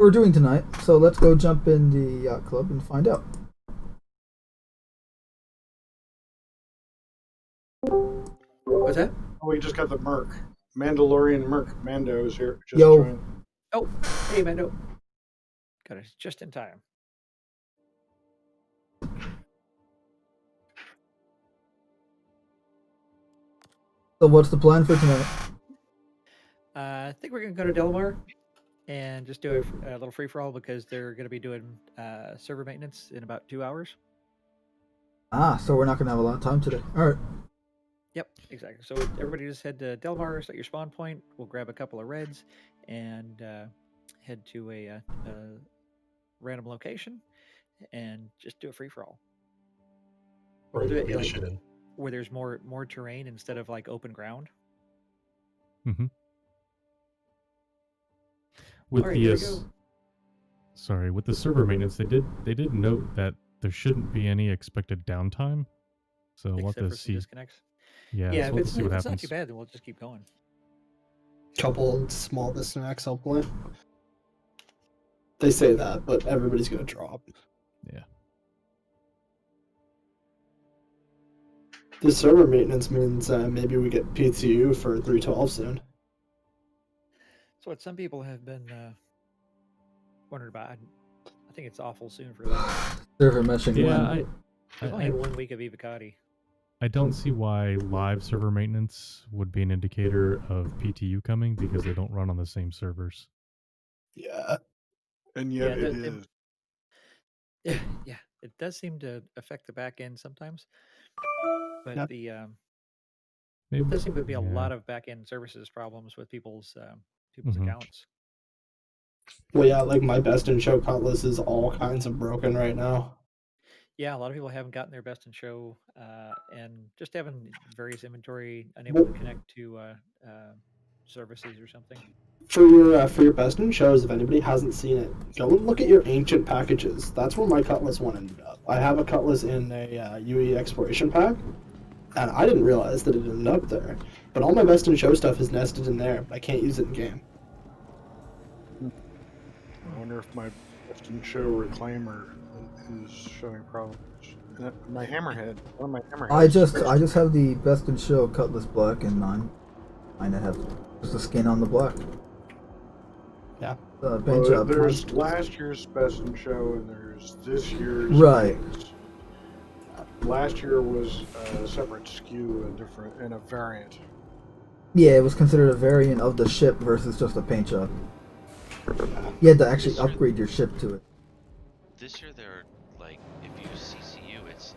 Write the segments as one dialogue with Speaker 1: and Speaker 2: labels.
Speaker 1: we're doing tonight. So let's go jump in the yacht club and find out.
Speaker 2: What's that?
Speaker 3: Oh, we just got the Merc. Mandalorian Merc. Mando is here. Just
Speaker 1: Yo.
Speaker 3: joined.
Speaker 2: Oh, hey, Mando. Got it just in time.
Speaker 1: So what's the plan for tonight?
Speaker 2: I think we're going to go to Delamar and just do a little free-for-all because they're going to be doing server maintenance in about 2 hours.
Speaker 1: Ah, so we're not going to have a lot of time today. All right.
Speaker 2: Yep, exactly. So everybody just head to Delamar, set your spawn point. We'll grab a couple of reds and head to a random location and just do a free-for-all. We'll do it like, where there's more terrain instead of like open ground.
Speaker 4: Mm-hmm. With
Speaker 2: All right,
Speaker 4: the
Speaker 2: here we go.
Speaker 4: sorry, with the server maintenance, they did note that there shouldn't be any expected downtime. So we'll have
Speaker 2: Except
Speaker 4: to
Speaker 2: for some
Speaker 4: see.
Speaker 2: disconnects.
Speaker 4: Yeah,
Speaker 2: Yeah,
Speaker 4: so we'll
Speaker 2: if
Speaker 4: have to see what
Speaker 2: it's not
Speaker 4: happens.
Speaker 2: too bad, then we'll just keep going.
Speaker 5: Couple small disconnects, hopefully. They say that, but everybody's gonna drop.
Speaker 4: Yeah.
Speaker 5: The server maintenance means maybe we get PTU for 312 soon.
Speaker 2: So what some people have been wondering about, I think it's awful soon for that.
Speaker 1: Server meshing.
Speaker 4: Yeah,
Speaker 1: when?
Speaker 2: We've only had 1 week of Evocati.
Speaker 4: I don't see why live server maintenance would be an indicator of PTU coming because they don't run on the same servers.
Speaker 5: Yeah.
Speaker 3: And yet
Speaker 2: Yeah,
Speaker 3: it is.
Speaker 2: Yeah, it does seem to affect the back end sometimes, but
Speaker 5: Yep.
Speaker 2: it does seem to be a lot of back end services problems with people's accounts.
Speaker 5: Well, yeah, like my best in show cutlass is all kinds of broken right now.
Speaker 2: Yeah, a lot of people haven't gotten their best in show, and just having various inventory unable to connect to services or something.
Speaker 5: For your best in shows, if anybody hasn't seen it, go and look at your ancient packages. That's where my cutlass one ended up. I have a cutlass in a UE exploration pack, and I didn't realize that it ended up there. But all my best in show stuff is nested in there, but I can't use it in game.
Speaker 3: I wonder if my best in show reclaimer is showing problems. My hammerhead. One of my hammerheads.
Speaker 1: I just have the best in show cutlass black and mine have just the skin on the black.
Speaker 5: Yeah.
Speaker 1: Paint
Speaker 3: Well,
Speaker 1: job.
Speaker 3: there's last year's best in show and there's this year's.
Speaker 1: Right.
Speaker 3: paints. Last year was a separate SKU and a variant.
Speaker 1: Yeah, it was considered a variant of the ship versus just a paint job. You had to actually upgrade your ship to it.
Speaker 6: This year they're like, if you use CCU, it's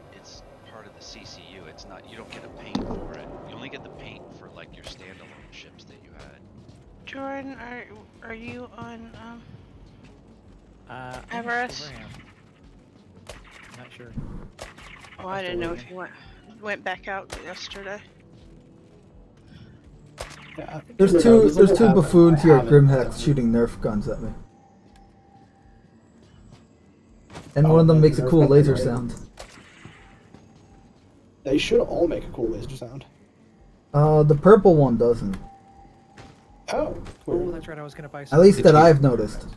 Speaker 6: part of the CCU. It's not, you don't get a paint for it. You only get the paint for like your standalone ships that you had.
Speaker 7: Jordan, are you on
Speaker 2: I'm
Speaker 7: Everest?
Speaker 2: Not sure.
Speaker 7: Oh, I didn't know if you went back out yesterday.
Speaker 5: Yeah.
Speaker 1: There's two buffoons here at Grimhex shooting Nerf guns at me. And one of them makes a cool laser sound.
Speaker 5: They should all make a cool laser sound.
Speaker 1: The purple one doesn't.
Speaker 5: Oh,
Speaker 2: Oh, that's right. I was gonna buy some.
Speaker 1: At least that I've noticed.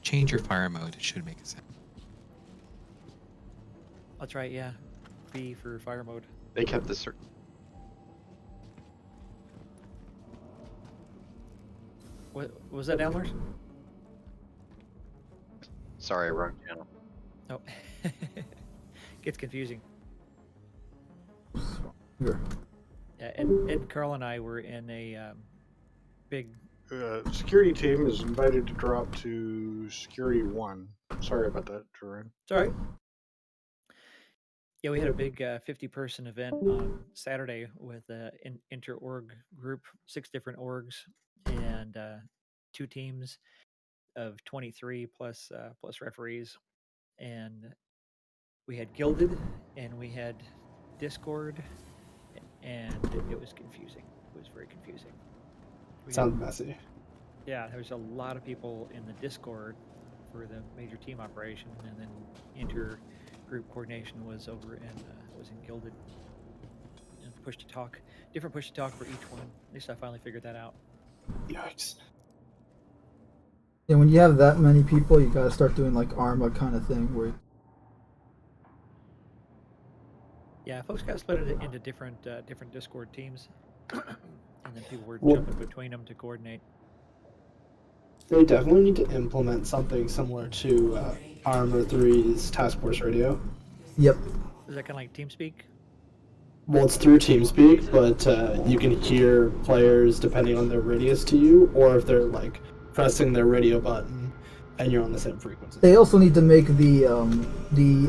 Speaker 8: Change your fire mode. It should make a sound.
Speaker 2: That's right. Yeah, B for fire mode.
Speaker 9: They kept the certain.
Speaker 2: What was that, Downlers?
Speaker 9: Sorry, wrong channel.
Speaker 2: Oh, gets confusing.
Speaker 1: Here.
Speaker 2: Yeah, and Ed, Carl, and I were in a big.
Speaker 3: Security team is invited to drop to Security 1. Sorry about that, Jordan.
Speaker 2: Sorry. Yeah, we had a big 50-person event on Saturday with an inter-org group, 6 different orgs, and 2 teams of 23 plus referees, and we had Gilded and we had Discord, and it was confusing. It was very confusing.
Speaker 5: sounds messy.
Speaker 2: Yeah, there was a lot of people in the Discord for the major team operation, and then inter-group coordination was over in was in Gilded. And push to talk, different push to talk for each one. At least I finally figured that out.
Speaker 5: Yikes.
Speaker 1: Yeah, when you have that many people, you gotta start doing like Arma kind of thing where.
Speaker 2: Yeah, folks got split it into different Discord teams, and then people were
Speaker 5: Well-
Speaker 2: jumping between them to coordinate.
Speaker 5: They definitely need to implement something similar to Arma 3's Task Force Radio.
Speaker 1: Yep.
Speaker 2: Is that kind of like TeamSpeak?
Speaker 5: Well, it's through TeamSpeak, but you can hear players depending on their radius to you, or if they're like pressing their radio button and you're on the same frequency.
Speaker 1: They also need to make the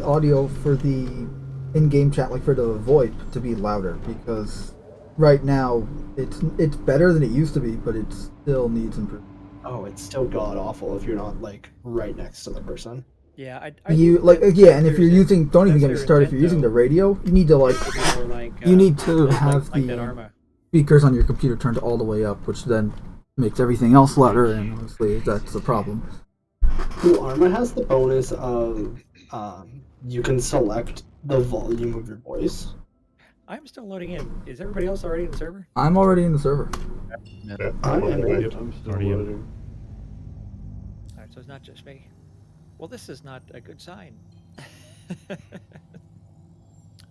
Speaker 1: audio for the in-game chat, like for the VoIP, to be louder, because right now it's better than it used to be, but it still needs improvement.
Speaker 5: Oh, it's still god awful if you're not like right next to the person.
Speaker 2: Yeah, I
Speaker 1: You
Speaker 2: think
Speaker 1: like
Speaker 2: that-
Speaker 1: yeah, and if
Speaker 2: there's
Speaker 1: you're
Speaker 2: a-
Speaker 1: using, don't even
Speaker 2: that's
Speaker 1: get me
Speaker 2: their
Speaker 1: started. If
Speaker 2: intent,
Speaker 1: you're using the
Speaker 2: though.
Speaker 1: radio, you need to like
Speaker 2: More like,
Speaker 1: you need to
Speaker 2: like-
Speaker 1: have
Speaker 2: like that
Speaker 1: the
Speaker 2: Arma.
Speaker 1: speakers on your computer turned all the way up, which then makes everything else louder, and obviously that's the problem.
Speaker 5: Well, Arma has the bonus of you can select the volume of your voice.
Speaker 2: I'm still loading in. Is everybody else already in the server?
Speaker 1: I'm already in the server.
Speaker 9: Yeah,
Speaker 5: I am.
Speaker 4: Yep,
Speaker 3: I'm still
Speaker 4: already in.
Speaker 3: loading.
Speaker 2: All right, so it's not just me. Well, this is not a good sign.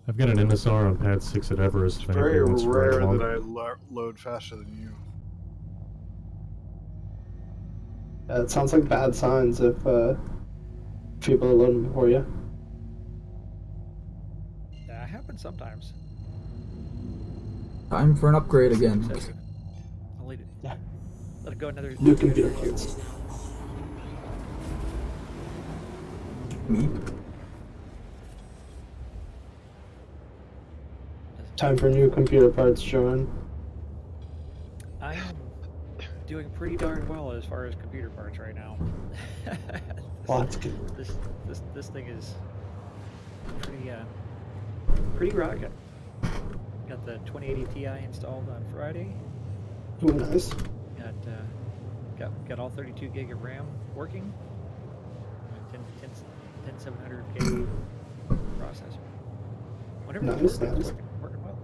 Speaker 4: I've got an MSR on pad 6 at Everest.
Speaker 3: It's
Speaker 4: if anybody
Speaker 3: very
Speaker 4: wants to ride
Speaker 3: rare
Speaker 4: along.
Speaker 3: that I load faster than you.
Speaker 5: It sounds like bad signs if people are loading before you.
Speaker 2: That happens sometimes.
Speaker 1: Time for an upgrade again.
Speaker 2: Excessive. I'll leave it.
Speaker 5: Yeah.
Speaker 2: Let it go another.
Speaker 5: New computer parts.
Speaker 1: Meep.
Speaker 5: Time for new computer parts, John.
Speaker 2: I am doing pretty darn well as far as computer parts right now.
Speaker 5: Well, that's good.
Speaker 2: This thing is pretty rocket. Got the 2080 Ti installed on Friday.
Speaker 5: Ooh, nice.
Speaker 2: Got all 32 gig of RAM working. 10700K processor. Whatever
Speaker 5: Nice,
Speaker 2: it's
Speaker 5: nice.
Speaker 2: working well.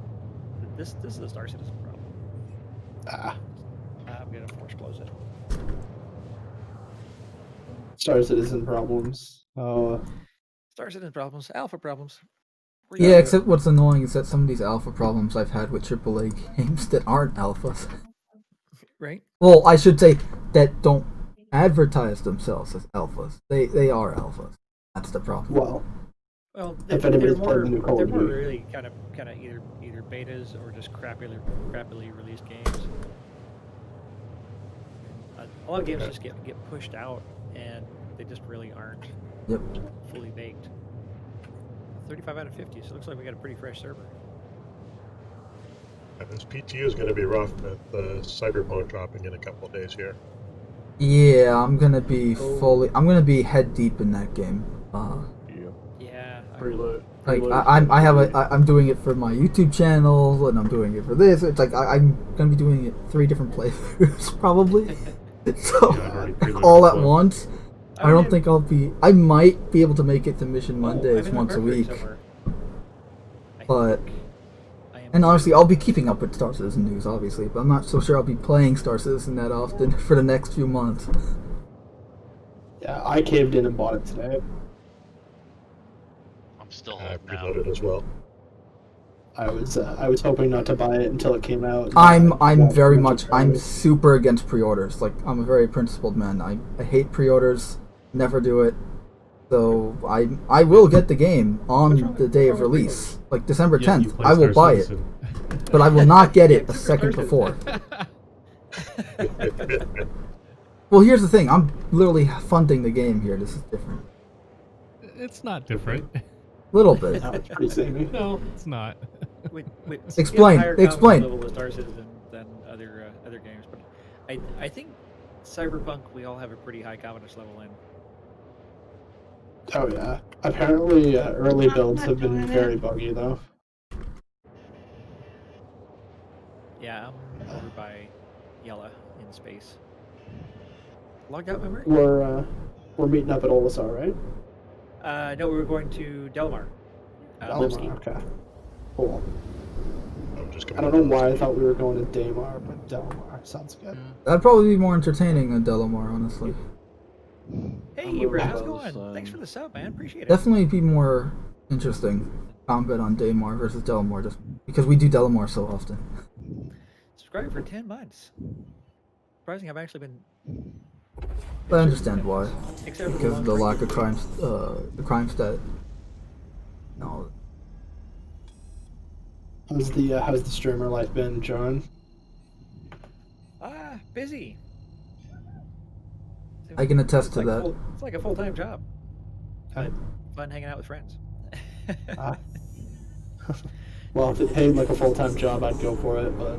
Speaker 2: This is the Star Citizen problem.
Speaker 5: Ah,
Speaker 2: I'm gonna force close it.
Speaker 5: Star Citizen problems. Oh,
Speaker 2: Star Citizen problems, alpha problems. We're
Speaker 1: Yeah,
Speaker 2: used to it.
Speaker 1: except what's annoying is that some of these alpha problems I've had with AAA games that aren't alphas.
Speaker 2: Right?
Speaker 1: Well, I should say that don't advertise themselves as alphas. They are alphas. That's the problem.
Speaker 5: well,
Speaker 2: Well,
Speaker 5: If
Speaker 2: they're
Speaker 5: anybody's
Speaker 2: more,
Speaker 5: played the new Call
Speaker 2: they're
Speaker 5: of
Speaker 2: more
Speaker 5: Duty.
Speaker 2: really kind of either betas or just crappily released games. A lot of games just get pushed out and they just really aren't
Speaker 1: Yep.
Speaker 2: fully baked. 35 out of 50, so it looks like we got a pretty fresh server.
Speaker 10: This PTU is going to be rough with the Cyberpunk dropping in a couple of days here.
Speaker 1: Yeah, I'm gonna be head deep in that game.
Speaker 2: Yeah.
Speaker 3: Preload.
Speaker 1: Like I'm doing it for my YouTube channel, and I'm doing it for this. It's like I'm gonna be doing it 3 different playthroughs probably. So
Speaker 4: Yeah, I've already preloaded
Speaker 1: all
Speaker 4: as
Speaker 1: at
Speaker 4: well.
Speaker 1: once. I don't think I might be able to make it to Mission Mondays
Speaker 2: I'm in
Speaker 1: once a
Speaker 2: Mercury
Speaker 1: week,
Speaker 2: somewhere. I
Speaker 1: but
Speaker 2: think I am
Speaker 1: and honestly, I'll be keeping up with Star Citizen news, obviously, but I'm not so sure I'll be playing Star Citizen that often for the next few months.
Speaker 5: yeah, I caved in and bought it today.
Speaker 6: I'm still
Speaker 10: I
Speaker 6: holding out.
Speaker 10: preloaded as well.
Speaker 5: I was hoping not to buy it until it came out.
Speaker 1: I'm
Speaker 5: Yeah,
Speaker 1: very
Speaker 5: yeah,
Speaker 1: much
Speaker 5: yeah.
Speaker 1: super against pre-orders. Like I'm a very principled man. I hate pre-orders. Never do it. So I will get the game on the day of release, like December
Speaker 4: Yeah, you
Speaker 1: 10th.
Speaker 4: play
Speaker 1: I will
Speaker 4: Star
Speaker 1: buy it,
Speaker 4: Citizen.
Speaker 1: but I will not get it a
Speaker 2: Super
Speaker 1: second
Speaker 2: Star
Speaker 1: before.
Speaker 2: Citizen.
Speaker 1: Well, here's the thing. I'm literally funding the game here. This is different.
Speaker 4: It's not different.
Speaker 1: Little bit.
Speaker 5: No, it's pretty samey.
Speaker 4: No, it's not.
Speaker 2: It's
Speaker 1: Explain,
Speaker 2: higher
Speaker 1: explain.
Speaker 2: confidence level with Star Citizen than other games, but I think Cyberpunk we all have a pretty high confidence level in.
Speaker 5: Oh yeah. Apparently, early
Speaker 7: I'm
Speaker 5: builds
Speaker 7: not
Speaker 5: have been
Speaker 7: doing it.
Speaker 5: very buggy though.
Speaker 2: Yeah, I'm over by Yella in space. Logged out, remember?
Speaker 5: We're meeting up at Olisar, right?
Speaker 2: No, we were going to Delmar. Lipsky.
Speaker 5: Okay. Cool.
Speaker 10: I'm just
Speaker 5: I don't know why I thought we were going to Daymar, but Delmar sounds good.
Speaker 1: That'd probably be more entertaining than Delamar, honestly.
Speaker 2: Hey, Ebra, how's it going? Thanks for the sub, man. Appreciate it.
Speaker 1: Definitely be more interesting combat on Daymar versus Delamore, just because we do Delamore so often.
Speaker 2: Subscribe for 10 months. Surprising, I've actually been.
Speaker 1: I understand why.
Speaker 2: Except for
Speaker 1: Because of the
Speaker 2: long
Speaker 1: lack
Speaker 2: break.
Speaker 1: of the crime stat. No.
Speaker 5: How's the streamer life been, John?
Speaker 2: Busy.
Speaker 1: I can attest to
Speaker 2: It's
Speaker 1: that.
Speaker 2: it's like a full-time job. But fun hanging out with friends.
Speaker 5: Well, if it paid like a full-time job, I'd go for it, but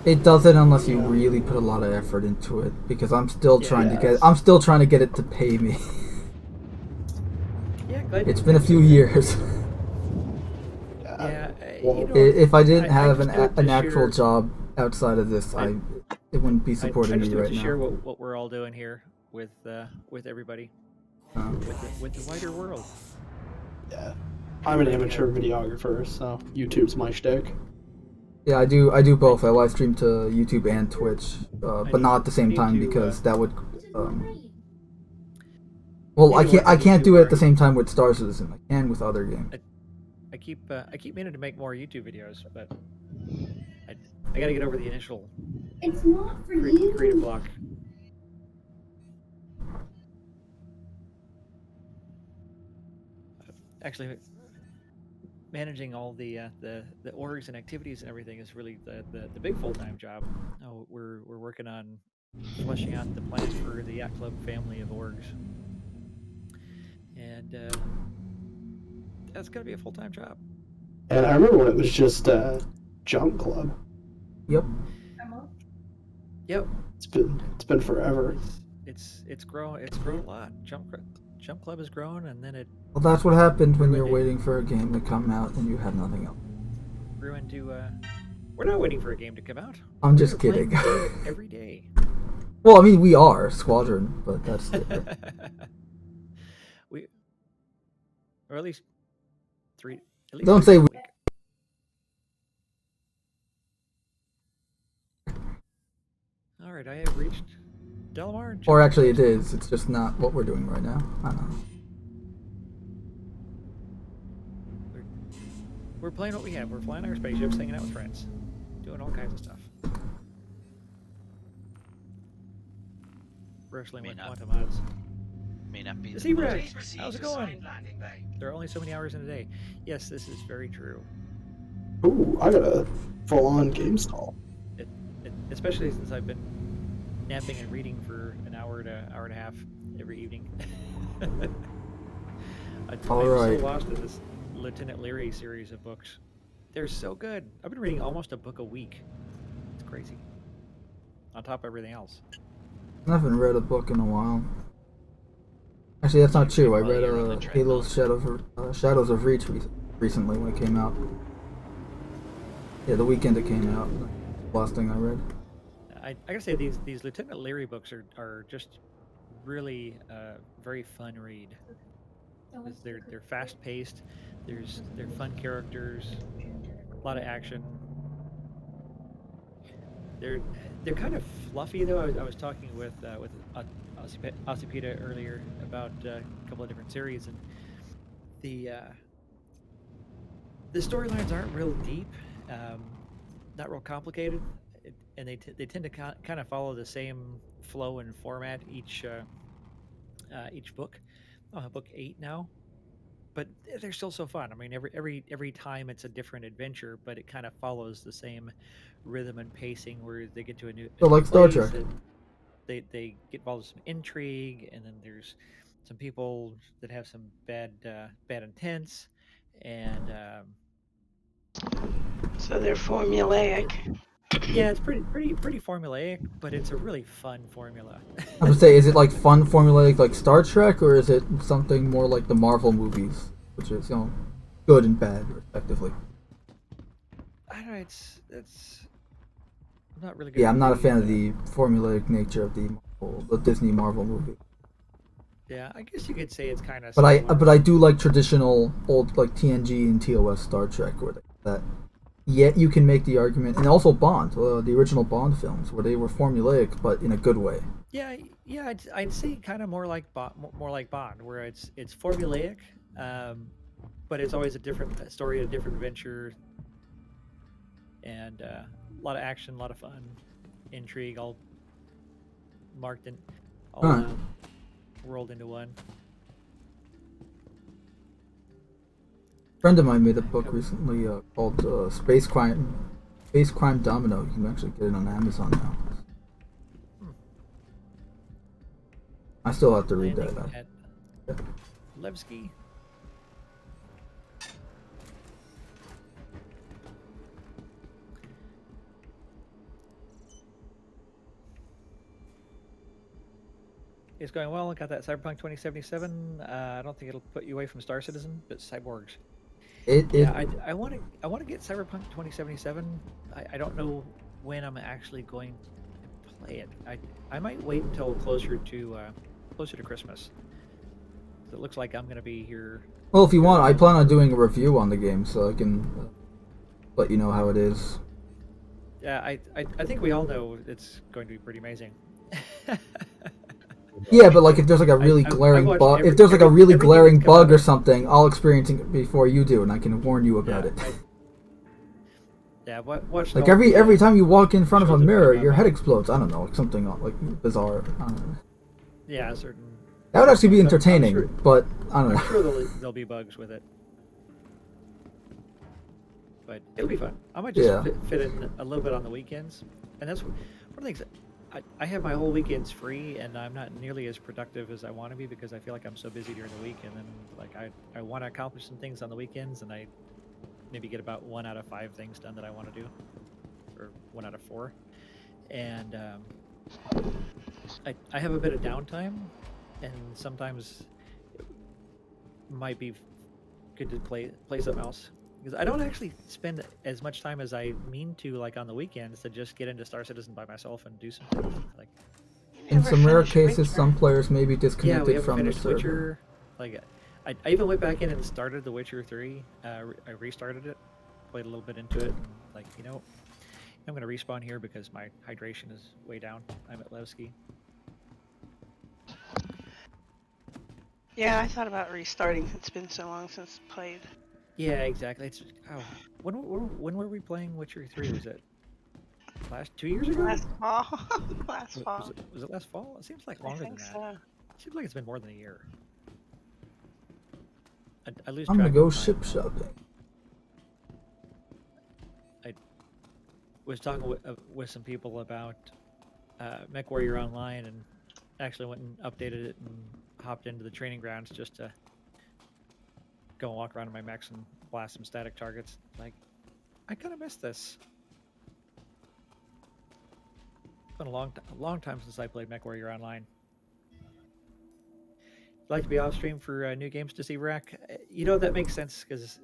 Speaker 1: It doesn't unless you really put a lot of effort into it. Because I'm still trying to get it to pay me.
Speaker 2: Yeah, glad
Speaker 1: It's been a few years.
Speaker 2: Yeah,
Speaker 1: If I didn't have
Speaker 2: just do it
Speaker 1: an
Speaker 2: to
Speaker 1: actual
Speaker 2: share-
Speaker 1: job outside of this, it wouldn't be
Speaker 2: I
Speaker 1: supporting
Speaker 2: just
Speaker 1: me
Speaker 2: do it
Speaker 1: right
Speaker 2: to share
Speaker 1: now.
Speaker 2: what we're all doing here with everybody, with the wider world.
Speaker 5: yeah, I'm an amateur videographer, so YouTube's my shtick.
Speaker 1: Yeah, I do both. I live stream to YouTube and Twitch, but not at the same time because that would. Well, I can't do it at the same time with Star Citizen. I can with other games.
Speaker 2: I keep meaning to make more YouTube videos, but I gotta get over the initial creative block. Actually, managing all the orgs and activities and everything is really the big full-time job. Oh, we're working on fleshing out the plans for the Yacht Club family of orgs, and that's gonna be a full-time job.
Speaker 5: And I remember when it was just Jump Club.
Speaker 1: Yep.
Speaker 2: Yep.
Speaker 5: It's been forever.
Speaker 2: It's grown a lot. Jump Club has grown, and then it
Speaker 1: Well, that's what happens when you're waiting for a game to come out and you have nothing else.
Speaker 2: grew into. We're not waiting for a game to come out.
Speaker 1: I'm just
Speaker 2: We're
Speaker 1: kidding.
Speaker 2: playing the game every day.
Speaker 1: Well, I mean, we are Squadron, but that's different.
Speaker 2: Or at least three. At least
Speaker 1: Don't
Speaker 2: three
Speaker 1: say
Speaker 2: a
Speaker 1: we.
Speaker 2: week. All right, I have reached Delamar.
Speaker 1: Or actually, it is. It's just not what we're doing right now. I don't know.
Speaker 2: We're playing what we have. We're flying our spaceships, hanging out with friends, doing all kinds of stuff. Wrestling with quantum odds.
Speaker 6: May not be the
Speaker 2: Zebra,
Speaker 6: most
Speaker 2: how's it going? There are only so many hours in a day. Yes, this is very true.
Speaker 5: Ooh, I got a full-on game stall.
Speaker 2: Especially since I've been napping and reading for an hour to hour and a half every evening. I'm so lost in this Lieutenant Leary series of books. They're so good. I've been reading almost a book a week. It's crazy. On top of everything else.
Speaker 1: I haven't read a book in a while. Actually, that's not true. I read Halo's Shadows of Reach recently when it came out. Yeah, the weekend it came out. The last thing I read.
Speaker 2: I gotta say these Lieutenant Leary books are just really very fun read. They're fast paced. They're fun characters. A lot of action. They're kind of fluffy though. I was talking with Ossipita earlier about a couple of different series, and the storylines aren't real deep, not real complicated, and they tend to kind of follow the same flow and format each book. Oh, book 8 now, but they're still so fun. I mean, every time it's a different adventure, but it kind of follows the same rhythm and pacing where they get to a new.
Speaker 1: So like Star Trek.
Speaker 2: They get involved with some intrigue, and then there's some people that have some bad intents, and
Speaker 7: so they're formulaic.
Speaker 2: yeah, it's pretty formulaic, but it's a really fun formula.
Speaker 1: I would say, is it like fun formulaic like Star Trek, or is it something more like the Marvel movies, which is good and bad respectively?
Speaker 2: I don't know. It's I'm not really good.
Speaker 1: Yeah, I'm not a fan of the formulaic nature of the Disney Marvel movie.
Speaker 2: Yeah, I guess you could say it's kind of.
Speaker 1: But I do like traditional old like TNG and TOS Star Trek where that. Yet you can make the argument, and also Bond, the original Bond films, where they were formulaic, but in a good way.
Speaker 2: Yeah, I'd say kind of more like more like Bond, where it's formulaic, but it's always a different story, a different adventure, and a lot of action, a lot of fun, intrigue, all marked in, all
Speaker 1: Alright.
Speaker 2: rolled into one.
Speaker 1: A friend of mine made a book recently called Space Crime Domino. You can actually get it on Amazon now. I still have to read that.
Speaker 2: Landing at Levski. It's going well. I got that Cyberpunk 2077. I don't think it'll put you away from Star Citizen, but Cyborgs. I want to get Cyberpunk 2077. I don't know when I'm actually going to play it. I might wait until closer to Christmas. It looks like I'm going to be here.
Speaker 1: Well, if you want, I plan on doing a review on the game, so I can let you know how it is.
Speaker 2: Yeah, I think we all know it's going to be pretty amazing.
Speaker 1: Yeah, but like if there's like a really glaring bug, if there's like a really glaring bug or something, I'll experience it before you do, and I can warn you about it.
Speaker 2: Yeah, watch.
Speaker 1: Like every time you walk in front of a mirror, your head explodes. I don't know, like something like bizarre. I don't know.
Speaker 2: Yeah, certain.
Speaker 1: That would actually be entertaining, but I don't know.
Speaker 2: I'm sure there'll be bugs with it, but it'll be fun. I might just fit it in a little bit on the weekends, and that's one of the things. I have my whole weekends free, and I'm not nearly as productive as I want to be because I feel like I'm so busy during the week, and then like I want to accomplish some things on the weekends, and I maybe get about 1 out of 5 things done that I want to do, or 1 out of 4, and I have a bit of downtime, and sometimes it might be good to play something else. Because I don't actually spend as much time as I mean to, like on the weekends, to just get into Star Citizen by myself and do some things. Like,
Speaker 1: in some rare cases, some players may be disconnected from the server.
Speaker 2: Witcher. Like, I even went back in and started The Witcher 3. I restarted it, played a little bit into it, and like, you know, I'm gonna respawn here because my hydration is way down. I'm at Levski.
Speaker 7: Yeah, I thought about restarting. It's been so long since played.
Speaker 2: Yeah, exactly. It's when were we playing Witcher 3? Was it 2 years ago?
Speaker 7: Last fall. Last fall.
Speaker 2: Was it last fall? It seems like longer than that.
Speaker 7: So.
Speaker 2: It seems like it's been more than a year. I lose
Speaker 1: I'm
Speaker 2: track
Speaker 1: gonna go
Speaker 2: of time.
Speaker 1: ship shopping.
Speaker 2: I was talking with some people about MechWarrior Online, and actually went and updated it and hopped into the training grounds just to go and walk around in my mechs and blast some static targets. Like, I kind of miss this. It's been a long time since I played MechWarrior Online. I'd like to be off stream for new games to see Rack. You know, that makes sense because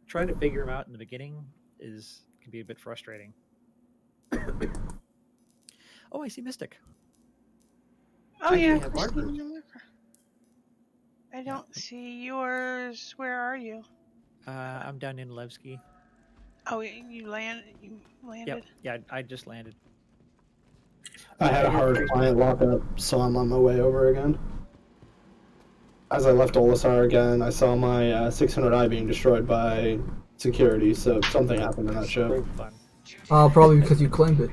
Speaker 2: trying to figure them out in the beginning can be a bit frustrating. Oh, I see Mystic.
Speaker 7: Oh yeah, I don't see yours. Where are you?
Speaker 2: I'm down in Levski.
Speaker 7: Oh, you landed?
Speaker 2: Yep. Yeah, I just landed.
Speaker 5: I had a hard client lockup, so I'm on my way over again. As I left Olisar again, I saw my 600i being destroyed by security, so something happened in that ship.
Speaker 1: Probably because you claimed it.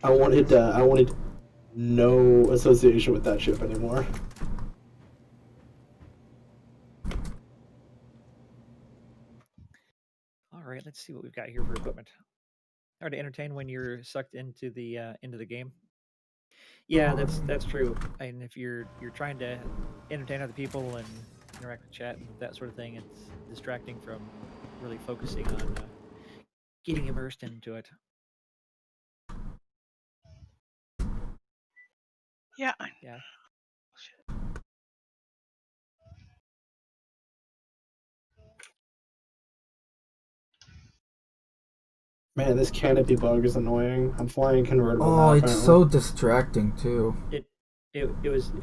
Speaker 5: I wanted no association with that ship anymore.
Speaker 2: All right, let's see what we've got here for equipment. Hard to entertain when you're sucked into the game. Yeah, that's true. And if you're trying to entertain other people and interact with chat and that sort of thing, it's distracting from really focusing on getting immersed into it.
Speaker 7: Yeah.
Speaker 2: Yeah.
Speaker 5: Man, this canopy bug is annoying. I'm flying convertible.
Speaker 1: Oh, it's so distracting too.
Speaker 2: It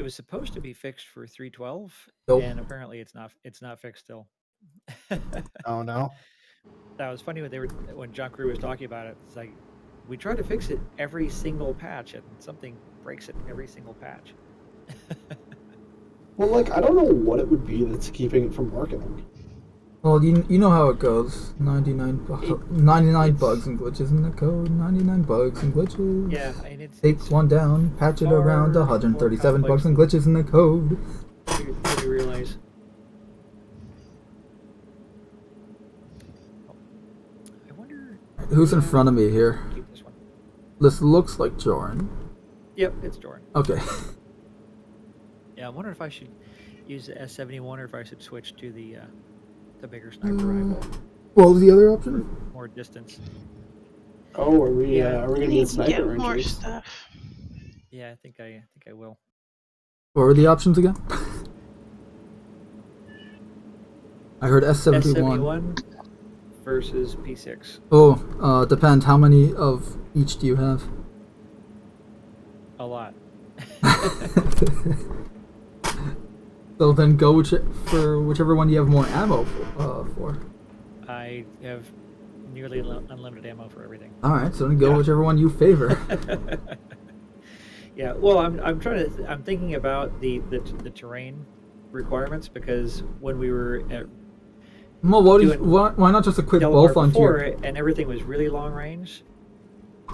Speaker 2: was supposed to be fixed for 3.12, and apparently it's not fixed still.
Speaker 5: Oh no.
Speaker 2: That was funny when John Crew was talking about it. It's like we try to fix it every single patch, and something breaks it every single patch.
Speaker 5: Well, like, I don't know what it would be that's keeping it from working.
Speaker 1: Well, you know how it goes. 99
Speaker 2: it's-
Speaker 1: bugs and glitches in the code. 99 bugs and glitches.
Speaker 2: Yeah, and
Speaker 1: Take
Speaker 2: it's
Speaker 1: one down, patch it around.
Speaker 2: far
Speaker 1: 137
Speaker 2: more
Speaker 1: bugs and glitches in the code.
Speaker 2: than you realize. I wonder.
Speaker 1: Who's in front of me here?
Speaker 2: Keep this one.
Speaker 1: This looks like Joran.
Speaker 2: Yep, it's Jordan.
Speaker 1: Okay.
Speaker 2: Yeah, I wonder if I should use the S71 or if I should switch to the bigger sniper rifle.
Speaker 1: What was the other option?
Speaker 2: More distance.
Speaker 5: Oh, are we
Speaker 2: Yeah.
Speaker 5: are we gonna
Speaker 7: need
Speaker 5: get
Speaker 7: to
Speaker 5: sniper
Speaker 7: get more
Speaker 5: injuries?
Speaker 7: stuff.
Speaker 2: Yeah, I think I will.
Speaker 1: What were the options again? I heard S71.
Speaker 2: S71 versus P6.
Speaker 1: Oh, depends. How many of each do you have?
Speaker 2: A lot.
Speaker 1: So then go for whichever one you have more ammo for.
Speaker 2: I have nearly unlimited ammo for everything.
Speaker 1: Alright, so then go whichever one you favor.
Speaker 2: Yeah, well, I'm thinking about the terrain requirements, because when we were at
Speaker 1: Well, why not just equip
Speaker 2: Delaware
Speaker 1: both onto
Speaker 2: before,
Speaker 1: your...
Speaker 2: and everything was really long range.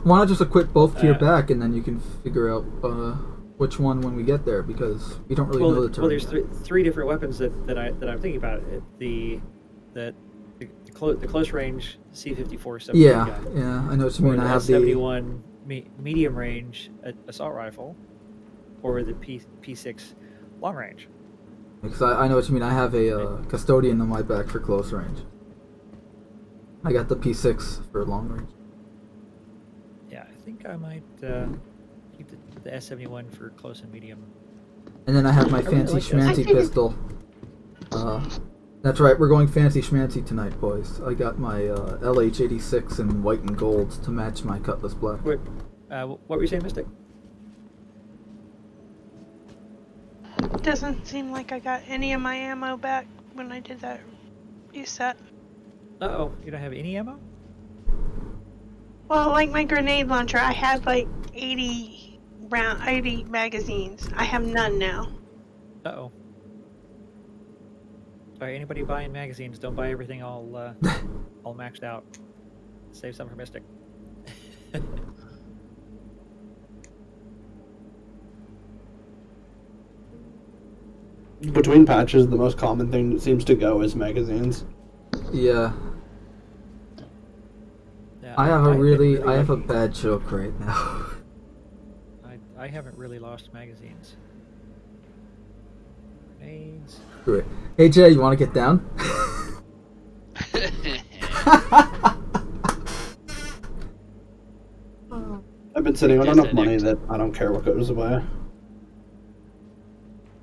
Speaker 1: Why not just equip both to your back, and then you can figure out which one when we get there, because we don't really know the terrain.
Speaker 2: Well, there's three different weapons that I'm thinking about. The close range C54 submachine
Speaker 1: Yeah,
Speaker 2: gun,
Speaker 1: yeah, I know what you
Speaker 2: or
Speaker 1: mean.
Speaker 2: the
Speaker 1: I have the...
Speaker 2: S71 medium range assault rifle, or the P6 long range.
Speaker 1: Because I know what you mean. I have a custodian on my back for close range. I got the P6 for long range.
Speaker 2: Yeah, I think I might keep the S71 for close and medium.
Speaker 1: And then I have my
Speaker 2: I really
Speaker 1: fancy
Speaker 2: like
Speaker 1: schmancy
Speaker 2: this.
Speaker 1: pistol. That's right, we're going fancy schmancy tonight, boys. I got my LH86 in white and gold to match my Cutlass Black.
Speaker 2: What were you saying, Mystic?
Speaker 7: Doesn't seem like I got any of my ammo back when I did that reset.
Speaker 2: Uh-oh, you don't have any ammo?
Speaker 7: Well, like my grenade launcher, I had like 80 magazines. I have none now.
Speaker 2: Uh-oh. Sorry, anybody buying magazines, don't buy everything all maxed out. Save some for Mystic.
Speaker 5: Between patches, the most common thing that seems to go is magazines.
Speaker 1: Yeah.
Speaker 2: Yeah,
Speaker 1: I have
Speaker 2: I
Speaker 1: have a bad choke right now.
Speaker 2: I haven't really lost magazines. Grenades.
Speaker 1: Great. Hey Jay, you want to get down?
Speaker 5: I've been sitting on enough money that I don't care what goes away.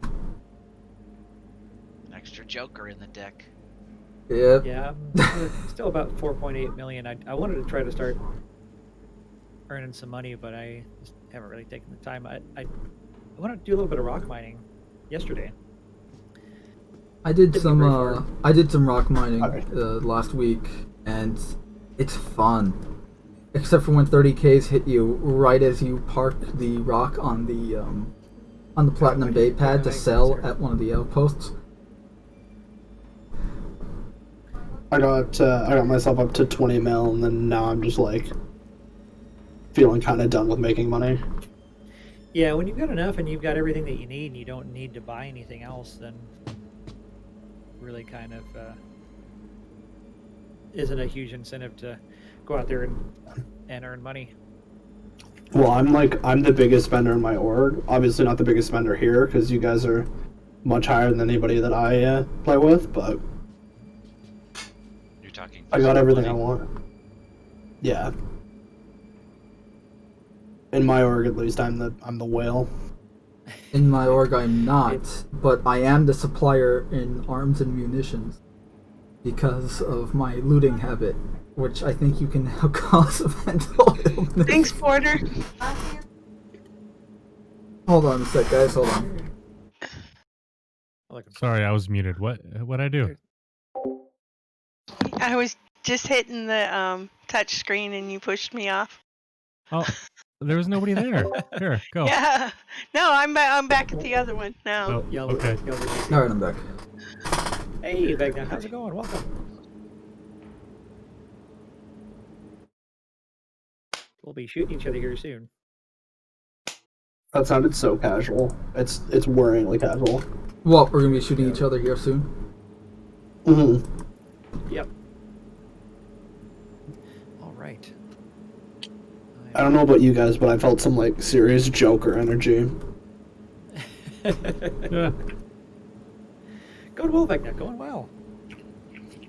Speaker 6: An extra Joker in the deck.
Speaker 1: Yep.
Speaker 2: Yeah, I'm still about 4.8 million. I wanted to try to start earning some money, but I just haven't really taken the time. I wanted to do a little bit of rock mining yesterday.
Speaker 1: I did
Speaker 2: Didn't
Speaker 1: some
Speaker 2: get very far.
Speaker 1: I did some rock mining
Speaker 5: Okay.
Speaker 1: last week, and it's fun. Except for when 30Ks hit you right as you park the rock on the Platinum Bay pad to sell at one of the outposts.
Speaker 5: I got myself up to 20 mil, and then now I'm just like feeling kind of done with making money.
Speaker 2: Yeah, when you've got enough and you've got everything that you need and you don't need to buy anything else, then really kind of isn't a huge incentive to go out there and earn money.
Speaker 5: Well, I'm the biggest spender in my org. Obviously not the biggest spender here because you guys are much higher than anybody that I play with, but
Speaker 6: You're talking.
Speaker 5: I got everything I
Speaker 6: money.
Speaker 5: want. Yeah. In my org, at least, I'm the whale.
Speaker 1: In my org, I'm not, but I am the supplier in arms and munitions because of my looting habit, which I think you can now cause a mental illness.
Speaker 7: Thanks, Porter.
Speaker 1: Hold on a sec, guys. Hold on.
Speaker 4: Sorry, I was muted. What'd I do?
Speaker 7: I was just hitting the touch screen and you pushed me off.
Speaker 4: Oh, there was nobody there. Here, go.
Speaker 7: Yeah. No, I'm back at the other one now.
Speaker 4: Oh,
Speaker 2: Yell,
Speaker 4: okay.
Speaker 2: yell at me.
Speaker 1: All right, I'm back.
Speaker 2: Hey, Vegna, how's it going? Welcome. We'll be shooting each other here soon.
Speaker 5: That sounded so casual. It's worryingly casual.
Speaker 1: What? We're gonna be shooting each other here soon.
Speaker 2: Yep. All right.
Speaker 5: I don't know about you guys, but I felt some like serious Joker energy.
Speaker 4: Yeah.
Speaker 2: Going well, Vegna. Going well.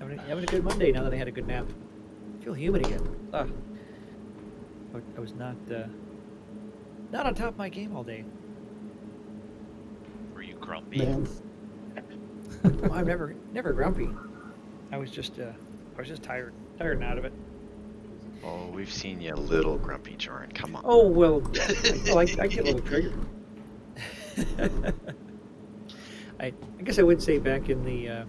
Speaker 2: Having a good Monday now that I had a good nap. I feel humid again. I was not on top of my game all day.
Speaker 6: Were you grumpy?
Speaker 5: Man.
Speaker 2: Well, I'm never grumpy. I was just tired and out of it.
Speaker 9: Oh, we've seen you a little grumpy, Joran. Come on.
Speaker 2: Oh well, I get a little triggered. I guess I would say back in the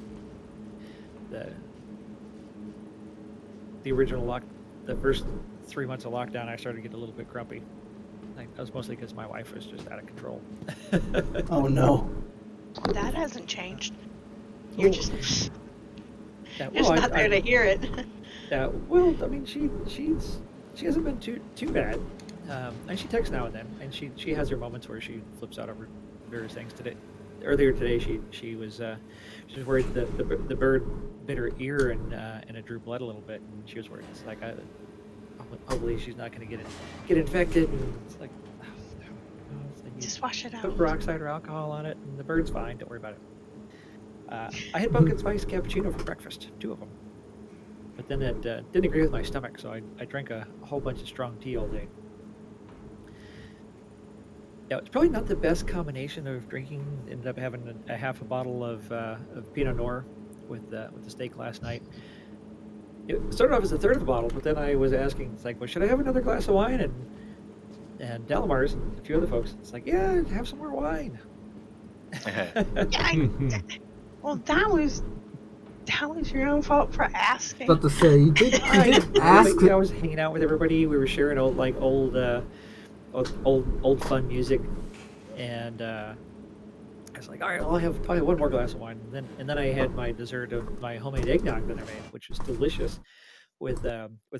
Speaker 2: original the first 3 months of lockdown, I started to get a little bit grumpy. That was mostly because my wife was just out of control.
Speaker 5: Oh no.
Speaker 7: That hasn't changed. You're just
Speaker 2: Yeah,
Speaker 7: just not there to hear it.
Speaker 2: Well, I mean, she hasn't been too bad, and she texts now and then, and she has her moments where she flips out over various things. Earlier today, she was worried that the bird bit her ear and it drew blood a little bit, and she was worried. It's like, hopefully she's not going to get infected. And it's like,
Speaker 7: Just wash it out.
Speaker 2: put peroxide or alcohol on it, and the bird's fine. Don't worry about it. I had pumpkin spice cappuccino for breakfast, 2 of them. But then it didn't agree with my stomach, so I drank a whole bunch of strong tea all day. Yeah, it's probably not the best combination of drinking. Ended up having a half a bottle of Pinot Noir with the steak last night. It started off as a third of the bottle, but then I was asking, it's like, well, should I have another glass of wine? And Delamar's and a few other folks, it's like, yeah, have some more wine.
Speaker 7: Well, that was your own fault for asking.
Speaker 1: But to say, you did ask.
Speaker 2: I was hanging out with everybody. We were sharing old fun music, and I was like, all right, I'll have probably one more glass of wine. And then I had my dessert of my homemade eggnog that I made, which was delicious, with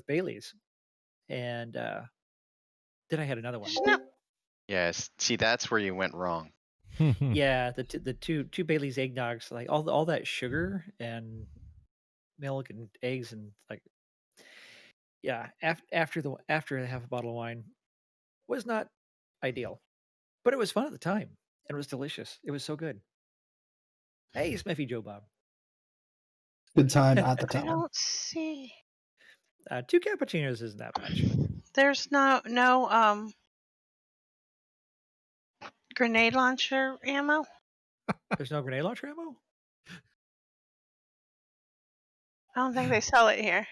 Speaker 2: Bailey's, and then I had another one.
Speaker 9: Yes. See, that's where you went wrong.
Speaker 2: Yeah, the two Bailey's eggnogs, like all that sugar and milk and eggs, and like, yeah, after the half a bottle of wine was not ideal, but it was fun at the time and it was delicious. It was so good. Hey, Smithy Joe Bob.
Speaker 5: Good time at the
Speaker 7: I
Speaker 5: time.
Speaker 7: don't see.
Speaker 2: 2 cappuccinos isn't that much.
Speaker 7: There's no grenade launcher ammo.
Speaker 2: There's no grenade launcher ammo?
Speaker 7: I don't think they sell it here.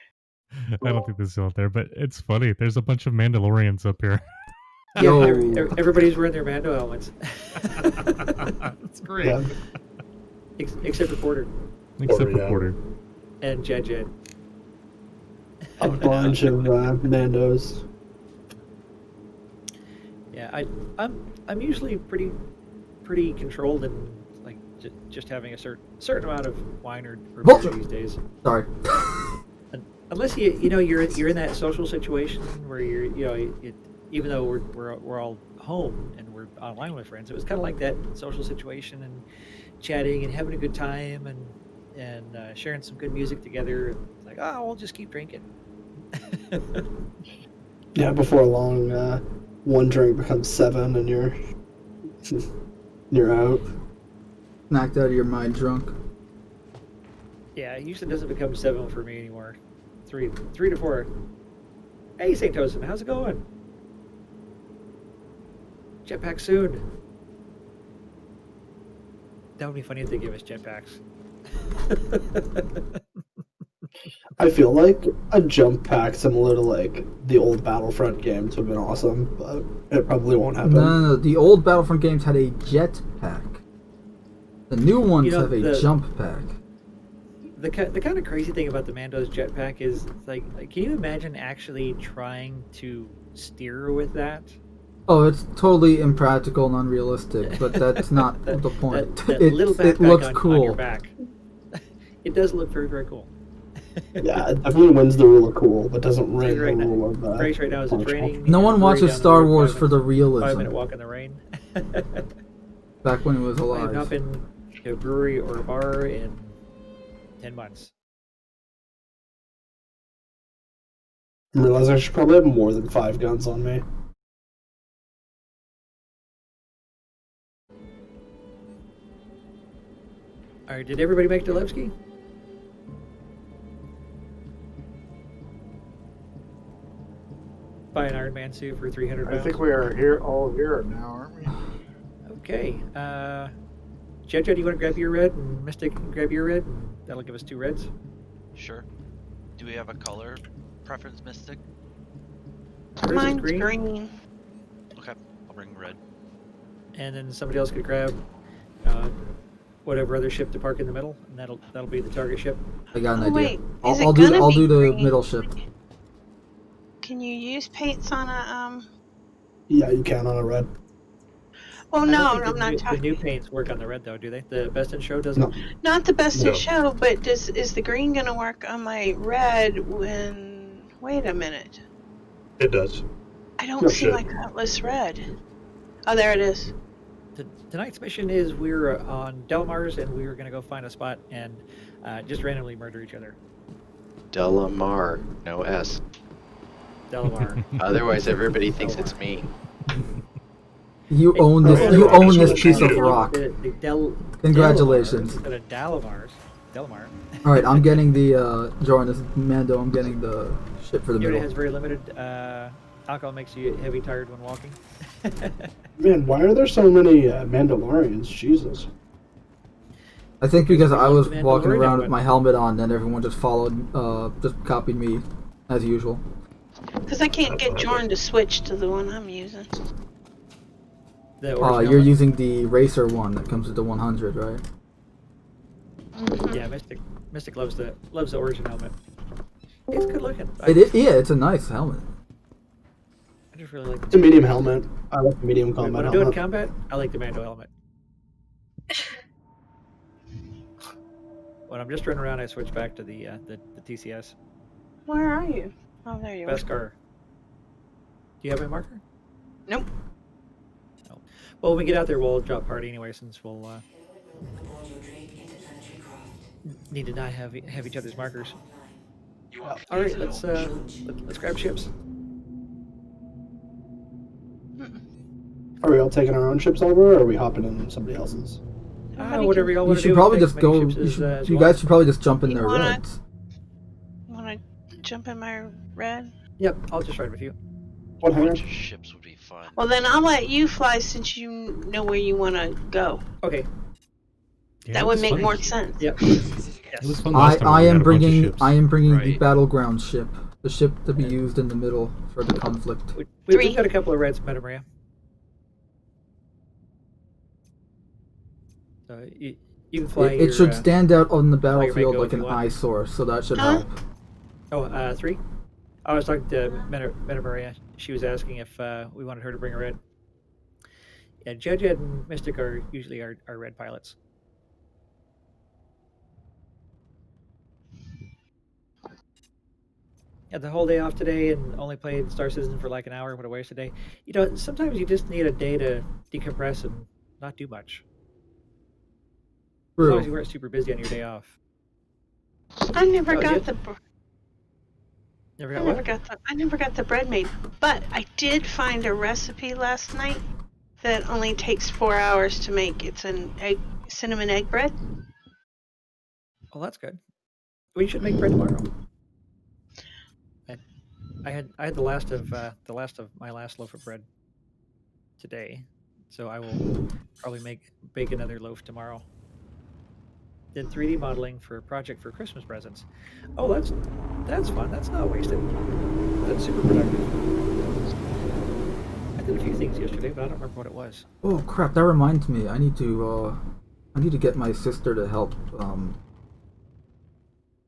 Speaker 4: I don't think this is out there, but it's funny. There's a bunch of Mandalorians up here.
Speaker 2: Yeah, everybody's wearing their Mando helmets.
Speaker 4: That's great.
Speaker 5: Yeah.
Speaker 2: Except for Porter
Speaker 4: Except for
Speaker 10: yeah.
Speaker 4: Porter.
Speaker 2: and Jed.
Speaker 5: A bunch of Mandos.
Speaker 2: Yeah, I'm usually pretty controlled and like just having a certain amount of wine or beer these days.
Speaker 1: Sorry.
Speaker 2: Unless you're in that social situation where even though we're all home and we're online with friends, it was kind of like that social situation and chatting and having a good time and sharing some good music together. It's like, oh, we'll just keep drinking.
Speaker 5: Yeah, before long, one drink becomes 7 and you're out.
Speaker 1: Knocked out of your mind drunk.
Speaker 2: Yeah, it usually doesn't become 7 for me anymore. 3 to 4. Hey, St. Tosin, how's it going? Jetpack soon. That would be funny if they give us jetpacks.
Speaker 5: I feel like a jump pack similar to like the old Battlefront games would have been awesome, but it probably won't happen.
Speaker 1: No. The old Battlefront games had a jetpack. The new ones have a jump pack.
Speaker 2: The kind of crazy thing about the Mando's jetpack is like can you imagine actually trying to steer with that.
Speaker 1: Oh, it's totally impractical and unrealistic, but that's not the point.
Speaker 2: That little
Speaker 1: it
Speaker 2: backpack
Speaker 1: looks
Speaker 2: on
Speaker 1: cool.
Speaker 2: your back. It does look very, very cool.
Speaker 5: Yeah, it definitely wins the rule of cool, but doesn't
Speaker 2: So
Speaker 5: win
Speaker 2: right
Speaker 5: the
Speaker 2: now,
Speaker 5: rule of
Speaker 2: right now is it's
Speaker 5: functional.
Speaker 2: raining.
Speaker 1: No
Speaker 2: and
Speaker 1: one
Speaker 2: we're
Speaker 1: watches
Speaker 2: down the
Speaker 1: Star
Speaker 2: road,
Speaker 1: Wars
Speaker 2: 5
Speaker 1: for the
Speaker 2: minutes- 5-minute
Speaker 1: realism.
Speaker 2: walk in the rain.
Speaker 1: Back when it was
Speaker 2: I have
Speaker 1: alive.
Speaker 2: not been to a brewery or a bar in 10 months.
Speaker 5: I realize I should probably have more than 5 guns on me.
Speaker 2: All right, did everybody make Delevsky? Buy an Iron Man suit for 300
Speaker 3: I
Speaker 2: pounds.
Speaker 3: think we are all here now, aren't we?
Speaker 2: Okay. Jejo, do you want to grab your red? And Mystic, grab your red? And that'll give us 2 reds.
Speaker 6: Sure. Do we have a color preference, Mystic?
Speaker 2: Yours is
Speaker 7: Mine's
Speaker 2: green.
Speaker 7: green.
Speaker 6: Okay, I'll bring red.
Speaker 2: And then somebody else could grab whatever other ship to park in the middle, and that'll be the target ship.
Speaker 1: I got an
Speaker 7: Oh,
Speaker 1: idea.
Speaker 7: wait. Is it
Speaker 1: I'll
Speaker 7: gonna
Speaker 1: do
Speaker 7: be
Speaker 1: the
Speaker 7: green?
Speaker 1: middle ship.
Speaker 7: Can you use paints on a
Speaker 5: Yeah, you can on a red.
Speaker 7: Oh
Speaker 2: I don't
Speaker 7: no,
Speaker 2: think
Speaker 7: I'm
Speaker 2: the
Speaker 7: not
Speaker 2: new,
Speaker 7: talking.
Speaker 2: The new paints work on the red though, do they? The Best in Show doesn't.
Speaker 5: No.
Speaker 7: Not the best
Speaker 10: No.
Speaker 7: in show, but is the green gonna work on my red when? Wait a minute.
Speaker 10: It does.
Speaker 7: I don't
Speaker 5: No
Speaker 7: see
Speaker 10: shit.
Speaker 7: my cutlass red. Oh, there it is.
Speaker 2: Tonight's mission is we're on Delmars and we're gonna go find a spot and just randomly murder each other.
Speaker 9: Delamar, no S.
Speaker 2: Delamar.
Speaker 9: Otherwise, everybody thinks it's me.
Speaker 1: You
Speaker 2: Hey,
Speaker 1: own this.
Speaker 10: oh,
Speaker 1: You
Speaker 10: yeah,
Speaker 1: own
Speaker 10: it's
Speaker 1: this
Speaker 10: what
Speaker 1: piece
Speaker 10: you
Speaker 1: of
Speaker 10: do.
Speaker 1: rock.
Speaker 2: The
Speaker 1: Congratulations.
Speaker 2: Instead of Dalamars. Delamar.
Speaker 1: All right, I'm getting the Jordan. This is Mando. I'm getting the ship for the
Speaker 2: Yoda
Speaker 1: middle.
Speaker 2: has very limited alcohol, makes you heavy tired when walking.
Speaker 5: Man, why are there so many Mandalorians? Jesus.
Speaker 1: I think because I was
Speaker 2: Mandalorian
Speaker 1: walking around
Speaker 2: helmet.
Speaker 1: with my helmet on, and everyone just followed, just copied me as usual.
Speaker 7: Because I can't get Jordan to switch to the one I'm using.
Speaker 2: The original
Speaker 1: You're
Speaker 2: one.
Speaker 1: using the racer one that comes with the 100, right?
Speaker 2: Yeah, Mystic loves the origin helmet. It's good looking.
Speaker 1: Yeah, it's a nice helmet.
Speaker 2: I just really like
Speaker 5: It's a medium helmet. I like the medium combat
Speaker 2: when I'm doing
Speaker 5: helmet.
Speaker 2: combat, I like the Mando helmet. When I'm just running around, I switch back to the TCS.
Speaker 7: Where are you? Oh, there you are.
Speaker 2: Beskar. Do you have a marker?
Speaker 7: Nope.
Speaker 2: No. Well, when we get out there, we'll drop party anyway, since we'll need to not have each other's markers. All right, let's grab ships.
Speaker 5: Are we all taking our own ships over, or are we hopping in somebody else's?
Speaker 2: Whatever y'all
Speaker 1: You
Speaker 2: want to do.
Speaker 1: should probably
Speaker 2: take
Speaker 1: just
Speaker 2: as many
Speaker 1: go.
Speaker 2: ships as
Speaker 1: You
Speaker 2: want.
Speaker 1: guys should probably just jump in
Speaker 7: You
Speaker 1: their
Speaker 7: wanna-
Speaker 1: reds.
Speaker 7: Want to jump in my red?
Speaker 2: Yep, I'll just ride with you.
Speaker 5: What
Speaker 6: A
Speaker 5: hangar?
Speaker 6: bunch of ships would be fun.
Speaker 7: Well, then I'll let you fly since you know where you want to go.
Speaker 2: Okay.
Speaker 4: Yeah,
Speaker 7: That
Speaker 4: it
Speaker 7: would
Speaker 4: was
Speaker 7: make
Speaker 4: fun.
Speaker 7: more sense.
Speaker 2: Yep.
Speaker 4: It was fun last time
Speaker 1: I
Speaker 4: when we
Speaker 1: am
Speaker 4: had a bunch of
Speaker 1: bringing.
Speaker 4: ships.
Speaker 1: I am bringing the
Speaker 6: Right.
Speaker 1: battleground ship. The ship to be used in the middle for the conflict.
Speaker 2: We've got a couple of reds, Meta Maria. So you can fly.
Speaker 1: It should stand out on the
Speaker 2: fly your
Speaker 1: battlefield
Speaker 2: Mako
Speaker 1: like
Speaker 2: if you
Speaker 1: an
Speaker 2: want.
Speaker 1: eyesore, so that should
Speaker 7: Huh?
Speaker 1: help.
Speaker 2: 3. I was talking to Meta Maria. She was asking if we wanted her to bring a red. Yeah, Judge Ed and Mystic are usually our red pilots. Had the whole day off today and only played Star Citizen for like an hour. What a waste of day. You know, sometimes you just need a day to decompress and not do much. As long as you
Speaker 1: True.
Speaker 2: weren't super busy on your day off.
Speaker 7: I never
Speaker 2: Oh,
Speaker 7: got
Speaker 2: yeah.
Speaker 7: the.
Speaker 2: Never
Speaker 7: I
Speaker 2: got
Speaker 7: never
Speaker 2: what?
Speaker 7: got the. I never got the bread made, but I did find a recipe last night that only takes 4 hours to make. It's an cinnamon egg bread.
Speaker 2: Well, that's good. We should make bread tomorrow. I had the last of my last loaf of bread today, so I will probably bake another loaf tomorrow. Did 3D modeling for a project for Christmas presents. Oh, that's fun. That's not wasted. That's super productive. I did a few things yesterday, but I don't remember what it was.
Speaker 1: Oh crap! That reminds me. I need to get my sister to help.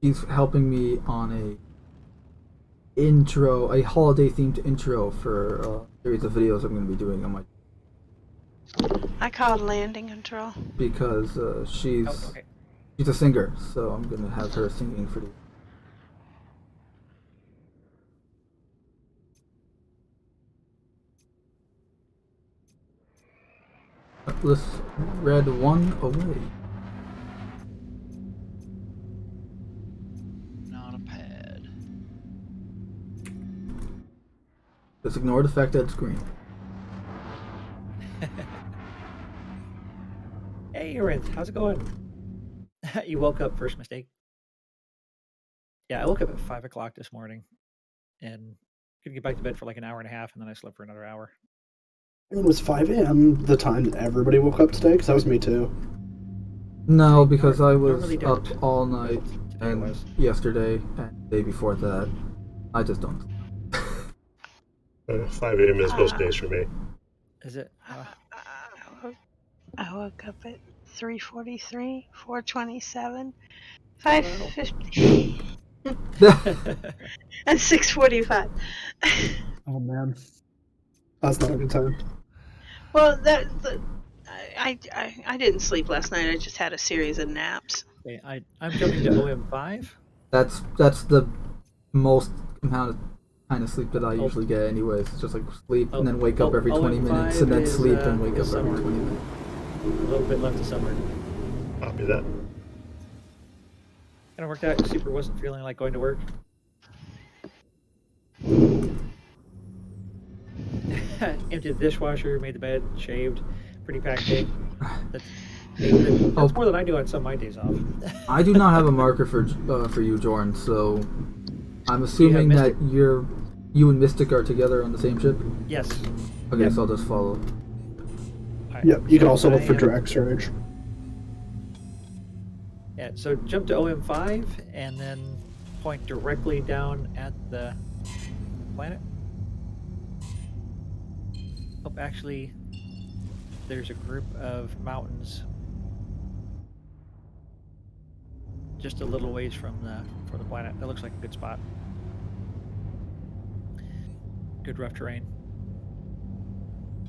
Speaker 1: She's helping me on a holiday themed intro for a series of videos I'm going to be doing on my,
Speaker 7: I called landing control.
Speaker 1: because she's
Speaker 2: okay.
Speaker 1: she's a singer, so I'm going to have her singing for the. Let's red one away.
Speaker 6: Not a pad.
Speaker 1: Just ignore the fact that it's green.
Speaker 2: Hey, Rinth, how's it going? You woke up, first mistake. Yeah, I woke up at 5 o'clock this morning and could get back to bed for like an hour and a half, and then I slept for another hour.
Speaker 5: It was 5 a.m. the time that everybody woke up today, because that was me too.
Speaker 1: No, because I was
Speaker 2: normally
Speaker 1: up
Speaker 2: don't.
Speaker 1: all night
Speaker 2: Today
Speaker 1: and
Speaker 2: was.
Speaker 1: yesterday and the day before that. I just don't.
Speaker 10: 5 a.m. is most days for me.
Speaker 2: Is it?
Speaker 7: I woke up at 3:43, 4:27, 5:50, and 6:45.
Speaker 5: Oh man, that's not a good time.
Speaker 7: Well, I didn't sleep last night. I just had a series of naps.
Speaker 2: Okay, I'm jumping to OM5.
Speaker 1: That's the most amount of kind of sleep that I usually get anyways. It's just like sleep and then wake up every 20 minutes and then sleep and wake up every 20 minutes.
Speaker 2: A little bit left of summer.
Speaker 10: Copy that.
Speaker 2: Kind of worked out. Super wasn't feeling like going to work. Emptied the dishwasher, made the bed, shaved. Pretty packed day. That's more than I do on some of my days off.
Speaker 1: I do not have a marker for you, Jorn. So I'm assuming that you and Mystic are together on the same ship.
Speaker 2: Yes.
Speaker 1: Okay,
Speaker 2: Yep.
Speaker 1: so I'll just follow.
Speaker 2: Right,
Speaker 5: Yep, you can
Speaker 2: so
Speaker 5: also look for
Speaker 2: I am-
Speaker 5: direct surge.
Speaker 2: Yeah, so jump to OM5 and then point directly down at the planet. Oh, actually, there's a group of mountains just a little ways from the planet. That looks like a good spot. Good rough terrain.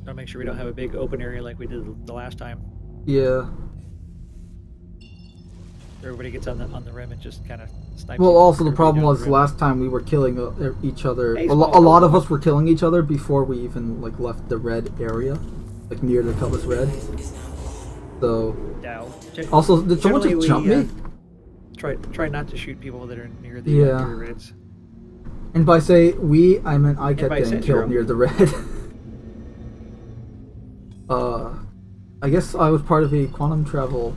Speaker 2: Gotta make sure we don't have a big open area like we did the last time.
Speaker 1: Yeah.
Speaker 2: Everybody gets on the rim and just kind of snipes.
Speaker 1: Well,
Speaker 2: you.
Speaker 1: also the
Speaker 2: Everybody
Speaker 1: problem
Speaker 2: down
Speaker 1: was
Speaker 2: the rim.
Speaker 1: last time we were killing each other.
Speaker 2: Hey,
Speaker 1: A
Speaker 2: small
Speaker 1: lot of
Speaker 2: small.
Speaker 1: us were killing each other before we even like left the red area, like near the Cutlass Red. So.
Speaker 2: Dow.
Speaker 1: Also, did someone just jump me?
Speaker 2: Try not to shoot people that are near the
Speaker 1: Yeah.
Speaker 2: reds.
Speaker 1: And by say we, I meant I kept
Speaker 2: by
Speaker 1: getting
Speaker 2: Centro.
Speaker 1: killed near the red. I guess I was part of a quantum travel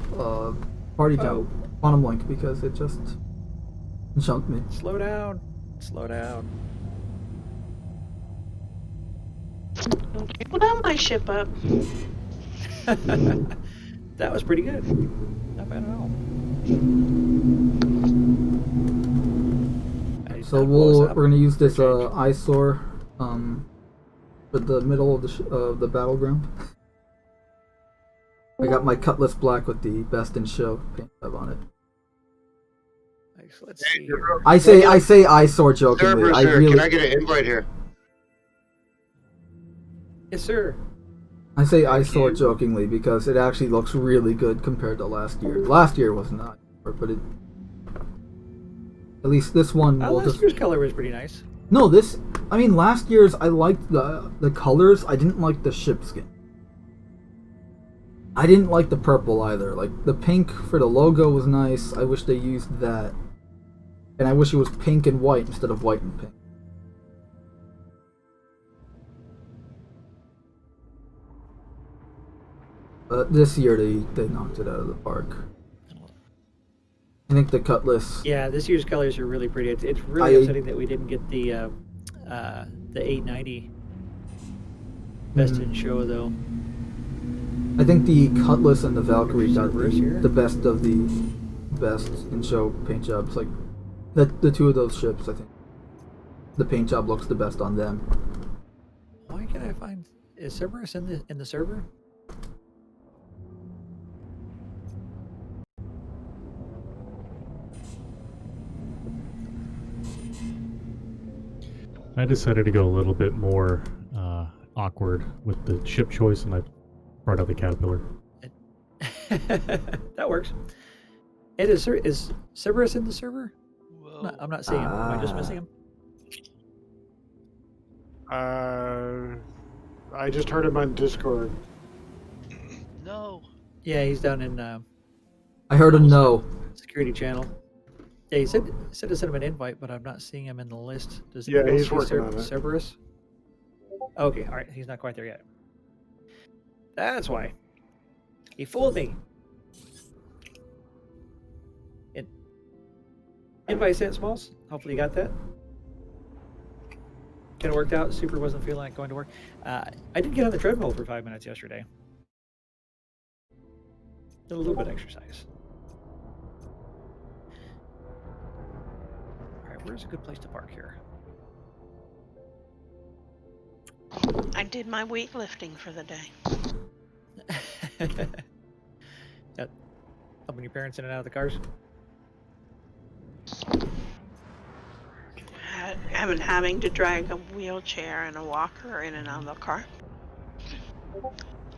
Speaker 1: party jump, quantum link, because it just jumped me.
Speaker 2: Slow down. Slow down.
Speaker 7: Well, now my ship up.
Speaker 2: That was pretty good. Not bad at all.
Speaker 1: So we're gonna use this eyesore for the middle of the battleground. I got my Cutlass Black with the Best in Show paint job on it.
Speaker 2: Nice. Let's see. Here.
Speaker 1: I say eyesore jokingly.
Speaker 11: Servers here. Can I get an invite here?
Speaker 2: Yes, sir.
Speaker 1: I say eyesore jokingly because it actually looks really good compared to last year. Last year was not, but it. At least this one will
Speaker 2: Last
Speaker 1: just.
Speaker 2: year's color was pretty nice.
Speaker 1: No, this. I mean, last year's I liked the colors. I didn't like the ship skin. I didn't like the purple either. Like the pink for the logo was nice. I wish they used that, and I wish it was pink and white instead of white and pink. But this year they knocked it out of the park. I think the Cutlass.
Speaker 2: Yeah, this year's colors are really pretty. It's really upsetting that we didn't get the 890 Best in Show though.
Speaker 1: I think the Cutlass and the Valkyrie got
Speaker 2: Reverse here.
Speaker 1: the best of the Best in Show paint jobs. Like the two of those ships, I think the paint job looks the best on them.
Speaker 2: Why can't I find? Is Cerberus in the server?
Speaker 4: I decided to go a little bit more awkward with the ship choice, and I brought out the Caterpillar.
Speaker 2: That works. And is Cerberus in the server? I'm not seeing him. Am I just missing him?
Speaker 3: I just heard him on Discord.
Speaker 6: No.
Speaker 2: Yeah, he's down in
Speaker 1: I heard a no.
Speaker 2: security channel. Yeah, he said to send him an invite, but I'm not seeing him in the list. Does
Speaker 3: Yeah,
Speaker 2: anyone
Speaker 3: he's
Speaker 2: see
Speaker 3: working on it.
Speaker 2: Cerberus? Okay, all right. He's not quite there yet. That's why. He fooled me. Invite sent, Smalls. Hopefully you got that. Kind of worked out. Super wasn't feeling like going to work. I did get on the treadmill for 5 minutes yesterday. Did a little bit of exercise. All right, where's a good place to park here?
Speaker 7: I did my weightlifting for the day.
Speaker 2: Yep. Helping your parents in and out of the cars?
Speaker 7: Having to drag a wheelchair and a walker in and out of the car.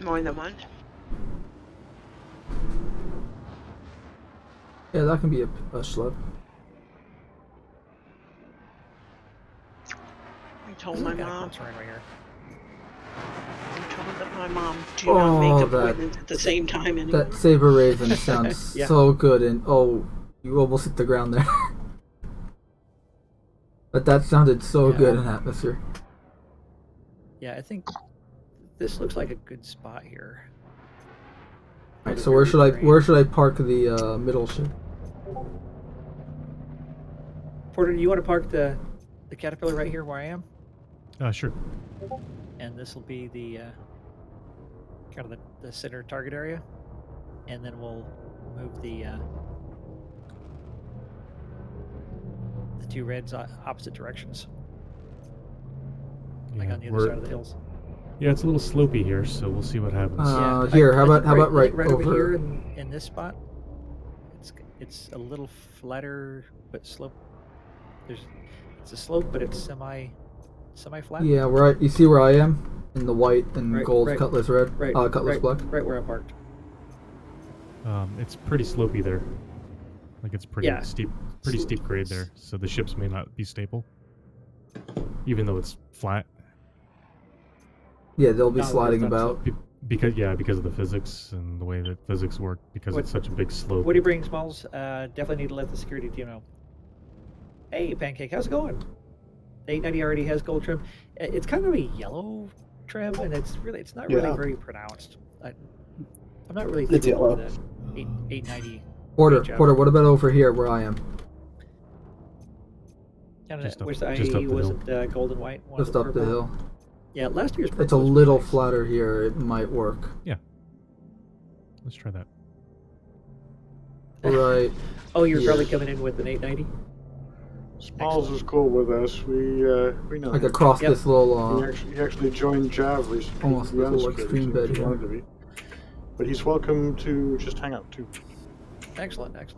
Speaker 7: More than once.
Speaker 1: Yeah, that can be a schlep.
Speaker 7: I told my
Speaker 2: Got a
Speaker 7: mom.
Speaker 2: close right here.
Speaker 7: I told that my mom, do not make
Speaker 1: that-
Speaker 7: appointments at the same time anymore.
Speaker 1: That Saber Raven sounds
Speaker 2: Yeah.
Speaker 1: so good, and oh, you almost hit the ground there. But that sounded so
Speaker 2: Yeah.
Speaker 1: good in atmosphere.
Speaker 2: Yeah, I think this looks like a good spot here.
Speaker 1: Alright, so where should I park the middle ship?
Speaker 2: Porter, do you want to park the Caterpillar right here where I am?
Speaker 4: Sure.
Speaker 2: And this will be the kind of the center target area, and then we'll move the two reds opposite directions, like
Speaker 4: Yeah,
Speaker 2: on the other side of the hills.
Speaker 4: Yeah, it's a little slopey here, so we'll see what happens.
Speaker 2: Yeah,
Speaker 1: Here,
Speaker 2: I
Speaker 1: how
Speaker 2: think
Speaker 1: about right
Speaker 2: over
Speaker 1: over
Speaker 2: here in this spot? It's a little flatter but slope. It's a slope, but it's semi flat.
Speaker 1: Yeah, you see where I am in the white and gold
Speaker 2: right.
Speaker 1: Cutlass red,
Speaker 2: Right,
Speaker 1: Cutlass black.
Speaker 2: right where I parked.
Speaker 4: It's pretty slopey there. Like it's pretty
Speaker 2: Yeah.
Speaker 4: steep grade there, so the ships may not be stable, even though it's flat.
Speaker 1: Yeah, they'll be
Speaker 2: No,
Speaker 1: sliding
Speaker 2: it's not
Speaker 1: about.
Speaker 4: Because of the physics and the way that physics work, because it's such a big slope.
Speaker 2: What do you bring, Smalls? Definitely need to let the security team know. Hey, Pancake, how's it going? The 890 already has gold trim. It's kind of a yellow trim, and it's not really very pronounced. I'm not really
Speaker 5: It's
Speaker 2: thrilled
Speaker 5: yellow.
Speaker 2: with the 890.
Speaker 1: Porter, what about over here where I am?
Speaker 4: Just up-
Speaker 2: Wish
Speaker 4: just up
Speaker 2: the
Speaker 4: the
Speaker 2: IE wasn't gold and white. one
Speaker 1: Just
Speaker 2: was
Speaker 1: up the
Speaker 2: purple.
Speaker 1: hill.
Speaker 2: Yeah, last year's
Speaker 1: It's
Speaker 2: purple
Speaker 1: a
Speaker 2: was
Speaker 1: little
Speaker 2: nice.
Speaker 1: flatter here. It might work.
Speaker 4: Let's try that.
Speaker 1: Right.
Speaker 2: Oh, you're
Speaker 1: Yeah.
Speaker 2: probably coming in with an 890?
Speaker 3: Smalls is cool with us. We know
Speaker 1: Like
Speaker 3: him.
Speaker 1: across
Speaker 2: Yep.
Speaker 1: this little
Speaker 3: He actually joined Jav recently.
Speaker 1: almost
Speaker 3: to be
Speaker 1: little
Speaker 3: honest with
Speaker 1: extreme
Speaker 3: you,
Speaker 1: bed
Speaker 3: if he
Speaker 1: here.
Speaker 3: wanted to be. But he's welcome to just hang out too.
Speaker 2: Excellent.
Speaker 4: Just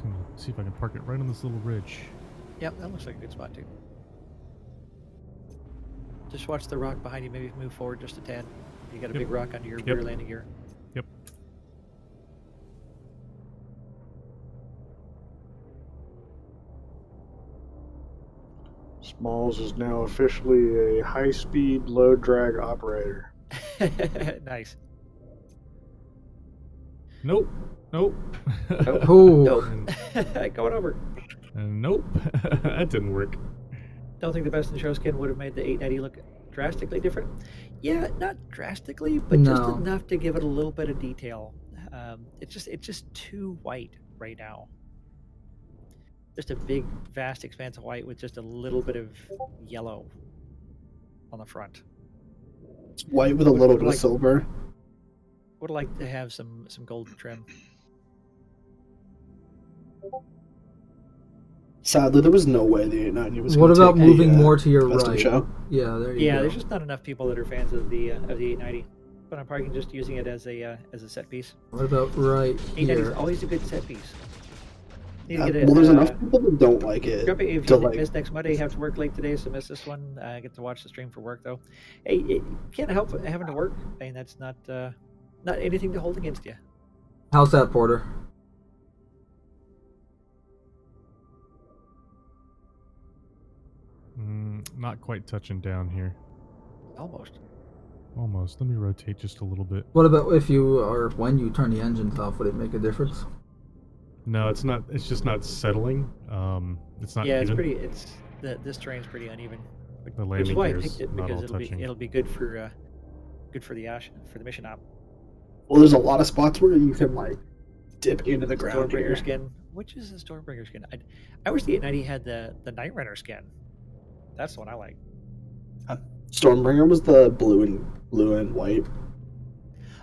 Speaker 4: gonna see if I can park it right on this little ridge.
Speaker 2: Yep, that looks like a good spot too. Just watch the rock behind you. Maybe move forward just a tad. You got a
Speaker 4: Yep.
Speaker 2: big rock under your
Speaker 4: Yep.
Speaker 2: rear landing gear.
Speaker 4: Yep.
Speaker 3: Smalls is now officially a high-speed, low-drag operator.
Speaker 2: Nice.
Speaker 4: Nope.
Speaker 2: Oh,
Speaker 1: Oh,
Speaker 2: going over.
Speaker 4: Nope. That didn't work.
Speaker 2: Don't think the best in show skin would have made the 890 look drastically different. Yeah, not drastically, but just
Speaker 1: No.
Speaker 2: enough to give it a little bit of detail. It's just too white right now. Just a big, vast expanse of white with just a little bit of yellow on the front.
Speaker 5: It's white with a little bit of
Speaker 2: like-
Speaker 5: silver.
Speaker 2: Would like to have some gold trim.
Speaker 5: Sadly, there was no way the 890 was.
Speaker 1: what
Speaker 5: gonna
Speaker 1: about
Speaker 5: take
Speaker 1: moving
Speaker 5: a,
Speaker 1: more to your
Speaker 5: custom
Speaker 1: right?
Speaker 5: show.
Speaker 1: Yeah, there you
Speaker 2: Yeah,
Speaker 1: go.
Speaker 2: there's just not enough people that are fans of the 890. But I'm probably just using it as a set piece.
Speaker 1: What about right
Speaker 2: 890 is
Speaker 1: here?
Speaker 2: always a good set piece. Need to get
Speaker 5: Well, there's
Speaker 2: it.
Speaker 5: enough people that don't like it.
Speaker 2: Grumpy, if
Speaker 5: to
Speaker 2: you
Speaker 5: like,
Speaker 2: miss next Monday, you have to work late today, so miss this one. Get to watch the stream for work though. Hey, it can't help having to work. I mean, that's not anything to hold against you.
Speaker 1: How's that, Porter?
Speaker 4: Not quite touching down here.
Speaker 2: Almost.
Speaker 4: Almost. Let me rotate just a little bit.
Speaker 1: What about if you or when you turn the engines off? Would it make a difference?
Speaker 4: No, it's not. It's just not settling. It's not.
Speaker 2: Yeah, it's
Speaker 4: even.
Speaker 2: pretty. This terrain's pretty uneven.
Speaker 4: The
Speaker 2: Which is
Speaker 4: landing
Speaker 2: why I
Speaker 4: gear's
Speaker 2: picked it
Speaker 4: not
Speaker 2: because
Speaker 4: all touching.
Speaker 2: it'll be good for the mission op.
Speaker 5: well, there's a lot of spots where you can like dip into the ground.
Speaker 2: Stormbringer
Speaker 5: Here.
Speaker 2: skin. Which is the Stormbringer skin? I wish the 890 had the Night Runner skin. That's the one I like.
Speaker 5: Stormbringer was the blue and white.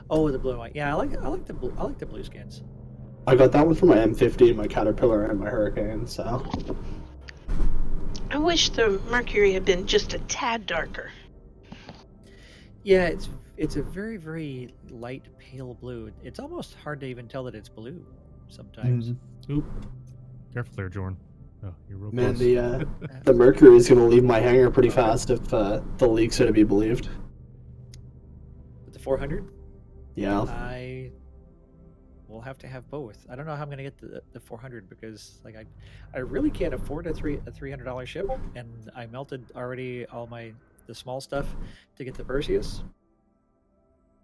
Speaker 2: Oh, the blue and white. Yeah, I like the blue. I like the blue skins.
Speaker 5: I got that one for my M50, my Caterpillar, and my Hurricane. So
Speaker 7: I wish the Mercury had been just a tad darker.
Speaker 2: Yeah, it's a very, very light pale blue. It's almost hard to even tell that it's blue sometimes.
Speaker 4: Oop. Careful there, Jordan. Oh, you're real
Speaker 5: man,
Speaker 4: close.
Speaker 5: the Mercury is gonna leave my hangar pretty fast if the leaks are to be believed.
Speaker 2: With the 400,
Speaker 5: Yeah.
Speaker 2: I will have to have both. I don't know how I'm gonna get the 400 because like I really can't afford a $300 ship, and I melted already all the small stuff to get the Perseus.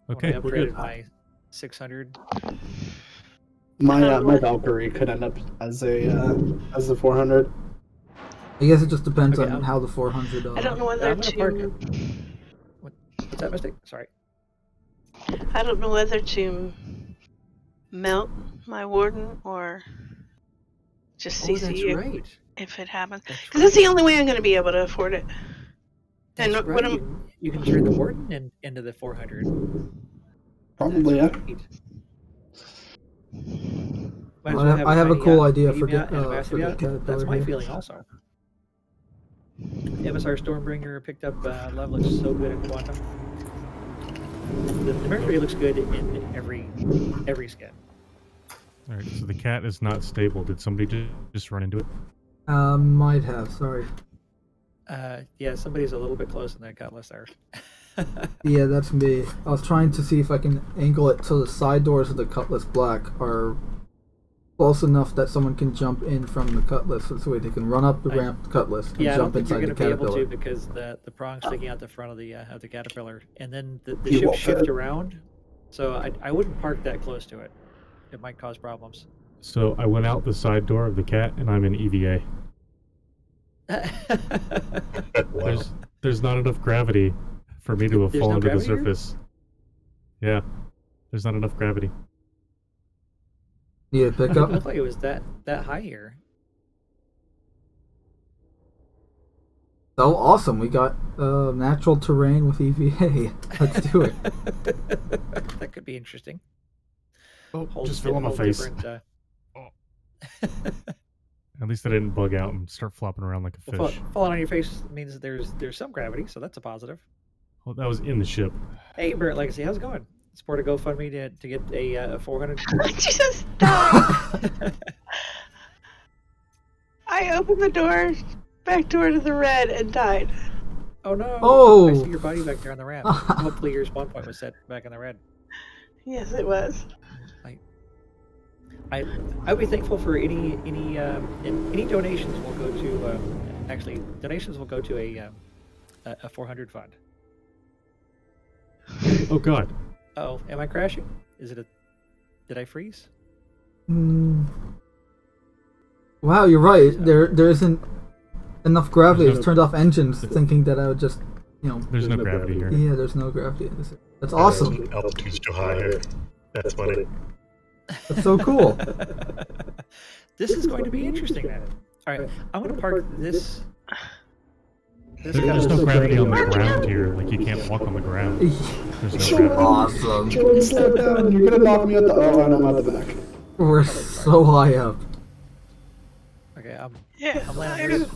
Speaker 4: Okay,
Speaker 2: When I
Speaker 4: we're
Speaker 2: upgraded
Speaker 4: good.
Speaker 2: my 600.
Speaker 5: My Valkyrie could end up as the 400.
Speaker 1: I guess it just depends
Speaker 2: Okay,
Speaker 1: on how the 400.
Speaker 7: I don't know whether
Speaker 2: I'm gonna park it.
Speaker 7: to.
Speaker 2: What's that mistake? Sorry.
Speaker 7: I don't know whether to melt my Warden or just
Speaker 2: Oh,
Speaker 7: CC
Speaker 2: that's
Speaker 7: you
Speaker 2: right.
Speaker 7: if it happens.
Speaker 2: That's
Speaker 7: Because that's the only way I'm going to be able to afford it. And
Speaker 2: That's
Speaker 7: what
Speaker 2: right.
Speaker 7: am-
Speaker 2: You can turn the Warden into the 400.
Speaker 5: Probably, yeah.
Speaker 2: Right. Might as well
Speaker 1: I have a
Speaker 2: tiny
Speaker 1: cool
Speaker 2: yacht,
Speaker 1: idea
Speaker 2: medium
Speaker 1: for
Speaker 2: yacht, and a
Speaker 1: for
Speaker 2: massive
Speaker 1: the
Speaker 2: yacht. That's
Speaker 1: Caterpillar
Speaker 2: my
Speaker 1: here.
Speaker 2: feeling also. MSR Stormbringer picked up Love looks so good in Quantum. The Mercury looks good in every skin.
Speaker 4: All right, so the cat is not stable. Did somebody just run into it?
Speaker 1: Might have. Sorry.
Speaker 2: Yeah, somebody's a little bit close in that cutlass there.
Speaker 1: Yeah, that's me. I was trying to see if I can angle it so the side doors of the Cutlass Black are close enough that someone can jump in from the Cutlass, so they can run up the ramp Cutlass and
Speaker 2: Yeah, I don't
Speaker 1: jump
Speaker 2: think you're
Speaker 1: inside the
Speaker 2: going to be able
Speaker 1: Caterpillar.
Speaker 2: to because the prong's sticking out the front of the Caterpillar, and then the
Speaker 5: You
Speaker 2: ships
Speaker 5: won't
Speaker 2: shift
Speaker 5: fit.
Speaker 2: around. So I wouldn't park that close to it. It might cause problems.
Speaker 4: So I went out the side door of the cat, and I'm in EVA.
Speaker 10: Wow.
Speaker 4: There's not enough gravity for me to have
Speaker 2: There's no
Speaker 4: fallen to the
Speaker 2: gravity here?
Speaker 4: surface. Yeah, there's not enough gravity.
Speaker 1: Yeah,
Speaker 2: I
Speaker 1: pick
Speaker 2: didn't
Speaker 1: up.
Speaker 2: look like it was that high here.
Speaker 1: Oh, awesome! We got natural terrain with EVA. Let's do it.
Speaker 2: That could be interesting.
Speaker 4: Oh,
Speaker 2: Whole
Speaker 4: just fell on my
Speaker 2: whole
Speaker 4: face.
Speaker 2: different,
Speaker 4: At least I didn't bug out and start flopping around like a
Speaker 2: well,
Speaker 4: fish.
Speaker 2: falling on your face means that there's some gravity, so that's a positive.
Speaker 4: Well, that was in the ship.
Speaker 2: Hey, Burnt Legacy, how's it going? Support a GoFundMe to get a 400.
Speaker 7: Jesus, stop! I opened the back door to the red and died.
Speaker 2: Oh no!
Speaker 1: Oh!
Speaker 2: I see your body back there on the ramp. Hopefully your spawn point was set back in the red.
Speaker 7: Yes, it was.
Speaker 2: I'd be thankful for any donations will go to actually donations will go to a 400 fund.
Speaker 4: Oh God!
Speaker 2: Oh, am I crashing? Did I freeze?
Speaker 1: Wow, you're right. There isn't enough gravity.
Speaker 4: There's
Speaker 1: I
Speaker 4: no-
Speaker 1: turned off engines, thinking that I would just,
Speaker 4: There's no gravity here.
Speaker 1: Yeah, there's no gravity in this. That's awesome.
Speaker 10: Altitude's too high here. That's funny.
Speaker 1: That's so cool.
Speaker 2: This is going to be interesting then. All right, I'm going to park this.
Speaker 4: There's no gravity on the ground here. Like you can't walk on the ground. There's no gravity.
Speaker 1: Awesome.
Speaker 5: Jordan, slow down. You're gonna knock me at the. Oh, and I'm at the back.
Speaker 1: We're so high up.
Speaker 2: Okay,
Speaker 7: Yeah.
Speaker 2: I'm landing this.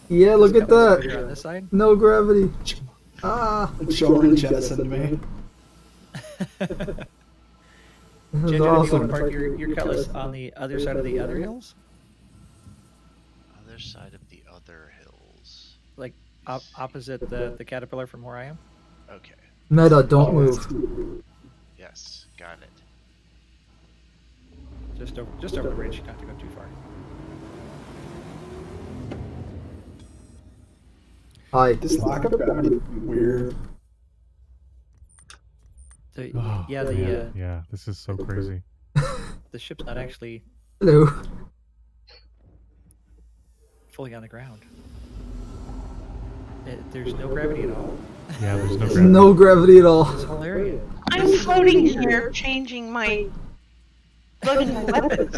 Speaker 1: Yeah, look at
Speaker 2: Here
Speaker 1: that.
Speaker 2: on this side.
Speaker 1: No gravity. Ah,
Speaker 5: Jordan jettisoned me.
Speaker 1: this is
Speaker 2: Ginger, if you want
Speaker 1: awesome.
Speaker 2: to park your Cutlass on the other side of the other hills,
Speaker 6: other side of the other hills?
Speaker 2: Like opposite the caterpillar from where I am.
Speaker 6: Okay.
Speaker 1: Meta, don't move.
Speaker 6: Yes, got it.
Speaker 2: Just over the ridge, not to go too far.
Speaker 1: Hi.
Speaker 5: This lack of gravity is weird.
Speaker 2: So,
Speaker 4: Oh,
Speaker 2: yeah,
Speaker 4: yeah, this is so crazy.
Speaker 2: the ship's not actually
Speaker 1: Hello.
Speaker 2: fully on the ground. There's no gravity at all.
Speaker 4: Yeah, there's no
Speaker 1: There's
Speaker 4: gravity.
Speaker 1: no gravity at all.
Speaker 2: It's hilarious.
Speaker 7: I'm floating here, changing my loading my weapons.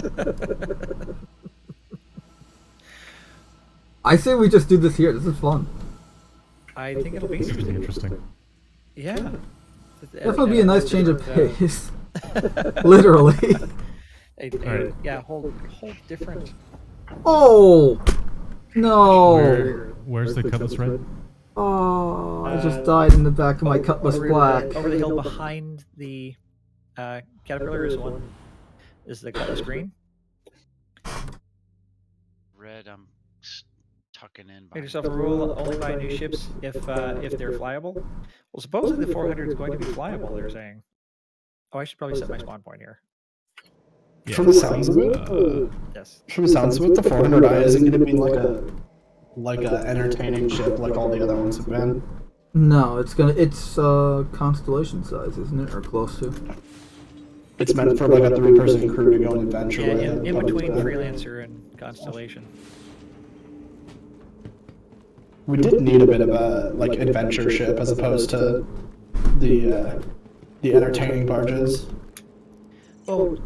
Speaker 1: I say we just do this here. This is fun.
Speaker 2: I think it'll be
Speaker 4: This is gonna be
Speaker 2: interesting.
Speaker 4: interesting.
Speaker 2: Yeah.
Speaker 1: Definitely be a nice change of pace. Literally.
Speaker 4: Alright.
Speaker 2: Yeah, whole different.
Speaker 1: Oh no!
Speaker 4: Where's the cutlass red?
Speaker 1: Oh, I just died in the back of my cutlass black.
Speaker 2: Over the hill behind the caterpillar is the cutlass green.
Speaker 6: Red, I'm tucking in.
Speaker 2: Make yourself a rule: only buy new ships if they're flyable. Well, supposedly the 400 is going to be flyable. They're saying. Oh, I should probably set my spawn point here.
Speaker 4: Yeah.
Speaker 5: From the sounds of it,
Speaker 2: Yes.
Speaker 5: from the sounds of it, the 400i isn't going to be like a entertaining ship like all the other ones have been.
Speaker 1: No, it's constellation size, isn't it, or close to?
Speaker 5: It's meant for like a 3-person crew to go on adventure
Speaker 2: Yeah,
Speaker 5: with.
Speaker 2: in between Freelancer and Constellation.
Speaker 5: We did need a bit of a like adventure ship as opposed to the entertaining barges.
Speaker 2: Well,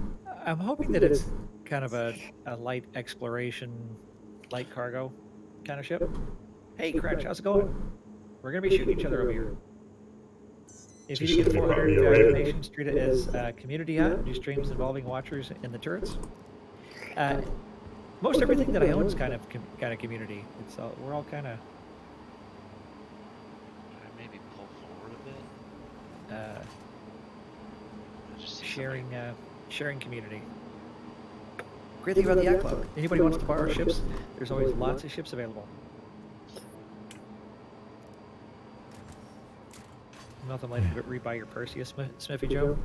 Speaker 2: I'm hoping that it's kind of a light exploration, light cargo kind of ship. Hey, Crutch, how's it going? We're going to be shooting each other over here. If you get 400 donations, treat it as community hut, do streams involving watchers in the turrets. Most everything that I own is kind of community. It's all, we're all kind of
Speaker 6: Maybe pull forward a bit. Just see
Speaker 2: sharing community. Great thing about the Yacht Club. Anybody wants to borrow ships? There's always lots of ships available. Nothing like rebuy your Perseus, Smithy Joe.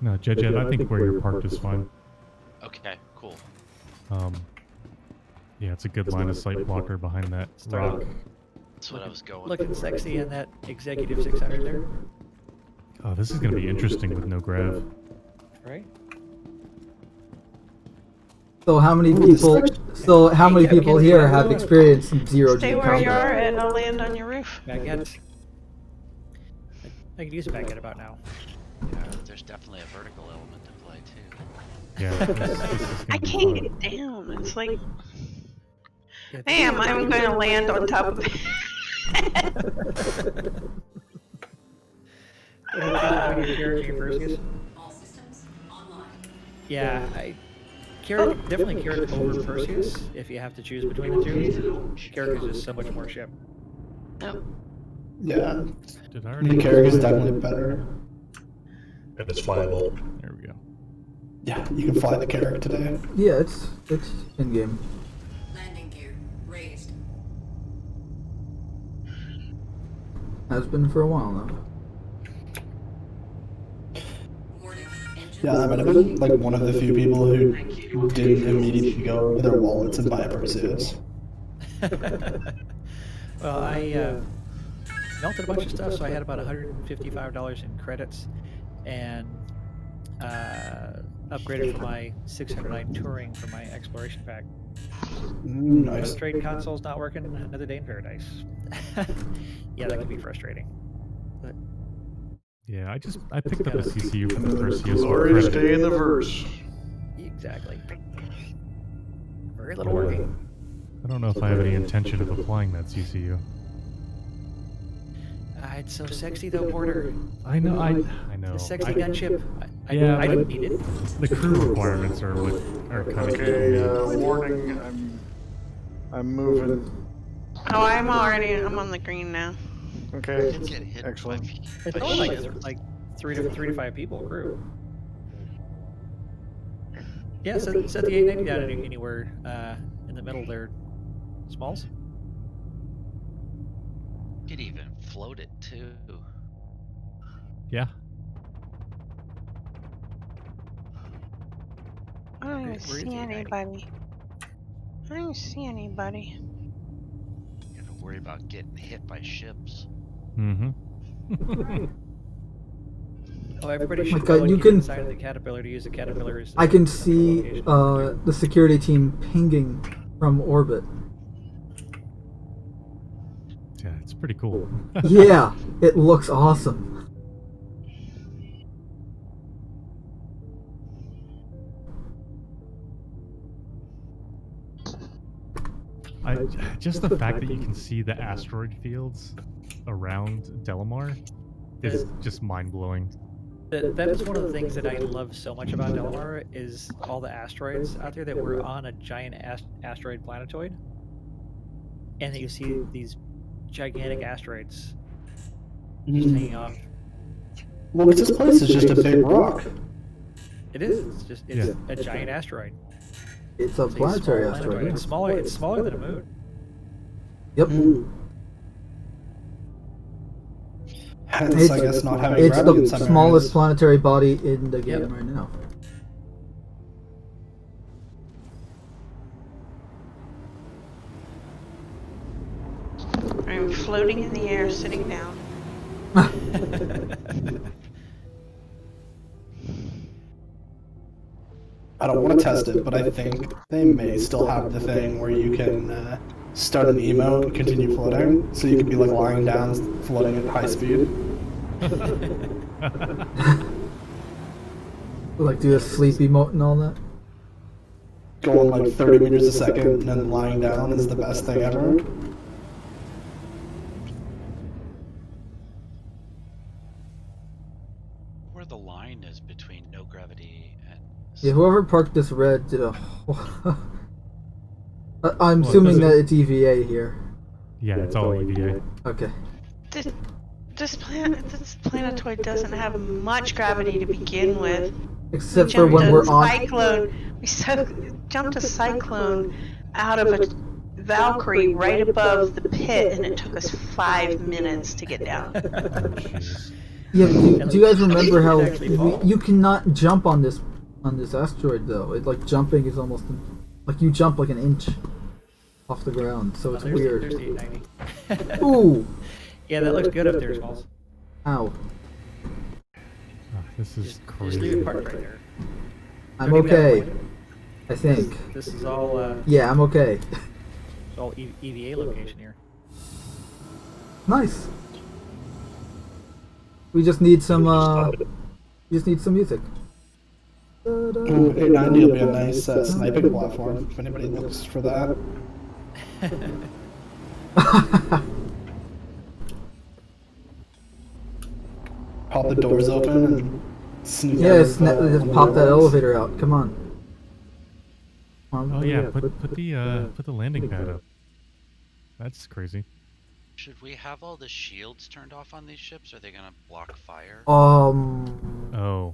Speaker 4: No, Jed, I think where you're parked is fine.
Speaker 6: Okay, cool.
Speaker 4: Yeah, it's a good line of sight blocker behind that rock.
Speaker 6: That's what I was going
Speaker 2: Looking
Speaker 6: for.
Speaker 2: sexy in that Executive 600 there.
Speaker 4: Oh, this is gonna be interesting with no grav.
Speaker 2: Right?
Speaker 1: So how many people? So how many people here have experience in zero G
Speaker 7: Stay where you are
Speaker 1: combat?
Speaker 7: and I'll land on your roof.
Speaker 2: Baguette. I could use a baguette about now.
Speaker 6: Yeah, there's definitely a vertical element to play too.
Speaker 4: Yeah, this is
Speaker 7: I
Speaker 4: gonna be
Speaker 7: can't
Speaker 4: fun.
Speaker 7: get down. It's like,
Speaker 2: Yeah,
Speaker 7: damn, I'm going to land on top of it.
Speaker 2: Yeah, definitely Carrick over Perseus if you have to choose between the two. Carrick is just so much more ship.
Speaker 7: Oh,
Speaker 5: Yeah,
Speaker 4: Did I already?
Speaker 5: the Carrick is definitely better.
Speaker 10: And it's flyable.
Speaker 4: There we go.
Speaker 5: Yeah, you can fly the Carrick today.
Speaker 1: Yeah, it's in game.
Speaker 11: Landing gear raised.
Speaker 1: Has been for a while now.
Speaker 11: Warning. Engine.
Speaker 5: Yeah, I mean, I've been like one of the few people who didn't immediately go to their wallets and buy a Perseus.
Speaker 2: Well, I melted a bunch of stuff, so I had about $155 in credits, and upgraded for my 609 touring for my exploration pack.
Speaker 5: Nice.
Speaker 2: Trade console's not working. Another day in paradise. Yeah, that can be frustrating. But
Speaker 4: Yeah, I picked up a CCU from the Perseus. for
Speaker 3: Glorious
Speaker 4: credit.
Speaker 3: day in the verse.
Speaker 2: exactly. Very little working.
Speaker 4: I don't know if I have any intention of applying that CCU.
Speaker 2: It's so sexy though, Porter.
Speaker 4: I know, I know.
Speaker 2: The sexy gunship. I
Speaker 4: Yeah,
Speaker 2: I
Speaker 4: but-
Speaker 2: didn't need it.
Speaker 4: The crew requirements are what are kind of
Speaker 3: Okay, warning. I'm moving.
Speaker 7: oh, I'm on the green now.
Speaker 3: Okay,
Speaker 6: Didn't get hit
Speaker 3: excellent.
Speaker 2: It's
Speaker 6: by
Speaker 2: only
Speaker 6: shield.
Speaker 2: like three to five people crew. Yeah, set the 890 down anywhere in the middle there, Smalls.
Speaker 6: You could even float it too.
Speaker 4: Yeah.
Speaker 7: I don't even
Speaker 2: Where is
Speaker 7: see
Speaker 2: 890?
Speaker 7: anybody. I don't even see anybody.
Speaker 6: You gotta worry about getting hit by ships.
Speaker 4: Mm-hmm.
Speaker 2: Oh, everybody
Speaker 1: my
Speaker 2: should
Speaker 1: God,
Speaker 2: go
Speaker 1: you
Speaker 2: and get
Speaker 1: can-
Speaker 2: inside of the Caterpillar to use the Caterpillar as
Speaker 1: I can
Speaker 2: a
Speaker 1: see
Speaker 2: location.
Speaker 1: the security team pinging from orbit.
Speaker 4: Yeah, it's pretty cool.
Speaker 1: Yeah, it looks awesome.
Speaker 4: Just the fact that you can see the asteroid fields around Delamar is just mind-blowing.
Speaker 2: That is one of the things that I love so much about Delamar is all the asteroids out there that were on a giant asteroid planetoid, and that you see these gigantic asteroids just hanging off.
Speaker 5: Well, this place is just a big rock.
Speaker 2: It is. It's a giant asteroid.
Speaker 1: It's a
Speaker 2: It's a
Speaker 1: planetary
Speaker 2: small
Speaker 1: asteroid.
Speaker 2: planetoid. It's smaller than a moon.
Speaker 1: Yep.
Speaker 5: Hence, I guess not having
Speaker 1: It's
Speaker 5: gravity
Speaker 1: the
Speaker 5: in some
Speaker 1: smallest
Speaker 5: areas.
Speaker 1: planetary body in the game right now.
Speaker 7: I'm floating in the air, sitting down.
Speaker 5: I don't want to test it, but I think they may still have the thing where you can start an emote and continue floating, so you can be like lying down, floating at high speed.
Speaker 1: Like do a sleep emote and all that.
Speaker 5: Going like 30 meters a second and then lying down is the best thing ever.
Speaker 6: Where the line is between no gravity and
Speaker 1: Yeah, whoever parked this red did a. I'm assuming that it's EVA here.
Speaker 4: Yeah, it's all EVA.
Speaker 1: Okay.
Speaker 7: This planetoid doesn't have much gravity to begin with.
Speaker 1: Except for when we're on.
Speaker 7: Cyclone. We jumped a cyclone out of a Valkyrie right above the pit, and it took us 5 minutes to get down.
Speaker 1: Yeah, do you guys remember how you cannot jump on this asteroid though? It like jumping is almost like you jump like an inch off the ground, so it's weird.
Speaker 2: There's the 890.
Speaker 1: Ooh.
Speaker 2: Yeah, that looks good up there, Smalls.
Speaker 1: Ow.
Speaker 4: This is
Speaker 2: Just
Speaker 4: crazy.
Speaker 2: leave it parked right there.
Speaker 1: I'm
Speaker 2: Don't even have
Speaker 1: okay.
Speaker 2: to point it.
Speaker 1: I think.
Speaker 2: This is all.
Speaker 1: Yeah, I'm okay.
Speaker 2: It's all EVA location here.
Speaker 1: Nice. We just need some. We just need some music.
Speaker 5: Ooh, 890 will be a nice sniping platform if anybody looks for that. Pop the doors open and sneak
Speaker 1: Yeah,
Speaker 5: out
Speaker 1: just pop that elevator out. Come on.
Speaker 4: Oh yeah, put the landing pad up. That's crazy.
Speaker 6: should we have all the shields turned off on these ships? Are they gonna block fire?
Speaker 4: Oh.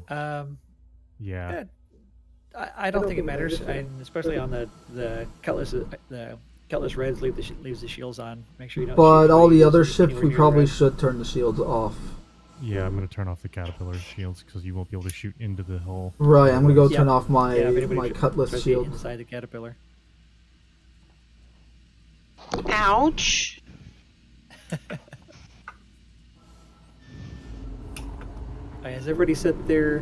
Speaker 4: Yeah.
Speaker 2: I don't think it matters, and especially on the Cutlass. The Cutlass Reds leaves the shields on. Make sure you don't.
Speaker 1: But
Speaker 2: shoot
Speaker 1: all the
Speaker 2: anybody
Speaker 1: other
Speaker 2: who's
Speaker 1: ships,
Speaker 2: anywhere
Speaker 1: we
Speaker 2: near
Speaker 1: probably
Speaker 2: red.
Speaker 1: should turn the shields off.
Speaker 4: Yeah, I'm gonna turn off the Caterpillar shields because you won't be able to shoot into the hull.
Speaker 1: Right, I'm gonna go
Speaker 2: Yeah.
Speaker 1: turn off my
Speaker 2: Yeah, if anybody
Speaker 1: my
Speaker 2: should-
Speaker 1: Cutlass
Speaker 2: especially
Speaker 1: shield.
Speaker 2: inside the Caterpillar.
Speaker 7: Ouch.
Speaker 2: Has everybody set their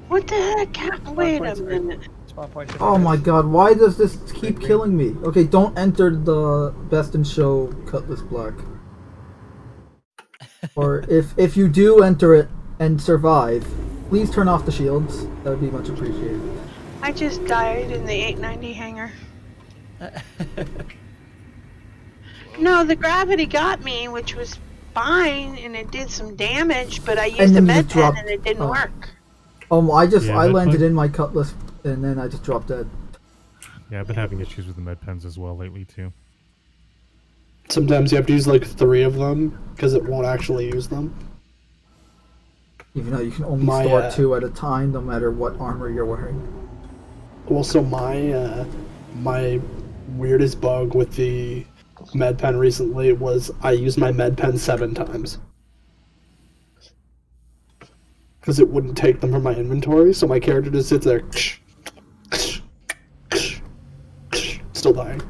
Speaker 7: What the heck? Wait a minute.
Speaker 2: spawn points?
Speaker 1: Oh my god, why does this keep killing me? Okay, don't enter the Best in Show Cutlass Black. Or if you do enter it and survive, please turn off the shields. That would be much appreciated.
Speaker 7: I just died in the 890 hangar. No, the gravity got me, which was fine, and it did some damage, but I used the
Speaker 1: then you
Speaker 7: med pen
Speaker 1: dropped-
Speaker 7: and it didn't
Speaker 1: oh.
Speaker 7: work.
Speaker 1: I
Speaker 4: Yeah,
Speaker 1: landed
Speaker 4: but-
Speaker 1: in my Cutlass and then I just dropped dead.
Speaker 4: Yeah, I've been having issues with the med pens as well lately too.
Speaker 5: Sometimes you have to use like 3 of them because it won't actually use them.
Speaker 1: Even though you can only
Speaker 5: My,
Speaker 1: store 2 at a time, no matter what armor you're wearing.
Speaker 5: Well, so my weirdest bug with the med pen recently was I used my med pen 7 times. Because it wouldn't take them from my inventory, so my character just sits there, still dying.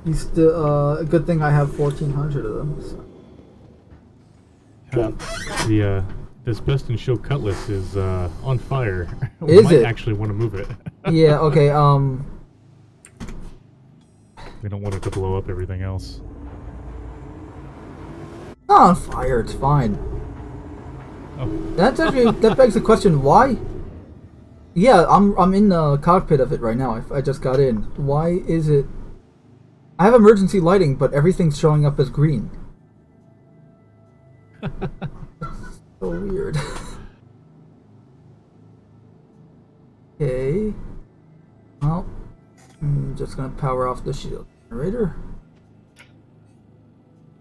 Speaker 1: He's still, good thing I have 1,400 of them. So.
Speaker 5: Yeah.
Speaker 4: This best in show cutlass is on fire.
Speaker 1: Is
Speaker 4: might
Speaker 1: it?
Speaker 4: actually want to move it.
Speaker 1: Yeah, okay,
Speaker 4: We don't want it to blow up everything else.
Speaker 1: not on fire, it's fine.
Speaker 4: Oh.
Speaker 1: That's actually, that begs the question, why? Yeah, I'm in the cockpit of it right now. I just got in. Why is it... I have emergency lighting, but everything's showing up as green. That's so weird. Okay. Well, I'm just gonna power off the shield generator.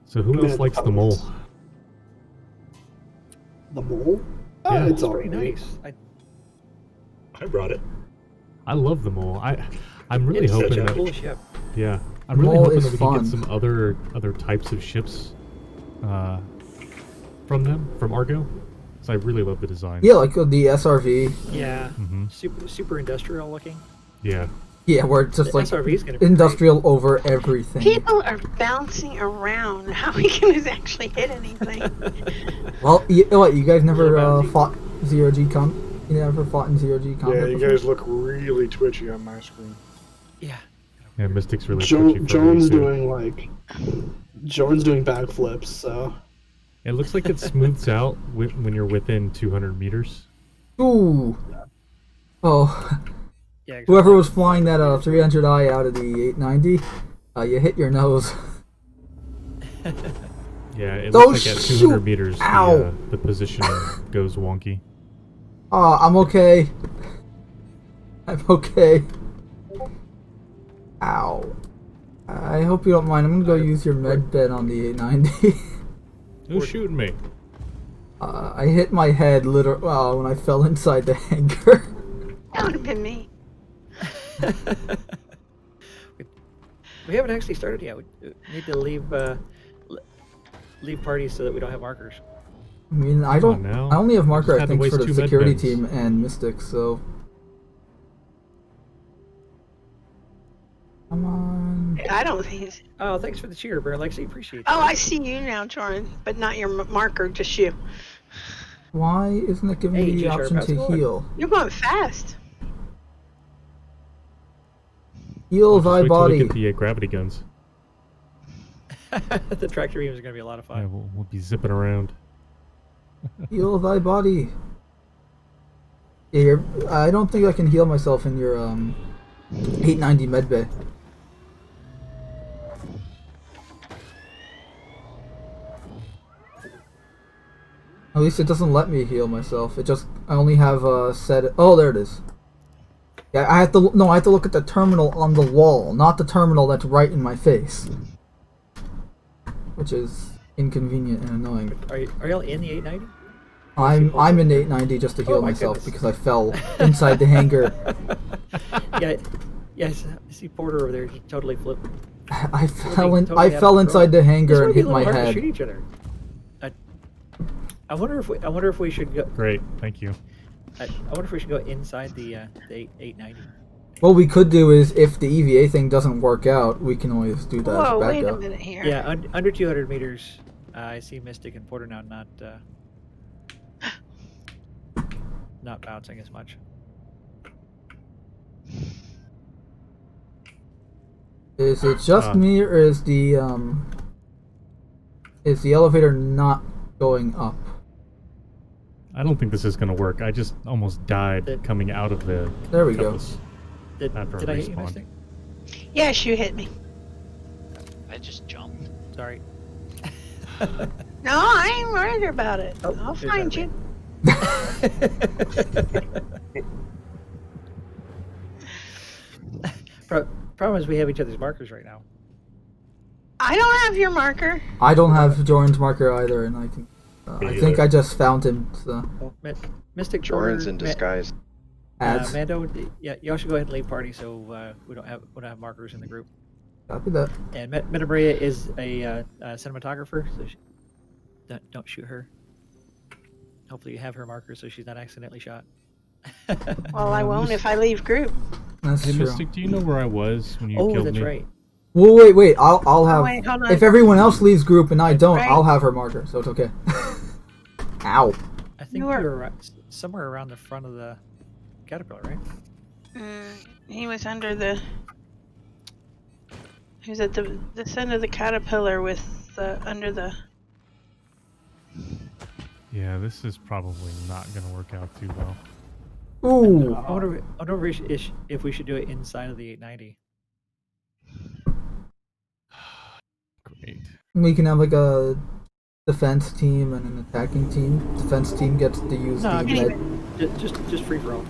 Speaker 4: So who else likes the mole?
Speaker 5: The mole?
Speaker 4: Yeah,
Speaker 5: It's
Speaker 2: Pretty
Speaker 5: alright.
Speaker 2: nice.
Speaker 10: I brought it.
Speaker 4: I love the mole. I'm really
Speaker 2: It's such
Speaker 4: hoping
Speaker 2: a
Speaker 4: that
Speaker 2: cool ship.
Speaker 4: yeah, I'm really
Speaker 1: Mole
Speaker 4: hoping
Speaker 1: is
Speaker 4: that we can
Speaker 1: fun.
Speaker 4: get some other types of ships from them, from Argo. So I really love the design.
Speaker 1: Yeah, like the SRV.
Speaker 2: Yeah,
Speaker 4: Mm-hmm.
Speaker 2: super industrial looking.
Speaker 4: Yeah.
Speaker 1: Yeah, where it's just
Speaker 2: The
Speaker 1: like
Speaker 2: SRV is gonna be
Speaker 1: industrial over everything.
Speaker 7: People are bouncing around. How are we going to actually hit anything?
Speaker 1: Well, what, you guys never
Speaker 2: Little bouncy.
Speaker 1: fought Zero-G Combat? You never fought in Zero-G Combat
Speaker 3: Yeah, you
Speaker 1: before?
Speaker 3: guys look really twitchy on my screen.
Speaker 2: Yeah.
Speaker 4: Yeah, Mystic's really twitchy for
Speaker 5: Jones
Speaker 4: me, too.
Speaker 5: Jones doing backflips, so
Speaker 4: It looks like it smooths out when you're within 200 meters.
Speaker 1: Ooh. Oh.
Speaker 2: Yeah, exactly.
Speaker 1: Whoever was flying that 300i out of the 890, you hit your nose.
Speaker 4: Yeah, it
Speaker 1: Oh,
Speaker 4: looks like at 200
Speaker 1: shoot!
Speaker 4: meters,
Speaker 1: Ow!
Speaker 4: the positioning goes wonky.
Speaker 1: Oh, I'm okay. I'm okay. Ow. I hope you don't mind. I'm gonna go use your med bed on the 890.
Speaker 4: Who's shooting me?
Speaker 1: I hit my head when I fell inside the hangar.
Speaker 7: That would have been me.
Speaker 2: We haven't actually started yet. We need to leave parties so that we don't have markers.
Speaker 1: I mean, I
Speaker 4: Come on
Speaker 1: don't.
Speaker 4: now.
Speaker 1: I only have marker,
Speaker 4: Just
Speaker 1: I
Speaker 4: had to
Speaker 1: think,
Speaker 4: waste
Speaker 1: for the
Speaker 4: 2 med
Speaker 1: security
Speaker 4: beds.
Speaker 1: team and Mystic, so. Come on.
Speaker 7: I don't think it's...
Speaker 2: Oh, thanks for the cheer, Bear Lexi. Appreciate
Speaker 7: Oh,
Speaker 2: that.
Speaker 7: I see you now, Jordan, but not your marker, just you.
Speaker 1: Why isn't it giving
Speaker 2: Hey,
Speaker 1: me the
Speaker 2: G-Sharp,
Speaker 1: option
Speaker 2: how's
Speaker 1: to
Speaker 2: it going?
Speaker 1: heal?
Speaker 7: You're going fast.
Speaker 1: Heal
Speaker 4: Just
Speaker 1: thy
Speaker 4: wait till we
Speaker 1: body.
Speaker 4: get the gravity guns.
Speaker 2: The tractor beam is going to be a lot of
Speaker 4: Yeah,
Speaker 2: fun.
Speaker 4: we'll be zipping around.
Speaker 1: Heal thy body. Yeah, I don't think I can heal myself in your 890 medbay. At least it doesn't let me heal myself. It just I only have set. Oh, there it is. Yeah, I have to look at the terminal on the wall, not the terminal that's right in my face, which is inconvenient and annoying.
Speaker 2: Are y'all in the 890?
Speaker 1: I'm in 890 just to heal
Speaker 2: my
Speaker 1: myself
Speaker 2: goodness.
Speaker 1: because I fell inside the hangar.
Speaker 2: Yeah, yes. I see Porter over there. He totally flipped.
Speaker 1: I fell
Speaker 2: Totally
Speaker 1: I
Speaker 2: out of
Speaker 1: fell
Speaker 2: control.
Speaker 1: inside the
Speaker 2: This
Speaker 1: hangar
Speaker 2: might
Speaker 1: and
Speaker 2: be a
Speaker 1: hit
Speaker 2: little
Speaker 1: my
Speaker 2: hard to shoot
Speaker 1: head.
Speaker 2: each other. I wonder if we should go.
Speaker 4: Great, thank you.
Speaker 2: I wonder if we should go inside the 890.
Speaker 1: What we could do is, if the EVA thing doesn't work out, we can always do that
Speaker 7: Whoa,
Speaker 1: as
Speaker 7: wait a
Speaker 1: backup.
Speaker 7: minute here.
Speaker 2: Yeah, under 200 meters. I see Mystic and Porter now not bouncing as much.
Speaker 1: Is it just me, or is the elevator not going up?
Speaker 4: I don't think this is going to work. I just almost died coming out of the
Speaker 1: There we go.
Speaker 4: cutlass
Speaker 2: Did
Speaker 4: after
Speaker 2: I hit you,
Speaker 4: respawn.
Speaker 2: Mystic?
Speaker 7: Yes, you hit me.
Speaker 6: I just jumped.
Speaker 2: Sorry.
Speaker 7: No, I ain't worried about it.
Speaker 2: Oh,
Speaker 7: I'll
Speaker 2: there's
Speaker 7: find
Speaker 2: that
Speaker 7: you.
Speaker 2: Problem is we have each other's markers right now.
Speaker 7: I don't have your marker.
Speaker 1: I don't have Jordan's marker either, and I can. I think I just found him. So.
Speaker 2: Well, Mystic
Speaker 9: Joran's
Speaker 2: Porter,
Speaker 9: in disguise.
Speaker 1: Ads.
Speaker 2: Mando, yeah, y'all should go ahead and leave party so we don't have markers in the group.
Speaker 1: Copy that.
Speaker 2: And Metabrea is a cinematographer, so don't shoot her. Hopefully you have her marker so she's not accidentally shot.
Speaker 7: Well, I won't if I leave group.
Speaker 1: That's
Speaker 4: Hey,
Speaker 1: true.
Speaker 4: Mystic, do you know where I was when you killed me?
Speaker 2: Oh, that's right.
Speaker 1: Well, wait. I'll have.
Speaker 7: Wait, hold on.
Speaker 1: If everyone else leaves group and I don't,
Speaker 7: Right.
Speaker 1: I'll have her marker, so it's okay. Ow.
Speaker 2: I think you were somewhere around the front of the caterpillar, right?
Speaker 7: He was under the. He was at the center of the caterpillar with under the.
Speaker 4: Yeah, this is probably not going to work out too well.
Speaker 1: Ooh.
Speaker 2: I wonder if we should do it inside of the 890.
Speaker 4: Great.
Speaker 1: We can have like a defense team and an attacking team. Defense team gets to use
Speaker 2: No,
Speaker 1: the med.
Speaker 2: just free for all.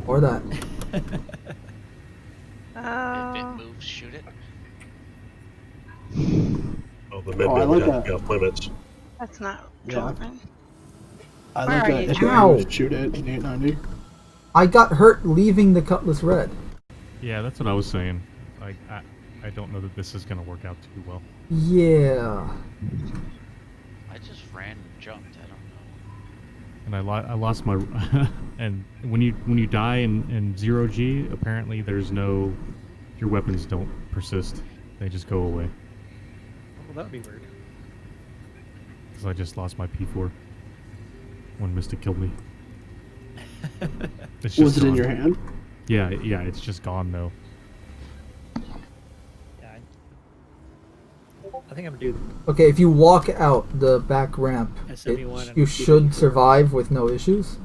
Speaker 1: Or that.
Speaker 6: If it moves, shoot it.
Speaker 10: Oh, the mid
Speaker 5: I like
Speaker 10: got
Speaker 5: that.
Speaker 10: off limits.
Speaker 7: That's not.
Speaker 5: Yeah.
Speaker 7: Jordan.
Speaker 5: I
Speaker 7: Where
Speaker 5: like
Speaker 7: are
Speaker 5: that.
Speaker 7: you,
Speaker 5: If you
Speaker 1: Jordan?
Speaker 5: shoot it in 890.
Speaker 1: I got hurt leaving the Cutlass Red.
Speaker 4: Yeah, that's what I was saying. Like, I don't know that this is going to work out too well.
Speaker 1: Yeah.
Speaker 6: I just ran and jumped. I don't know.
Speaker 4: And I lost my... and when you die in 0G, apparently there's no... Your weapons don't persist. They just go away.
Speaker 2: Well, that would be weird.
Speaker 4: Because I just lost my P4 when Mystic killed me. It's just
Speaker 5: Was it in
Speaker 4: gone.
Speaker 5: your hand?
Speaker 4: Yeah, it's just gone though.
Speaker 2: Yeah, I think I'm gonna do.
Speaker 1: Okay, if you walk out the back ramp,
Speaker 2: S71 and
Speaker 1: you
Speaker 2: keep
Speaker 1: should
Speaker 2: it
Speaker 1: survive with no issues.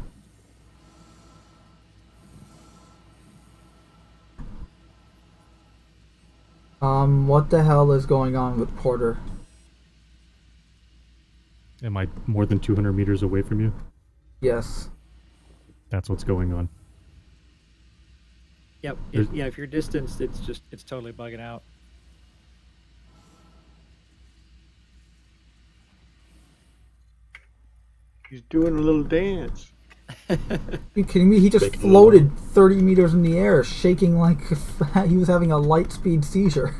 Speaker 1: What the hell is going on with Porter?
Speaker 4: Am I more than 200 meters away from you?
Speaker 1: Yes.
Speaker 4: That's what's going on.
Speaker 2: Yep.
Speaker 4: There's-
Speaker 2: Yeah, if you're distanced, it's totally bugging out.
Speaker 3: He's doing a little dance.
Speaker 1: Are you kidding me? He just
Speaker 10: Making
Speaker 1: floated 30 meters in the air, shaking like he was having a light speed seizure.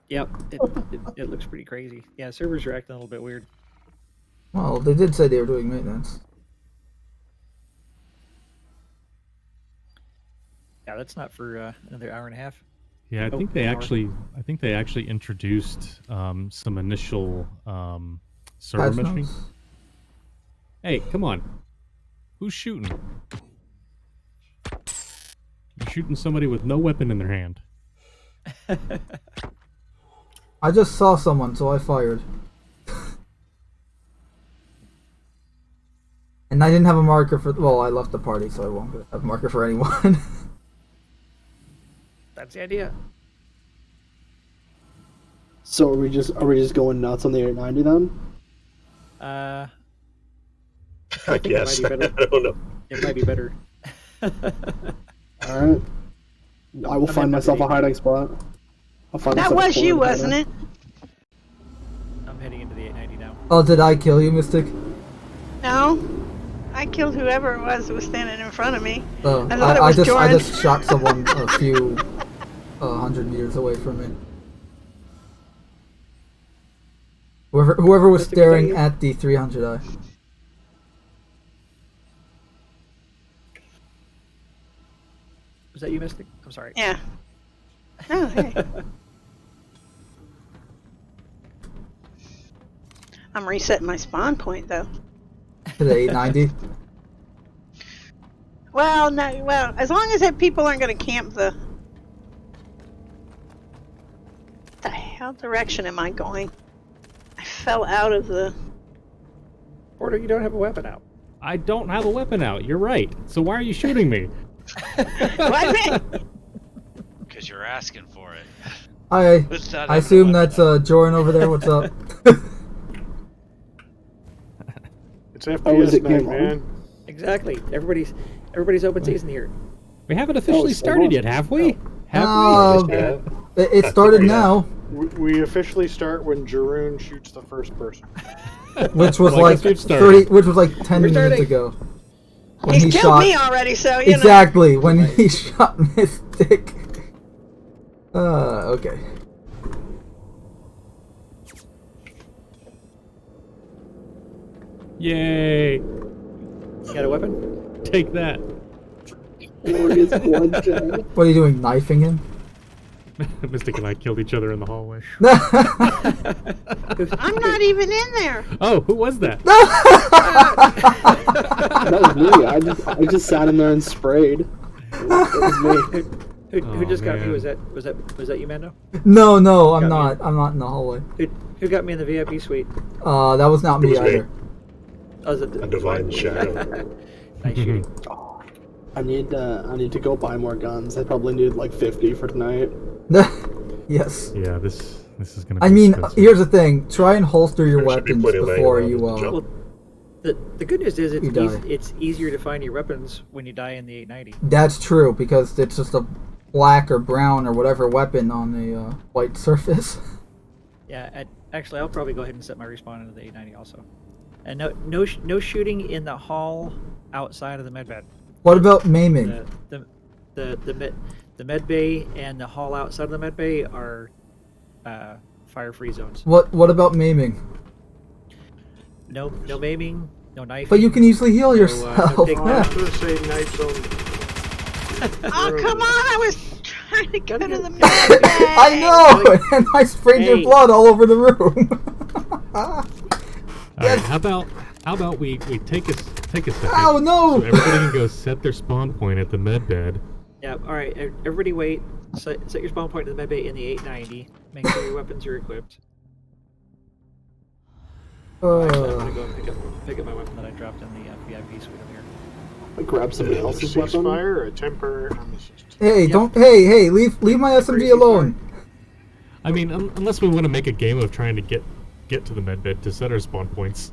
Speaker 2: Yep. It looks pretty crazy. Yeah, servers are acting a little bit weird.
Speaker 1: Well, they did say they were doing maintenance.
Speaker 2: Yeah, that's not for another hour and a half.
Speaker 4: Yeah, I
Speaker 2: Oh,
Speaker 4: think they
Speaker 2: an hour.
Speaker 4: actually introduced some initial server
Speaker 1: Patch
Speaker 4: meshing.
Speaker 1: notes.
Speaker 4: Hey, come on. Who's shooting? You're shooting somebody with no weapon in their hand.
Speaker 1: I just saw someone, so I fired. And I didn't have a marker for. Well, I left the party, so I won't have a marker for anyone.
Speaker 2: That's the idea.
Speaker 5: So are we just going nuts on the 890 then?
Speaker 10: I
Speaker 2: think it
Speaker 10: guess.
Speaker 2: might
Speaker 10: I
Speaker 2: be better.
Speaker 10: don't know.
Speaker 2: It might be better.
Speaker 5: All right. I will find myself a hiding spot. I'll find
Speaker 7: That
Speaker 5: myself a
Speaker 7: was you,
Speaker 5: corner to
Speaker 7: wasn't
Speaker 5: hide
Speaker 7: it?
Speaker 2: I'm heading into the 890 now.
Speaker 1: Oh, did I kill you, Mystic?
Speaker 7: No. I killed whoever it was that was standing in front of me.
Speaker 1: Oh,
Speaker 7: I thought it
Speaker 1: I
Speaker 7: was
Speaker 1: just
Speaker 7: Jordan.
Speaker 1: shot someone a few 100 meters away from me. Whoever was
Speaker 2: Mystic,
Speaker 1: staring
Speaker 2: is that
Speaker 1: at the 300i.
Speaker 2: Was that you, Mystic? I'm sorry.
Speaker 7: Yeah. Oh, hey. I'm resetting my spawn point though.
Speaker 1: To the 890.
Speaker 7: Well, no. Well, as long as people aren't going to camp the. What the hell direction am I going? I fell out of the.
Speaker 2: Porter, you don't have a weapon out.
Speaker 4: I don't have a weapon out. You're right. So why are you shooting me?
Speaker 7: What?
Speaker 6: Because you're asking for it.
Speaker 1: I assume that's Joran over there. What's up?
Speaker 3: It's FPS
Speaker 5: Oh, is it
Speaker 3: night,
Speaker 5: game on?
Speaker 3: man.
Speaker 2: Exactly. Everybody's open season here.
Speaker 4: We haven't officially
Speaker 5: it's
Speaker 4: started
Speaker 5: almost-
Speaker 4: yet, have we? Have
Speaker 10: Yeah.
Speaker 1: It started now.
Speaker 3: We officially start when Jeroen shoots the first person.
Speaker 1: which was
Speaker 4: Well, I
Speaker 1: like
Speaker 4: guess we've started.
Speaker 1: 30, which was like 10
Speaker 2: We're
Speaker 1: minutes
Speaker 2: starting.
Speaker 1: ago. When
Speaker 7: He's
Speaker 1: he
Speaker 7: killed
Speaker 1: shot
Speaker 7: me already, so you
Speaker 1: exactly when he shot Mystic. Okay.
Speaker 4: Yay!
Speaker 2: You got a weapon?
Speaker 4: Take that.
Speaker 5: Glorious bloodshed.
Speaker 1: What are you doing? Knifing him?
Speaker 4: Mystic and I killed each other in the hallway.
Speaker 7: I'm not even in there.
Speaker 4: Oh, who was that?
Speaker 5: That was me. I just sat in there and sprayed. It was me.
Speaker 2: Who just got me?
Speaker 4: man.
Speaker 2: Was that you, Mando?
Speaker 1: No, I'm
Speaker 2: Got me.
Speaker 1: not. I'm not in the hallway.
Speaker 2: Who got me in the VIP suite?
Speaker 1: That was not
Speaker 10: It
Speaker 1: me
Speaker 10: was me.
Speaker 1: either.
Speaker 2: Oh, is it
Speaker 10: A divine shadow.
Speaker 2: Nice shooting.
Speaker 5: I need to go buy more guns. I probably need like 50 for tonight.
Speaker 1: Yes.
Speaker 4: Yeah, this is gonna. Be
Speaker 1: I mean,
Speaker 4: expensive.
Speaker 1: here's the thing. Try and holster your
Speaker 10: There should be
Speaker 1: weapons
Speaker 10: plenty laying
Speaker 1: before
Speaker 10: around
Speaker 1: you.
Speaker 10: at the jump.
Speaker 2: The good news is
Speaker 1: You die.
Speaker 2: it's easier to find your weapons when you die in the 890.
Speaker 1: That's true because it's just a black or brown or whatever weapon on a white surface.
Speaker 2: Yeah, actually, I'll probably go ahead and set my respawn into the 890 also. And no shooting in the hall outside of the medbed.
Speaker 1: What about maiming?
Speaker 2: The med bay and the hall outside of the med bay are fire-free zones.
Speaker 1: What about maiming?
Speaker 2: No maiming, no knifing.
Speaker 1: But you can easily heal
Speaker 2: no
Speaker 1: yourself.
Speaker 2: taking
Speaker 3: I was
Speaker 2: out.
Speaker 3: going to say knife zone.
Speaker 7: Oh, come on. I was trying to go to the med
Speaker 1: I know, and I sprayed your
Speaker 2: Hey.
Speaker 1: blood all over the room.
Speaker 4: All right, how about we take a second?
Speaker 1: Oh, no!
Speaker 4: So everybody can go set their spawn point at the med bed.
Speaker 2: Yeah, alright, everybody wait. Set your spawn point to the med bay in the 890. Make sure your weapons are equipped. Actually, I'm gonna go and pick up my weapon that I dropped in the VIP suite over here.
Speaker 5: I grab somebody else's weapon.
Speaker 3: Ceasefire, a temporary armistice.
Speaker 1: Hey,
Speaker 2: Yep.
Speaker 1: don't. Hey, leave my SMG alone.
Speaker 4: I mean, unless we want to make a game of trying to get to the med bed to set our spawn points.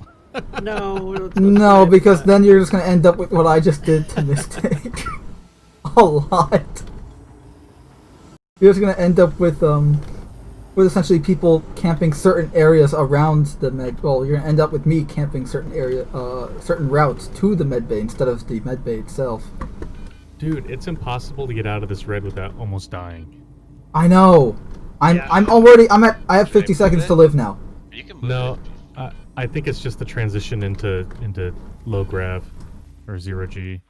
Speaker 2: No, let's
Speaker 1: No,
Speaker 2: try it.
Speaker 1: because then you're just gonna end up with what I just did to Mystic. A lot. You're just gonna end up with essentially people camping certain areas around the med. Well, you're gonna end up with me camping certain routes to the med bay instead of the med bay itself.
Speaker 4: Dude, it's impossible to get out of this red without almost dying.
Speaker 1: I know. I have 50 seconds
Speaker 6: it?
Speaker 1: to live now.
Speaker 6: You can move
Speaker 4: No,
Speaker 6: it.
Speaker 4: I think it's just the transition into low grav or 0G.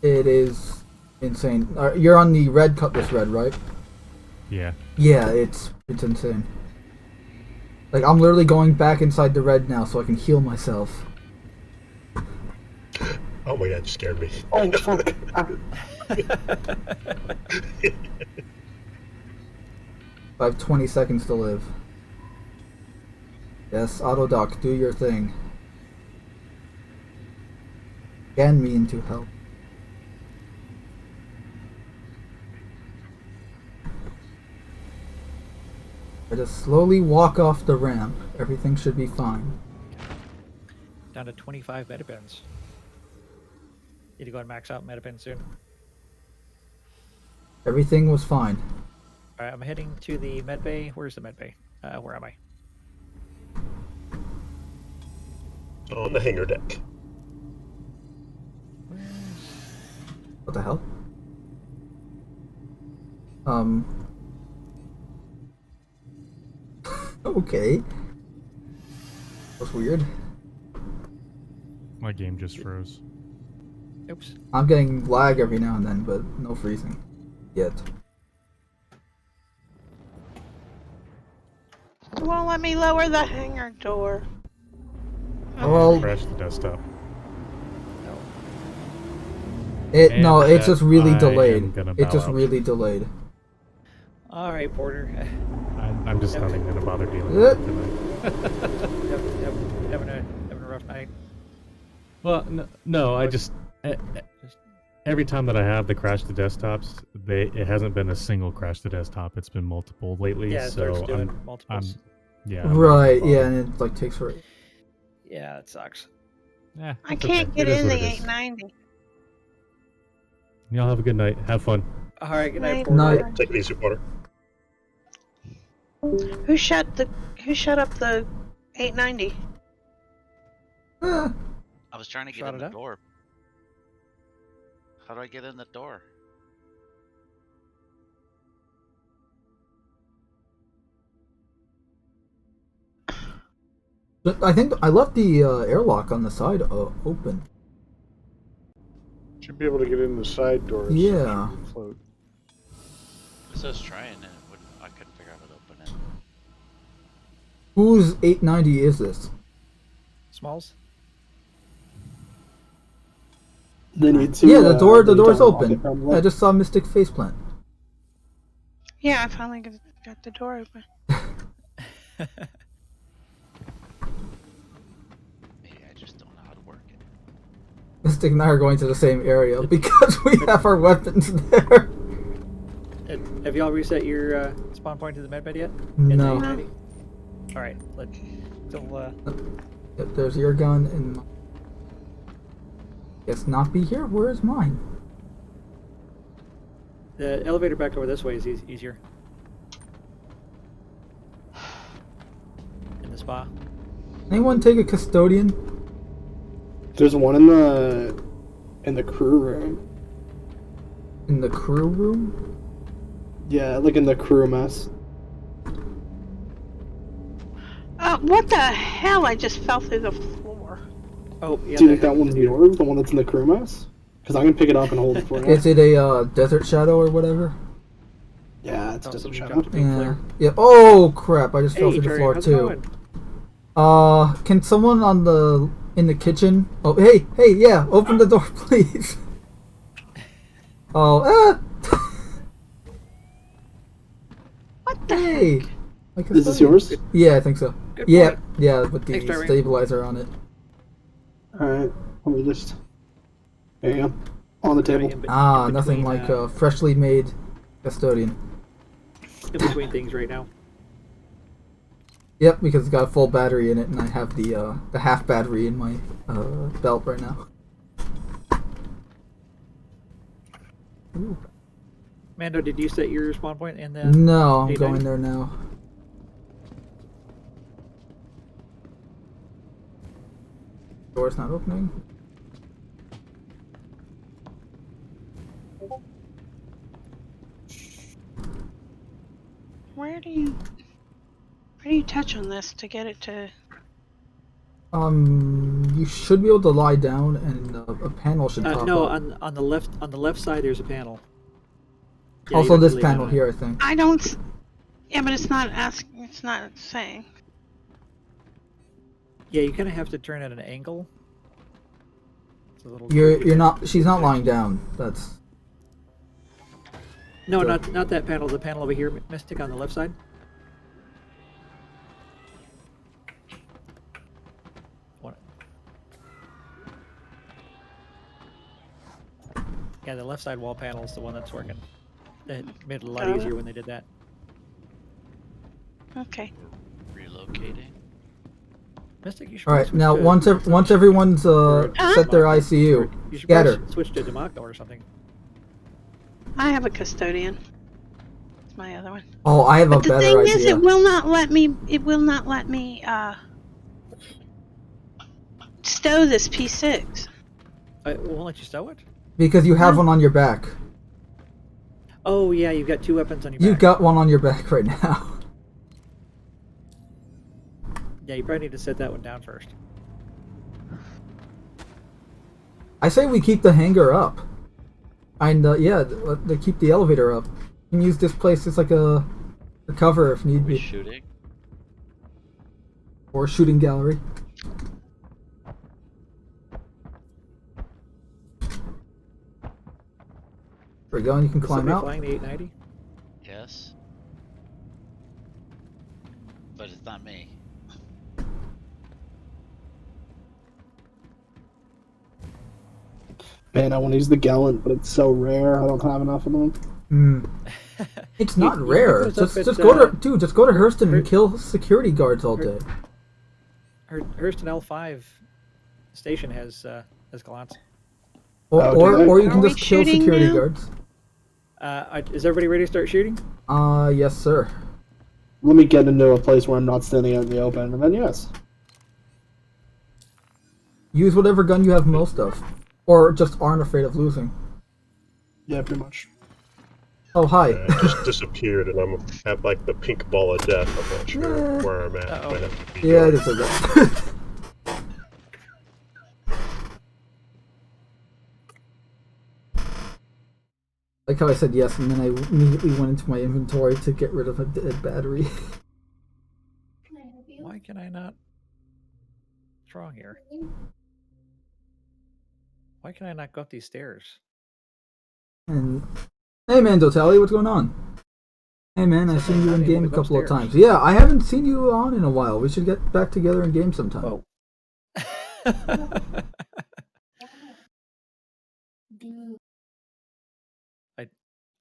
Speaker 1: It is insane. You're on the red cutlass red, right?
Speaker 4: Yeah.
Speaker 1: Yeah, it's insane. Like, I'm literally going back inside the red now so I can heal myself.
Speaker 10: Oh my god, you scared me.
Speaker 5: Oh, fuck.
Speaker 1: I have 20 seconds to live. Yes, Autodoc, do your thing. Scan me into help. I just slowly walk off the ramp. Everything should be fine.
Speaker 2: Down to 25 metapens. Need to go and max out metapens soon.
Speaker 1: Everything was fine.
Speaker 2: Alright, I'm heading to the med bay. Where's the med bay? Where am I?
Speaker 10: On the hangar deck.
Speaker 1: What the hell? Okay. That's weird.
Speaker 4: My game just froze.
Speaker 2: Oops.
Speaker 1: I'm getting lag every now and then, but no freezing. Yet.
Speaker 7: It won't let me lower the hangar door.
Speaker 1: Well,
Speaker 4: Crash the desktop.
Speaker 1: no,
Speaker 4: And
Speaker 1: it's just really
Speaker 4: I am
Speaker 1: delayed.
Speaker 4: gonna
Speaker 1: It's
Speaker 4: bow
Speaker 1: just
Speaker 4: out.
Speaker 1: really delayed.
Speaker 2: Alright, Porter.
Speaker 4: I'm just not even gonna bother dealing with it tonight.
Speaker 2: Having a rough night.
Speaker 4: Well, no, I just every time that I have the crash to desktops, it hasn't been a single crash to desktop. It's been multiple lately.
Speaker 2: Yeah, it
Speaker 4: so
Speaker 2: starts doing
Speaker 4: I'm
Speaker 2: multiples.
Speaker 4: I'm
Speaker 1: Right,
Speaker 4: not
Speaker 1: yeah,
Speaker 4: bothered.
Speaker 1: and it like takes for.
Speaker 2: Yeah, it sucks.
Speaker 4: Eh,
Speaker 7: I
Speaker 4: it's
Speaker 7: can't
Speaker 4: okay.
Speaker 7: get
Speaker 4: It is
Speaker 7: in
Speaker 4: what
Speaker 7: the
Speaker 4: it is.
Speaker 7: 890.
Speaker 4: Y'all have a good night. Have fun.
Speaker 2: Alright, good night,
Speaker 7: Night.
Speaker 2: Porter.
Speaker 1: Night.
Speaker 10: Take it easy, Porter.
Speaker 7: Who shut up the 890.
Speaker 1: Eh,
Speaker 6: I was trying to get
Speaker 2: Shot
Speaker 6: in
Speaker 2: it
Speaker 6: the
Speaker 2: up.
Speaker 6: door. How do I get in the door?
Speaker 1: but I think I left the airlock on the side open.
Speaker 3: Should be able to get in the side doors.
Speaker 1: Yeah.
Speaker 3: Should float.
Speaker 6: It says trying and it wouldn't. I couldn't figure out how to open it.
Speaker 1: Whose 890 is this?
Speaker 2: Smalls?
Speaker 5: They need to.
Speaker 1: Yeah, the door's
Speaker 5: unlock
Speaker 1: open.
Speaker 5: it, probably.
Speaker 1: I just saw Mystic faceplant.
Speaker 7: Yeah, I finally got the door open.
Speaker 6: Maybe I just don't know how to work it.
Speaker 1: Mystic and I are going to the same area because we have our weapons there.
Speaker 2: Have y'all reset your spawn point to the medbed yet?
Speaker 1: No.
Speaker 2: Alright, let's still
Speaker 1: Yep, there's your gun and my... Guess not be here. Where is mine?
Speaker 2: the elevator back over this way is easier. In the spa.
Speaker 1: Anyone take a custodian?
Speaker 5: There's one in the crew room.
Speaker 1: In the crew room?
Speaker 5: Yeah, like in the crew mess.
Speaker 7: What the hell? I just fell through the floor.
Speaker 2: Oh, yeah.
Speaker 5: Do you think that one's yours, the one that's in the crew mess? Because I can pick it up and hold it for you.
Speaker 1: Is it a desert shadow or whatever?
Speaker 5: Yeah, it's
Speaker 2: Oh,
Speaker 5: just a
Speaker 2: somebody
Speaker 5: shadow.
Speaker 2: dropped a big
Speaker 1: Yeah.
Speaker 2: flare.
Speaker 1: Yep. Oh crap! I just fell
Speaker 2: Hey,
Speaker 1: through the
Speaker 2: Jerry,
Speaker 1: floor
Speaker 2: how's it
Speaker 1: too.
Speaker 2: going?
Speaker 1: Can someone in the kitchen? Oh, hey, yeah, open the door, please. Oh,
Speaker 7: What the
Speaker 1: hey.
Speaker 7: heck?
Speaker 1: My
Speaker 5: Is this
Speaker 1: custodian.
Speaker 5: yours?
Speaker 1: Yeah, I think so.
Speaker 2: Good
Speaker 1: Yeah,
Speaker 2: point.
Speaker 1: yeah, with the
Speaker 2: Thanks, Jeremy.
Speaker 1: stabilizer on it.
Speaker 5: Alright, let me just. There you go. On the table.
Speaker 1: Ah,
Speaker 2: in
Speaker 1: nothing
Speaker 2: between,
Speaker 1: like a freshly made custodian.
Speaker 2: in between things right now.
Speaker 1: Yep, because it's got a full battery in it, and I have the half battery in my belt right now. Ooh.
Speaker 2: Mando, did you set your spawn point in the...
Speaker 1: No, I'm
Speaker 2: Daytime?
Speaker 1: going there now. Door's not opening.
Speaker 7: Where do you touch on this to get it to?
Speaker 1: You should be able to lie down, and a panel should pop
Speaker 2: no,
Speaker 1: up.
Speaker 2: on the left side there's a panel. Yeah, you
Speaker 1: Also,
Speaker 2: don't
Speaker 1: this
Speaker 2: have to leave
Speaker 1: panel
Speaker 2: on it.
Speaker 1: here, I think.
Speaker 7: I don't. Yeah, but it's not asking. It's not saying.
Speaker 2: Yeah, you kind of have to turn at an angle. It's a little
Speaker 1: You're
Speaker 2: tricky.
Speaker 1: not. She's not lying down. That's.
Speaker 2: No,
Speaker 1: So-
Speaker 2: not that panel. The panel over here, Mystic, on the left side. What? Yeah, the left side wall panel is the one that's working. It made it a lot easier when they did that.
Speaker 7: Okay.
Speaker 6: Relocating.
Speaker 2: Mystic, you should
Speaker 1: All
Speaker 2: probably
Speaker 1: right.
Speaker 2: switch
Speaker 1: Now,
Speaker 2: to-
Speaker 1: once everyone's
Speaker 2: or
Speaker 1: set their
Speaker 2: Democco.
Speaker 1: ICU,
Speaker 2: Or you should probably
Speaker 1: scatter.
Speaker 2: switch to Democco or something.
Speaker 7: I have a custodian. It's my other one.
Speaker 1: Oh, I have
Speaker 7: But
Speaker 1: a
Speaker 7: the
Speaker 1: better
Speaker 7: thing
Speaker 1: idea.
Speaker 7: is, it will not let me. It will not let me stow this P6.
Speaker 2: It won't let you stow it?
Speaker 1: Because you have one on your back.
Speaker 2: Oh, yeah, you've got two weapons on your
Speaker 1: You've
Speaker 2: back.
Speaker 1: got one on your back right now.
Speaker 2: Yeah, you probably need to set that one down first.
Speaker 1: I say we keep the hangar up. And yeah, they keep the elevator up. You can use this place as like a cover if need
Speaker 6: We
Speaker 1: be,
Speaker 6: shooting?
Speaker 1: or shooting gallery. There we go, and you can
Speaker 2: Is
Speaker 1: climb
Speaker 2: somebody
Speaker 1: out.
Speaker 2: flying the 890?
Speaker 6: Yes. But it's not me.
Speaker 5: Man, I want to use the Gallant, but it's so rare. I don't have enough of them.
Speaker 1: Hmm. It's not
Speaker 2: You
Speaker 1: rare.
Speaker 2: pick those up
Speaker 1: Just
Speaker 2: at,
Speaker 1: go to just go to Hurston and
Speaker 2: Hur-
Speaker 1: kill security guards all day.
Speaker 2: Hurston L5 station has Gallant.
Speaker 1: Or
Speaker 5: Okay.
Speaker 1: or you
Speaker 7: Are
Speaker 1: can
Speaker 7: we
Speaker 1: just kill
Speaker 7: shooting
Speaker 1: security
Speaker 7: now?
Speaker 1: guards.
Speaker 2: Is everybody ready to start shooting?
Speaker 1: Yes, sir.
Speaker 5: Let me get into a place where I'm not standing out in the open, and then yes.
Speaker 1: Use whatever gun you have most of, or just aren't afraid of losing.
Speaker 5: Yeah, pretty much.
Speaker 1: Oh, hi.
Speaker 10: It just disappeared, and I'm at like the pink ball of death. I'm not sure where I'm at. Might have to be
Speaker 1: Yeah, I
Speaker 10: yours.
Speaker 1: deserve that. Like how I said yes, and then I immediately went into my inventory to get rid of a dead battery.
Speaker 2: Why can I not? What's wrong here? Why can I not go up these stairs?
Speaker 1: And hey, Mando Tally, what's going on? Hey, man, I've seen you in game a couple of times. Yeah, I haven't seen you on in a while. We should get back together in game sometime.
Speaker 2: Whoa.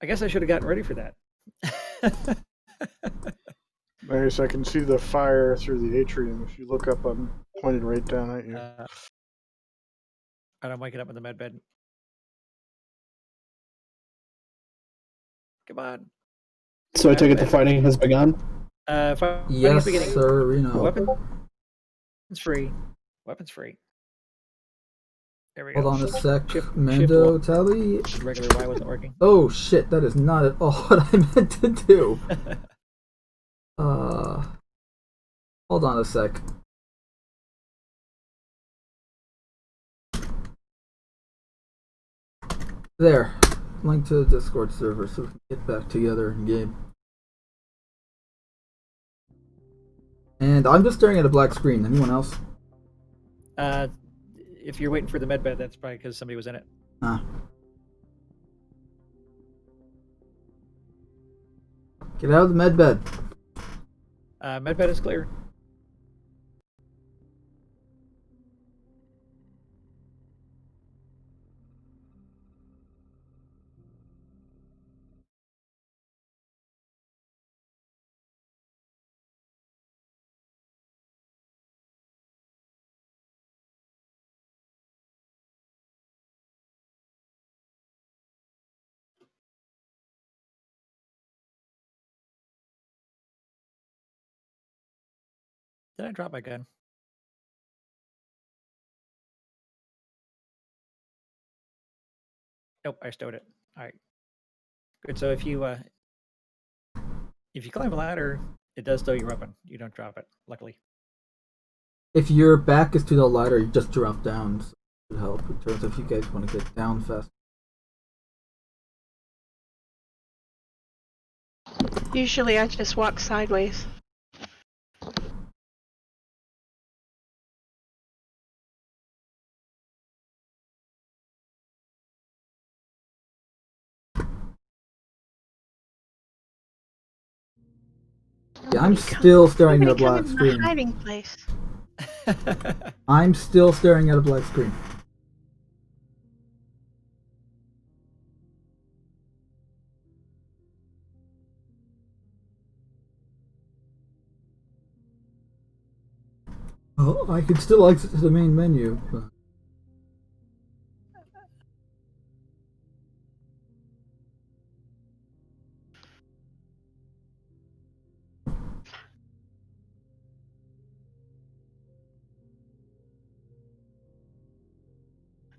Speaker 2: I guess I should have gotten ready for that.
Speaker 3: Nice, I can see the fire through the atrium. If you look up, I'm pointed right down at you.
Speaker 2: I'm waking up in the med bed. Come on.
Speaker 5: So I take it the fighting has begun?
Speaker 1: Yes, sir, Reno.
Speaker 2: Weapons free. Weapons free. There we go.
Speaker 1: Hold on a sec.
Speaker 2: Shift
Speaker 1: Mando Tally.
Speaker 2: Regular Y wasn't working.
Speaker 1: Oh shit, that is not at all what I meant to do. Hold on a sec. There. Link to the Discord server so we can get back together in game. And I'm just staring at a black screen. Anyone else?
Speaker 2: If you're waiting for the med bed, that's probably because somebody was in it.
Speaker 1: Ah. Get out of the med bed.
Speaker 2: Med bed is clear. Did I drop my gun? Nope, I stowed it. All right. Good. So if you climb a ladder, it does stow your weapon. You don't drop it, luckily.
Speaker 1: If your back is to the ladder, you just drop down. So it would help in terms of if you guys want to get down fast.
Speaker 7: Usually I just walk sideways.
Speaker 1: Yeah, I'm still staring at a black screen.
Speaker 7: My hiding place.
Speaker 1: I'm still staring at a black screen. Oh, I can still exit to the main menu. But...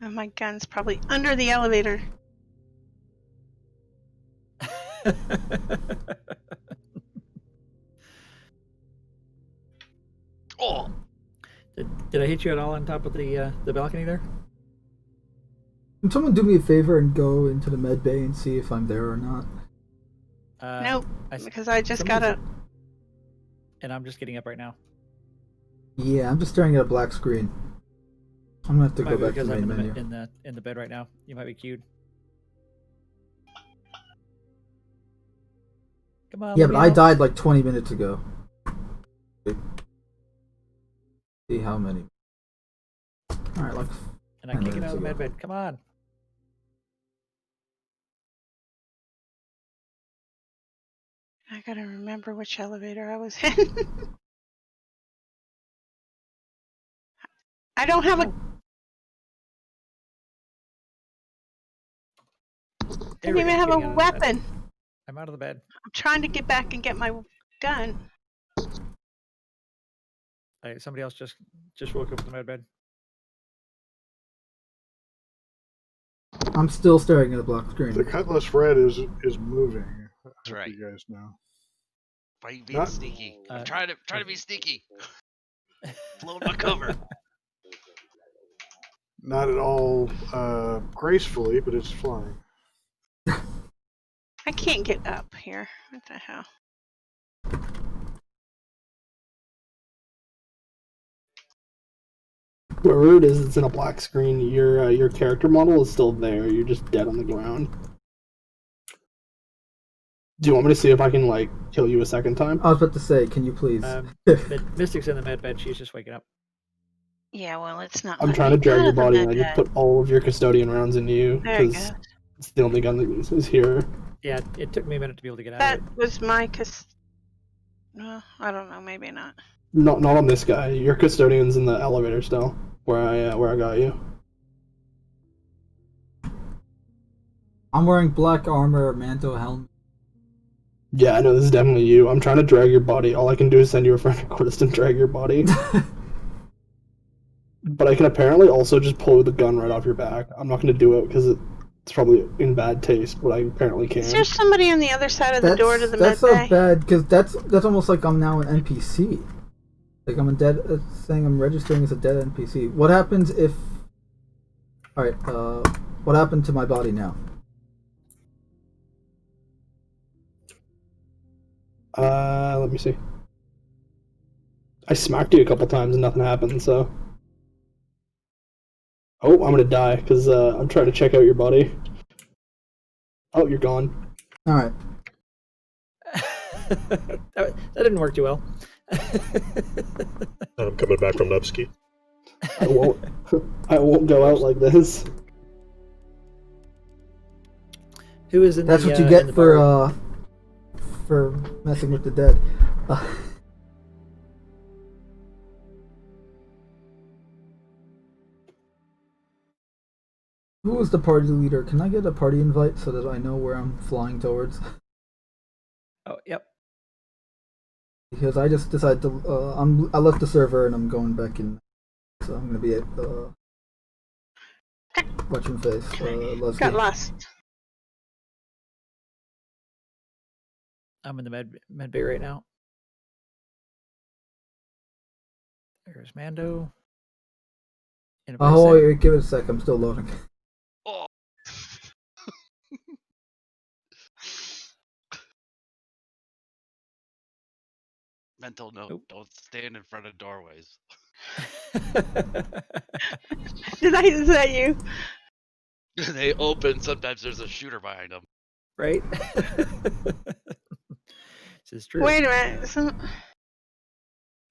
Speaker 7: And my gun's probably under the elevator.
Speaker 6: Oh!
Speaker 2: Did I hit you at all on top of the balcony there?
Speaker 1: Can someone do me a favor and go into the med bay and see if I'm there or not?
Speaker 7: Nope, because I just got up.
Speaker 2: And I'm just getting up right now.
Speaker 1: Yeah, I'm just staring at a black screen. I'm gonna have to
Speaker 2: Might
Speaker 1: go
Speaker 2: be
Speaker 1: back to
Speaker 2: because
Speaker 1: the
Speaker 2: I'm
Speaker 1: main menu.
Speaker 2: in the bed right now. You might be queued. Come on.
Speaker 1: Yeah,
Speaker 2: let
Speaker 1: but
Speaker 2: me
Speaker 1: I
Speaker 2: out.
Speaker 1: died like 20 minutes ago. See how many. Alright, like.
Speaker 2: And I can't get out of the med bed. Come on.
Speaker 7: I gotta remember which elevator I was in. I don't have a. I don't even have a weapon.
Speaker 2: I'm out of the bed.
Speaker 7: I'm trying to get back and get my gun.
Speaker 2: Somebody else just woke up in the med bed.
Speaker 1: I'm still staring at a black screen.
Speaker 3: The Cutlass Red is moving.
Speaker 6: That's right.
Speaker 3: You guys know.
Speaker 6: Why are you being sneaky? I'm trying to be sneaky. Blowing my cover.
Speaker 3: Not at all gracefully, but it's flying.
Speaker 7: I can't get up here. What the hell?
Speaker 5: Wherever it is, it's in a black screen. Your character model is still there. You're just dead on the ground. Do you want me to see if I can like kill you a second time?
Speaker 1: I was about to say, can you please?
Speaker 2: Mystic's in the med bed. She's just waking up.
Speaker 7: Yeah, well, it's not.
Speaker 5: I'm trying to drag your body, and I just put all of your custodian rounds into you
Speaker 7: There you
Speaker 5: because
Speaker 7: go.
Speaker 5: it's the only gun that is here.
Speaker 2: Yeah, it took me a minute to be able to get out
Speaker 7: That
Speaker 2: of it.
Speaker 7: was my Well, I don't know. Maybe not.
Speaker 5: Not on this guy. Your custodian's in the elevator still, where I got you.
Speaker 1: I'm wearing black armor, Mando helmet.
Speaker 5: Yeah, I know this is definitely you. I'm trying to drag your body. All I can do is send you a friend request and drag your body. But I can apparently also just pull the gun right off your back. I'm not going to do it because it's probably in bad taste, but I apparently can.
Speaker 7: Is there somebody on the other side of the door to the med
Speaker 1: That's
Speaker 7: bay?
Speaker 1: so bad because that's almost like I'm now an NPC. Like I'm a dead saying I'm registering as a dead NPC. What happens if? All right. What happened to my body now?
Speaker 5: Let me see. I smacked you a couple times and nothing happened, so. Oh, I'm gonna die because I'm trying to check out your body. Oh, you're gone.
Speaker 1: All right.
Speaker 2: that didn't work too well.
Speaker 10: I'm coming back from Nevsky.
Speaker 5: I won't go out like this.
Speaker 2: Who is in
Speaker 1: That's
Speaker 2: the,
Speaker 1: what you
Speaker 2: in
Speaker 1: get
Speaker 2: the bar?
Speaker 1: for messing with the dead. Who was the party leader? Can I get a party invite so that I know where I'm flying towards?
Speaker 2: Oh, yep.
Speaker 1: Because I just decided to. I left the server and I'm going back in, so I'm gonna be at what's your face? Leslie.
Speaker 7: Got lost.
Speaker 2: I'm in the med bay right now. There's Mando.
Speaker 1: Oh, wait, give it a sec. I'm still loading.
Speaker 6: Oh. Mental note: don't stand in front of doorways.
Speaker 7: Is that you?
Speaker 6: They open. Sometimes there's a shooter behind them.
Speaker 2: Right. This is true.
Speaker 7: Wait a minute.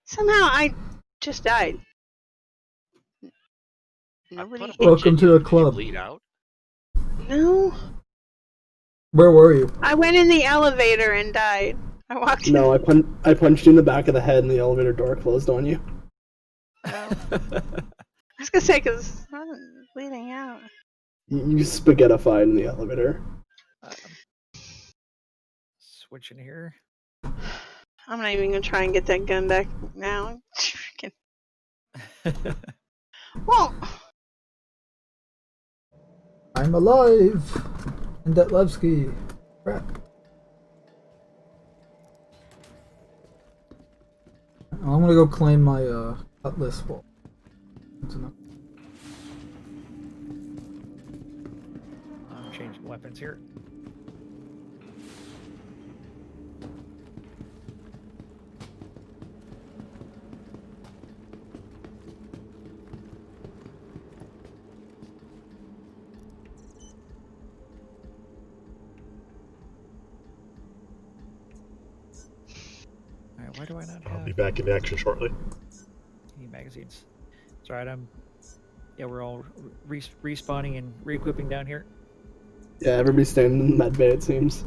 Speaker 7: Somehow I just died. Nobody.
Speaker 1: Welcome to the club.
Speaker 6: Bleed out?
Speaker 7: No.
Speaker 1: Where were you?
Speaker 7: I went in the elevator and died. I walked in.
Speaker 5: No, I punched you in the back of the head and the elevator door closed on you.
Speaker 7: I was gonna say because I was bleeding out.
Speaker 5: You spaghettified in the elevator.
Speaker 2: Switching here.
Speaker 7: I'm not even gonna try and get that gun back now. Well,
Speaker 1: I'm alive! And that Levski. Crap. I'm gonna go claim my cutlass wall. That's enough.
Speaker 2: I'm changing weapons here. Alright, why do I not have...
Speaker 10: I'll be back in action shortly.
Speaker 2: Any magazines? It's alright, yeah, we're all respawning and re-equipping down here.
Speaker 5: Yeah, everybody's staying in the med bay, it seems.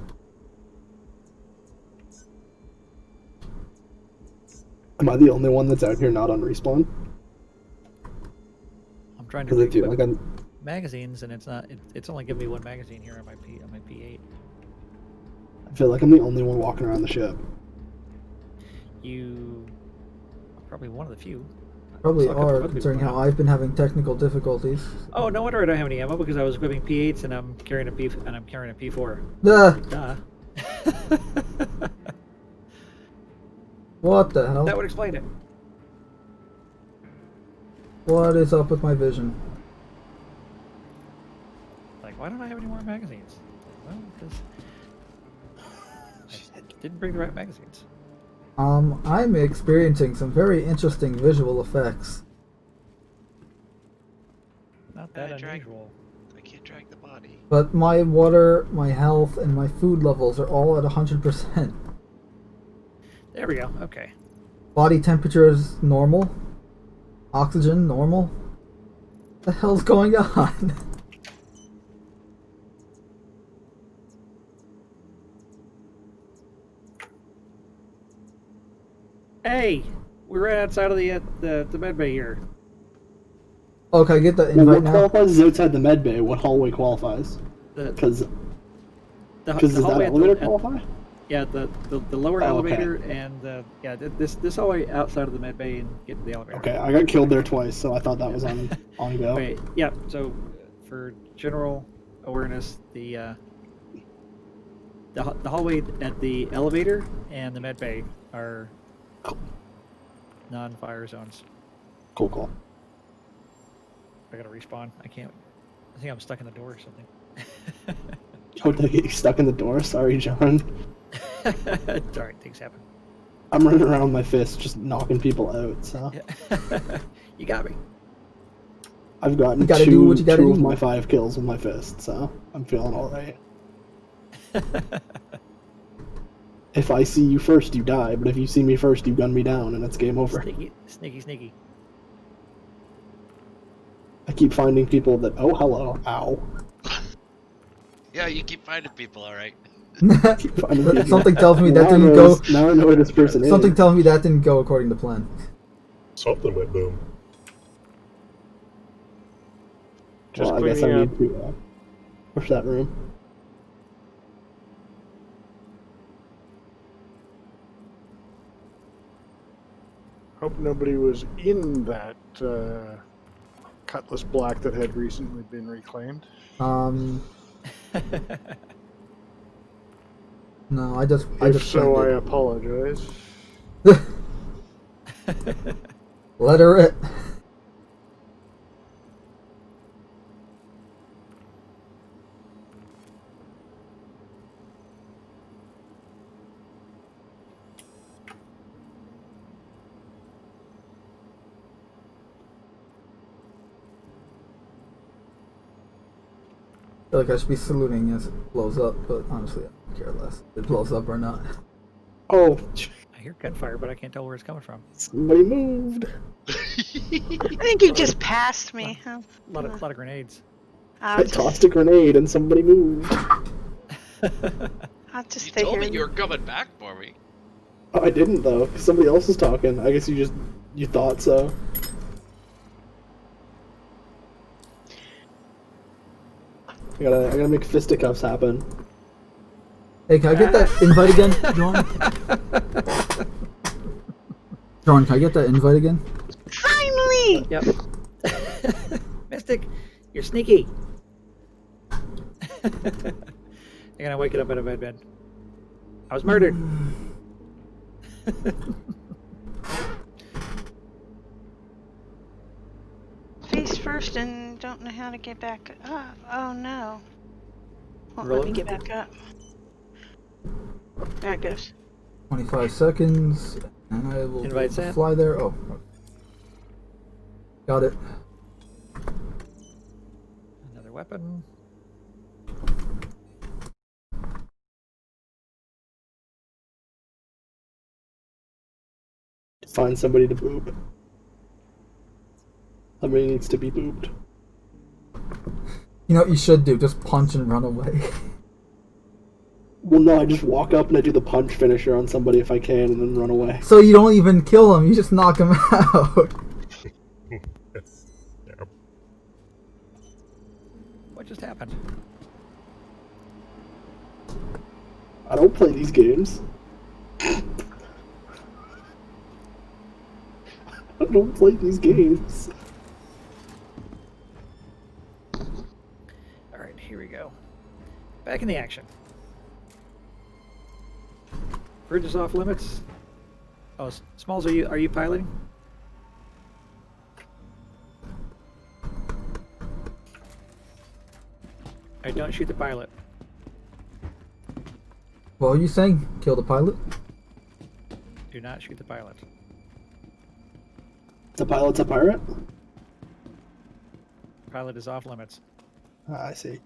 Speaker 5: Am I the only one that's out here not on respawn?
Speaker 2: I'm trying to re-equip magazines, and it's not. It's only giving me one magazine here on my P8.
Speaker 5: I feel like I'm the only one walking around the ship.
Speaker 2: You are probably one of the few.
Speaker 1: Probably
Speaker 2: Suck up
Speaker 1: are,
Speaker 2: other
Speaker 1: considering
Speaker 2: people
Speaker 1: how
Speaker 2: now.
Speaker 1: I've been having technical difficulties.
Speaker 2: Oh, no wonder I don't have any ammo because I was equipping P8s and I'm carrying a P4.
Speaker 1: Ah,
Speaker 2: Duh.
Speaker 1: what the hell?
Speaker 2: That would explain it.
Speaker 1: What is up with my vision?
Speaker 2: Like, why don't I have any more magazines? Well, because I didn't bring the right magazines.
Speaker 1: I'm experiencing some very interesting visual effects.
Speaker 2: Not that
Speaker 6: I
Speaker 2: unusual.
Speaker 6: can't drag the body.
Speaker 1: But my water, my health, and my food levels are all at 100%.
Speaker 2: There we go. Okay.
Speaker 1: Body temperature is normal. Oxygen, normal. What the hell's going on?
Speaker 2: Hey, we're right outside of the med bay here.
Speaker 1: Oh, can I get that
Speaker 5: Well,
Speaker 1: invite
Speaker 5: what
Speaker 1: now?
Speaker 5: qualifies is outside the med bay? What hallway qualifies?
Speaker 2: The
Speaker 5: Because
Speaker 2: the
Speaker 5: does that
Speaker 2: hallway
Speaker 5: elevator qualify?
Speaker 2: Yeah, the lower
Speaker 5: Oh, okay.
Speaker 2: elevator and this hallway outside of the med bay and get to the elevator.
Speaker 5: Okay, I got killed there twice, so I thought that was on go.
Speaker 2: Wait, yeah. So for general awareness, the hallway at the elevator and the med bay are non-fire zones.
Speaker 5: Cool.
Speaker 2: I gotta respawn. I can't. I think I'm stuck in the door or something.
Speaker 5: Oh, did I get you stuck in the door? Sorry, John.
Speaker 2: It's alright, things happen.
Speaker 5: I'm running around with my fist, just knocking people out, so.
Speaker 2: Yeah. You got me.
Speaker 5: I've gotten
Speaker 1: You gotta do what you gotta
Speaker 5: two of
Speaker 1: do.
Speaker 5: my 5 kills with my fist, so I'm feeling alright. If I see you first, you die, but if you see me first, you gun me down, and it's game over.
Speaker 2: Sneaky.
Speaker 5: I keep finding people that, oh, hello, ow.
Speaker 6: Yeah, you keep finding people, alright.
Speaker 5: Keep finding people.
Speaker 1: Something tells me that
Speaker 5: Now I
Speaker 1: didn't
Speaker 5: know
Speaker 1: go.
Speaker 5: Now I know where this person
Speaker 1: Something
Speaker 5: is.
Speaker 1: tells me that didn't go according to plan.
Speaker 10: Something went boom.
Speaker 3: Just
Speaker 5: Well, I guess I
Speaker 3: cleaning
Speaker 5: need to push that room.
Speaker 3: Hope nobody was in that Cutlass Black that had recently been reclaimed.
Speaker 1: No, I just
Speaker 3: If so, I
Speaker 1: planned
Speaker 3: apologize.
Speaker 1: it. Let her it. I feel like I should be saluting as it blows up, but honestly, I don't care less if it blows up or not.
Speaker 5: Oh,
Speaker 2: I hear gunfire, but I can't tell where it's coming from.
Speaker 5: somebody moved.
Speaker 7: I think you just passed me.
Speaker 2: A lot of grenades.
Speaker 5: I tossed a grenade and somebody moved.
Speaker 7: I'll just
Speaker 6: You
Speaker 7: stay
Speaker 6: told
Speaker 7: here.
Speaker 6: me you were coming back for me.
Speaker 5: Oh, I didn't though, 'cause somebody else was talking. I guess you thought so. I gotta make fisticuffs happen.
Speaker 1: Hey, can I get that invite again, John? John, can I get that invite again?
Speaker 7: Finally!
Speaker 2: Yep. Mystic, you're sneaky. You're gonna wake it up out of bed. I was murdered.
Speaker 7: Face first and don't know how to get back up. Oh no. Won't let
Speaker 2: Really?
Speaker 7: me get back up. There it goes.
Speaker 1: 25 seconds, and I will
Speaker 2: Invite sent.
Speaker 1: fly there. Oh. Got it.
Speaker 2: Another weapon.
Speaker 5: Find somebody to boop. Somebody needs to be booped.
Speaker 1: You know what you should do? Just punch and run away.
Speaker 5: Well, no, I just walk up and I do the punch finisher on somebody if I can, and then run away.
Speaker 1: So you don't even kill them, you just knock them out.
Speaker 2: What just happened?
Speaker 5: I don't play these games. I don't don't play these games.
Speaker 2: All right, here we go. Back in the action. Bridge is off limits. Oh, Smalls, are you piloting? All right, don't shoot the pilot.
Speaker 1: What are you saying? Kill the pilot?
Speaker 2: Do not shoot the pilot.
Speaker 5: The pilot's a pirate?
Speaker 2: Pilot is off limits.
Speaker 5: Ah, I see.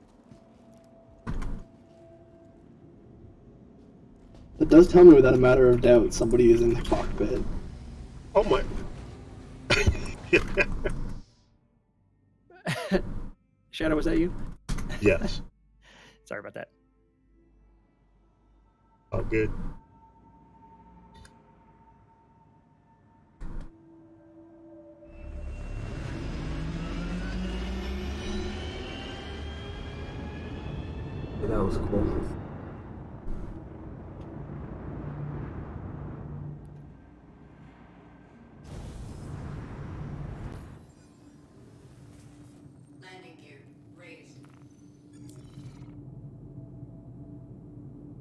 Speaker 5: It does tell me without a matter of doubt somebody is in the cockpit.
Speaker 10: Oh my.
Speaker 2: Shadow, was that you?
Speaker 10: Yes.
Speaker 2: Sorry about that.
Speaker 10: Oh, good.
Speaker 1: That was cool.
Speaker 11: Landing gear raised.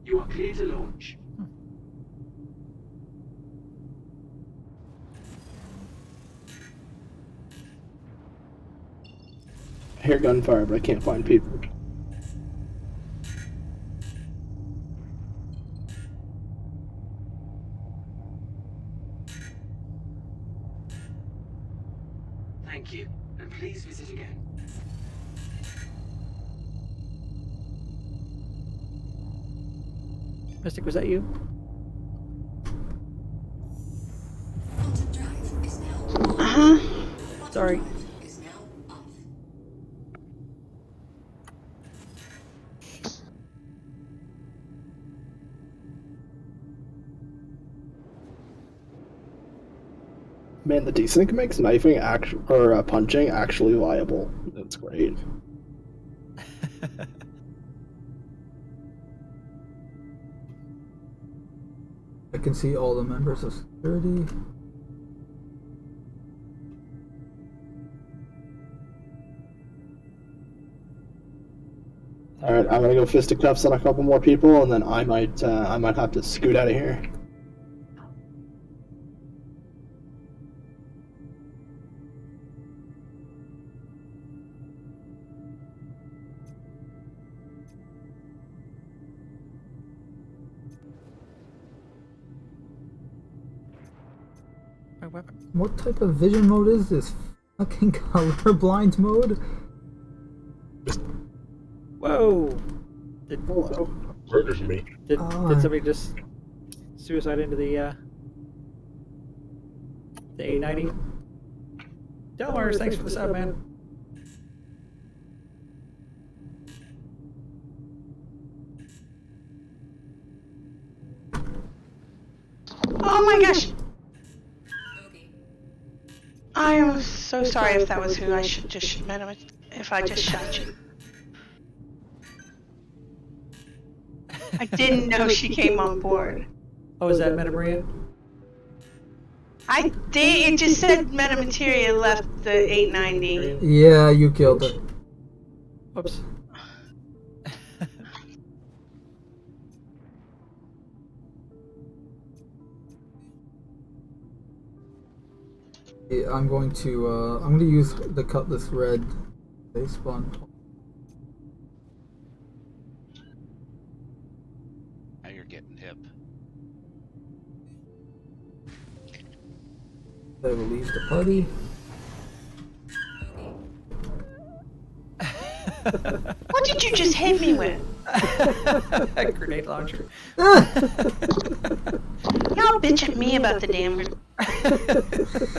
Speaker 5: You are clear to launch. I hear gunfire, but I can't find people. Thank you, and please visit again.
Speaker 2: Mystic, was that you?
Speaker 11: Quantum drive is now on.
Speaker 7: Uh-huh.
Speaker 2: Sorry.
Speaker 11: Is now off.
Speaker 5: Man, the Desync makes knifing or punching actually viable. That's great.
Speaker 1: I can see all the members of security.
Speaker 5: Alright, I'm gonna go fisticuffs on a couple more people, and then I might have to scoot out of here.
Speaker 2: My weapon.
Speaker 1: What type of vision mode is this? Fucking colorblind mode?
Speaker 2: Whoa! Did
Speaker 10: Murders me.
Speaker 2: did somebody just suicide into the 890? Delmars, thanks for the sub, man.
Speaker 7: Oh my gosh.
Speaker 11: Bogey.
Speaker 7: I am so sorry if that was who I should just met him if I just shot you. I didn't know she came on board.
Speaker 2: Oh, is that Metamaria?
Speaker 7: I did. It just said metamateria left the 890.
Speaker 1: Yeah, you killed it.
Speaker 2: Whoops.
Speaker 1: Yeah, I'm going to use the Cutlass Red base spawn.
Speaker 6: Now you're getting hip.
Speaker 1: I will leave the party.
Speaker 7: What did you just hit me with?
Speaker 2: A grenade launcher.
Speaker 7: Y'all bitch at me about the damn.
Speaker 1: I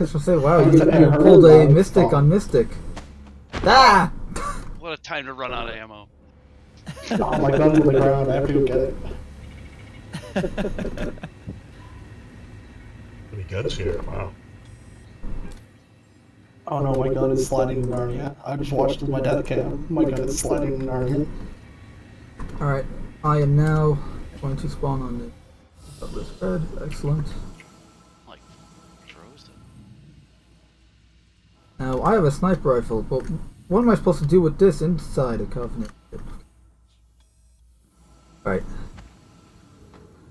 Speaker 1: was gonna say, wow, you pulled a Mystic on Mystic. Ah!
Speaker 6: What a time to run out of ammo.
Speaker 5: Oh, my gun's on the ground. I have to go get it.
Speaker 10: How many guns here? Wow.
Speaker 5: Oh no, my gun is sliding in Narnia. I just watched my death cam. My gun is sliding in Narnia.
Speaker 1: Alright, I am now going to spawn on the Cutlass Red. Excellent.
Speaker 6: Like, froze it.
Speaker 1: Now, I have a sniper rifle, but what am I supposed to do with this inside a Covenant ship? Alright.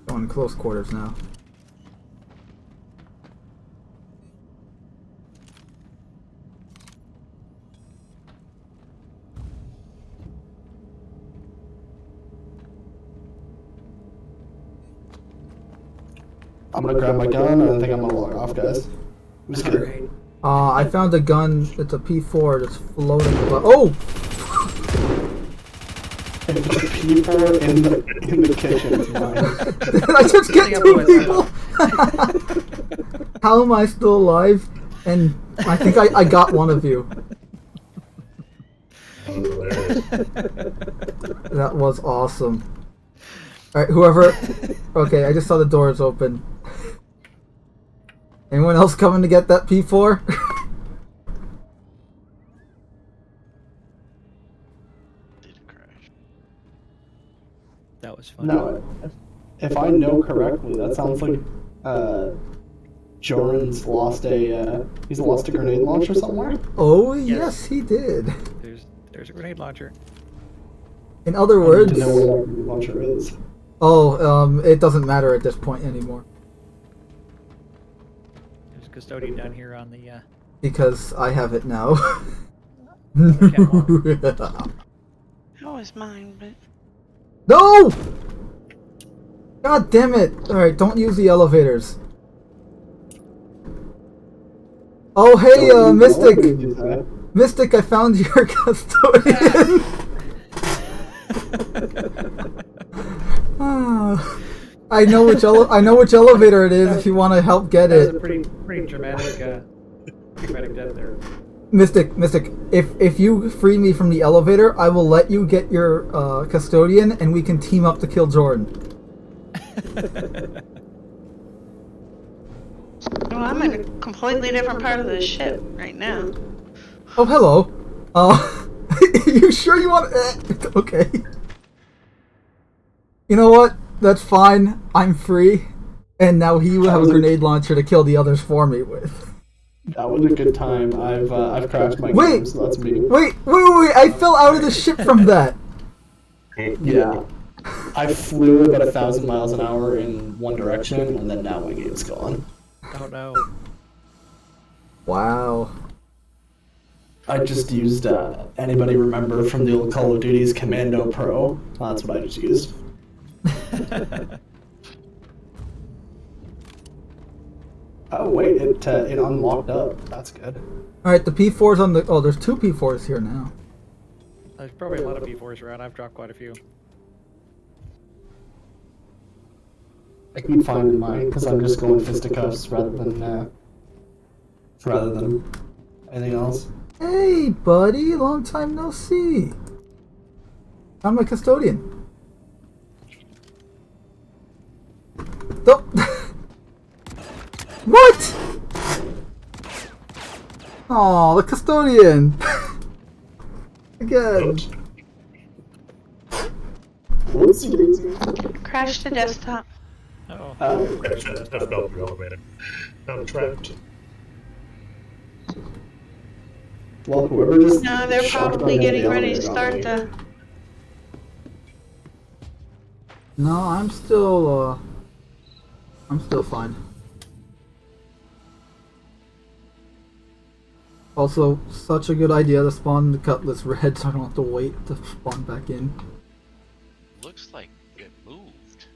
Speaker 1: Going in close quarters now.
Speaker 5: I'm gonna grab my gun and I think I'm gonna log off, guys. I'm just kidding.
Speaker 1: I found a gun. It's a P4 that's floating above. Oh!
Speaker 5: People in the kitchen. It's mine.
Speaker 1: Did I just get 2 people? How am I still alive? And I think I got one of you. That was awesome. Alright, whoever... Okay, I just saw the doors open. Anyone else coming to get that P4?
Speaker 2: That was fun.
Speaker 5: No, if I know correctly, that sounds like Joran's lost he's lost a grenade launcher somewhere.
Speaker 1: Oh yes, he did.
Speaker 2: There's a grenade launcher.
Speaker 1: In other words,
Speaker 5: I need to know where that grenade launcher is.
Speaker 1: Oh, it doesn't matter at this point anymore.
Speaker 2: There's a custodian down here on the.
Speaker 1: Because I have it now.
Speaker 7: That was mine, but.
Speaker 1: No! God damn it! Alright, don't use the elevators. Oh hey, Mystic! Mystic, I found your custodian! I know which elevator it is if you want to help get it.
Speaker 2: That's a pretty dramatic death there.
Speaker 1: Mystic, if you free me from the elevator, I will let you get your custodian and we can team up to kill Jordan.
Speaker 7: Well, I'm in a completely different part of the ship right now.
Speaker 1: Oh, hello. You sure you want... okay. You know what? That's fine. I'm free. And now he will have a grenade launcher to kill the others for me with.
Speaker 5: That was a good time. I've crashed my game, so that's me.
Speaker 1: Wait! I fell out of the ship from that!
Speaker 5: Yeah. I flew about 1,000 miles an hour in one direction, and then now my game's gone.
Speaker 2: Oh no.
Speaker 1: Wow.
Speaker 5: I just used, anybody remember from the old Call of Duty's Commando Pro? That's what I just used. Oh wait, it unlocked up. That's good.
Speaker 1: Alright, the P4's on the... Oh, there's 2 P4s here now.
Speaker 2: There's probably a lot of P4s around. I've dropped quite a few.
Speaker 5: I keep finding mine because I'm just going fisticuffs rather than anything else.
Speaker 1: Hey, buddy! Long time no see. I'm my custodian. Oh. What? Oh, the custodian. Again.
Speaker 7: Crashed the desktop.
Speaker 2: Oh.
Speaker 10: Crash the desktop elevator. I'm trapped.
Speaker 5: Well, whoever just...
Speaker 7: No, they're probably getting ready to start the...
Speaker 1: No, I'm still fine. Also, such a good idea to spawn the Cutlass red so I don't have to wait to spawn back in.
Speaker 6: Looks like it moved.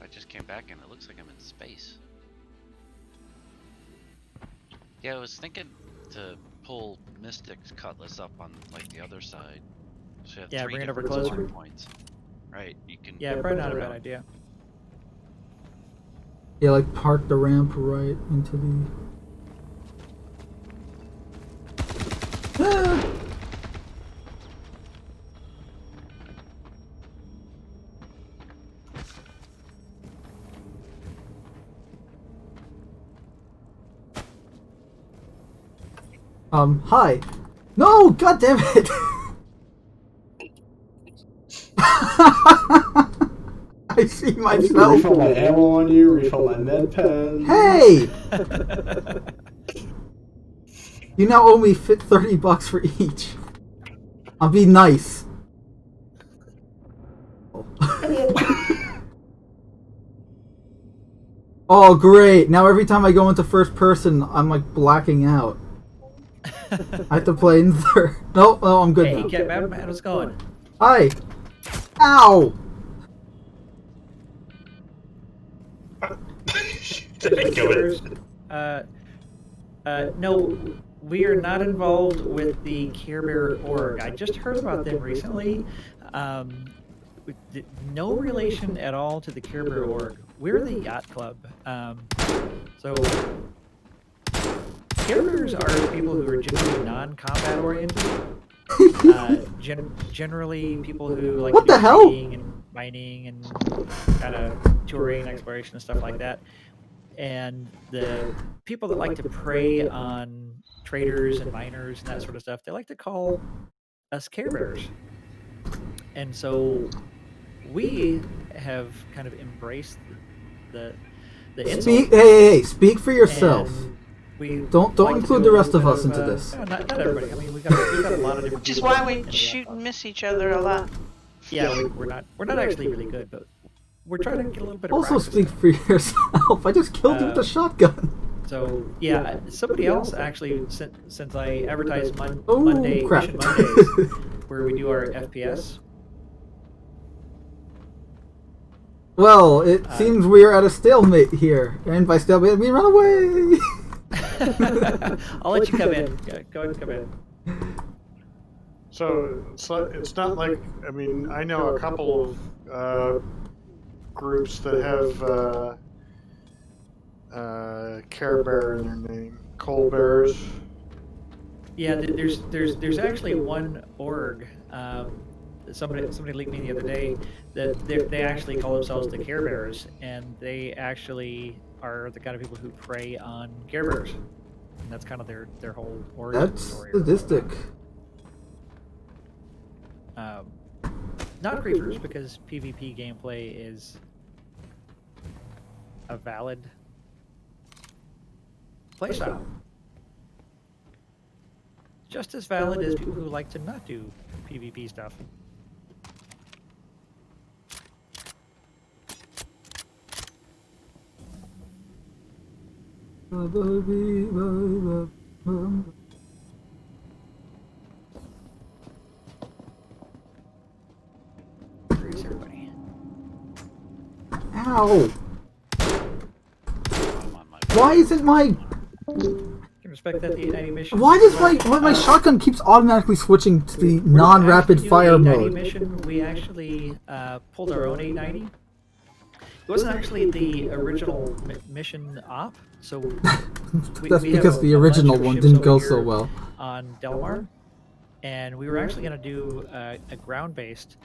Speaker 6: I just came back and it looks like I'm in space. Yeah, I was thinking to pull Mystic's Cutlass up on like the other side. So you have
Speaker 2: Yeah,
Speaker 6: three
Speaker 2: bring it over
Speaker 6: different
Speaker 2: closer.
Speaker 6: spawn points. Right, you can.
Speaker 2: Yeah, probably not a bad idea.
Speaker 1: Yeah, like park the ramp right into the... Ah! Hi. No, god damn it. I see myself.
Speaker 5: Refill my ammo on you, refill my med pen.
Speaker 1: Hey! You now owe me $30 for each. I'll be nice. Oh, great. Now every time I go into first person, I'm like blacking out. I have to play in third. No, I'm good now.
Speaker 2: Hey, man, how's it going?
Speaker 1: Hi. Ow.
Speaker 2: No, we are not involved with the Care Bear org. I just heard about them recently. No relation at all to the Care Bear org. We're the yacht club. So Care Bears are people who are generally non-combat oriented. Generally people who like
Speaker 1: What
Speaker 2: to do
Speaker 1: the hell?
Speaker 2: skiing and mining and kind of touring, exploration, and stuff like that. And the people that like to prey on traders and miners and that sort of stuff, they like to call us Care Bears. And so we have kind of embraced the insult.
Speaker 1: Hey, speak for yourself.
Speaker 2: We
Speaker 1: Don't
Speaker 2: like to
Speaker 1: include
Speaker 2: do
Speaker 1: the
Speaker 2: a
Speaker 1: rest of
Speaker 2: little
Speaker 1: us
Speaker 2: bit
Speaker 1: into this.
Speaker 2: Not everybody. I mean, we've got a lot of different.
Speaker 7: Which is
Speaker 2: people
Speaker 7: why
Speaker 2: that
Speaker 7: we shoot and miss each other a lot.
Speaker 2: Yeah, we're not actually really good, but we're trying to get a little bit of
Speaker 1: Also
Speaker 2: practice.
Speaker 1: speak for yourself. I just killed you with a shotgun.
Speaker 2: So yeah, somebody else actually, since I advertised
Speaker 1: Oh,
Speaker 2: Monday
Speaker 1: crap.
Speaker 2: Mission Mondays, where we do our FPS.
Speaker 1: Well, it seems we're at a stalemate here. And by stalemate, I mean run away!
Speaker 2: I'll let you come in. Yeah, go ahead and come in.
Speaker 3: So it's not like, I mean, I know a couple of groups that have Care Bear in their name, Coal Bears.
Speaker 2: Yeah, there's actually one org. Somebody leaked me the other day that they actually call themselves the Care Bears, and they actually are the kind of people who prey on Care Bears, and that's kind of their whole origin
Speaker 1: That's
Speaker 2: story.
Speaker 1: sadistic.
Speaker 2: Not creepers, because PvP gameplay is a valid playstyle. Just as valid as people who like to not do PvP stuff. Where's everybody?
Speaker 1: Ow! Why isn't my...
Speaker 2: Can respect that the 890 mission.
Speaker 1: Why does my shotgun keeps automatically switching to the non-rapid fire mode?
Speaker 2: Mission, we actually pulled our own 890. It wasn't actually the original mission op, so
Speaker 1: That's because the original one didn't go so well.
Speaker 2: On Delmar, and we were actually going to do a ground-based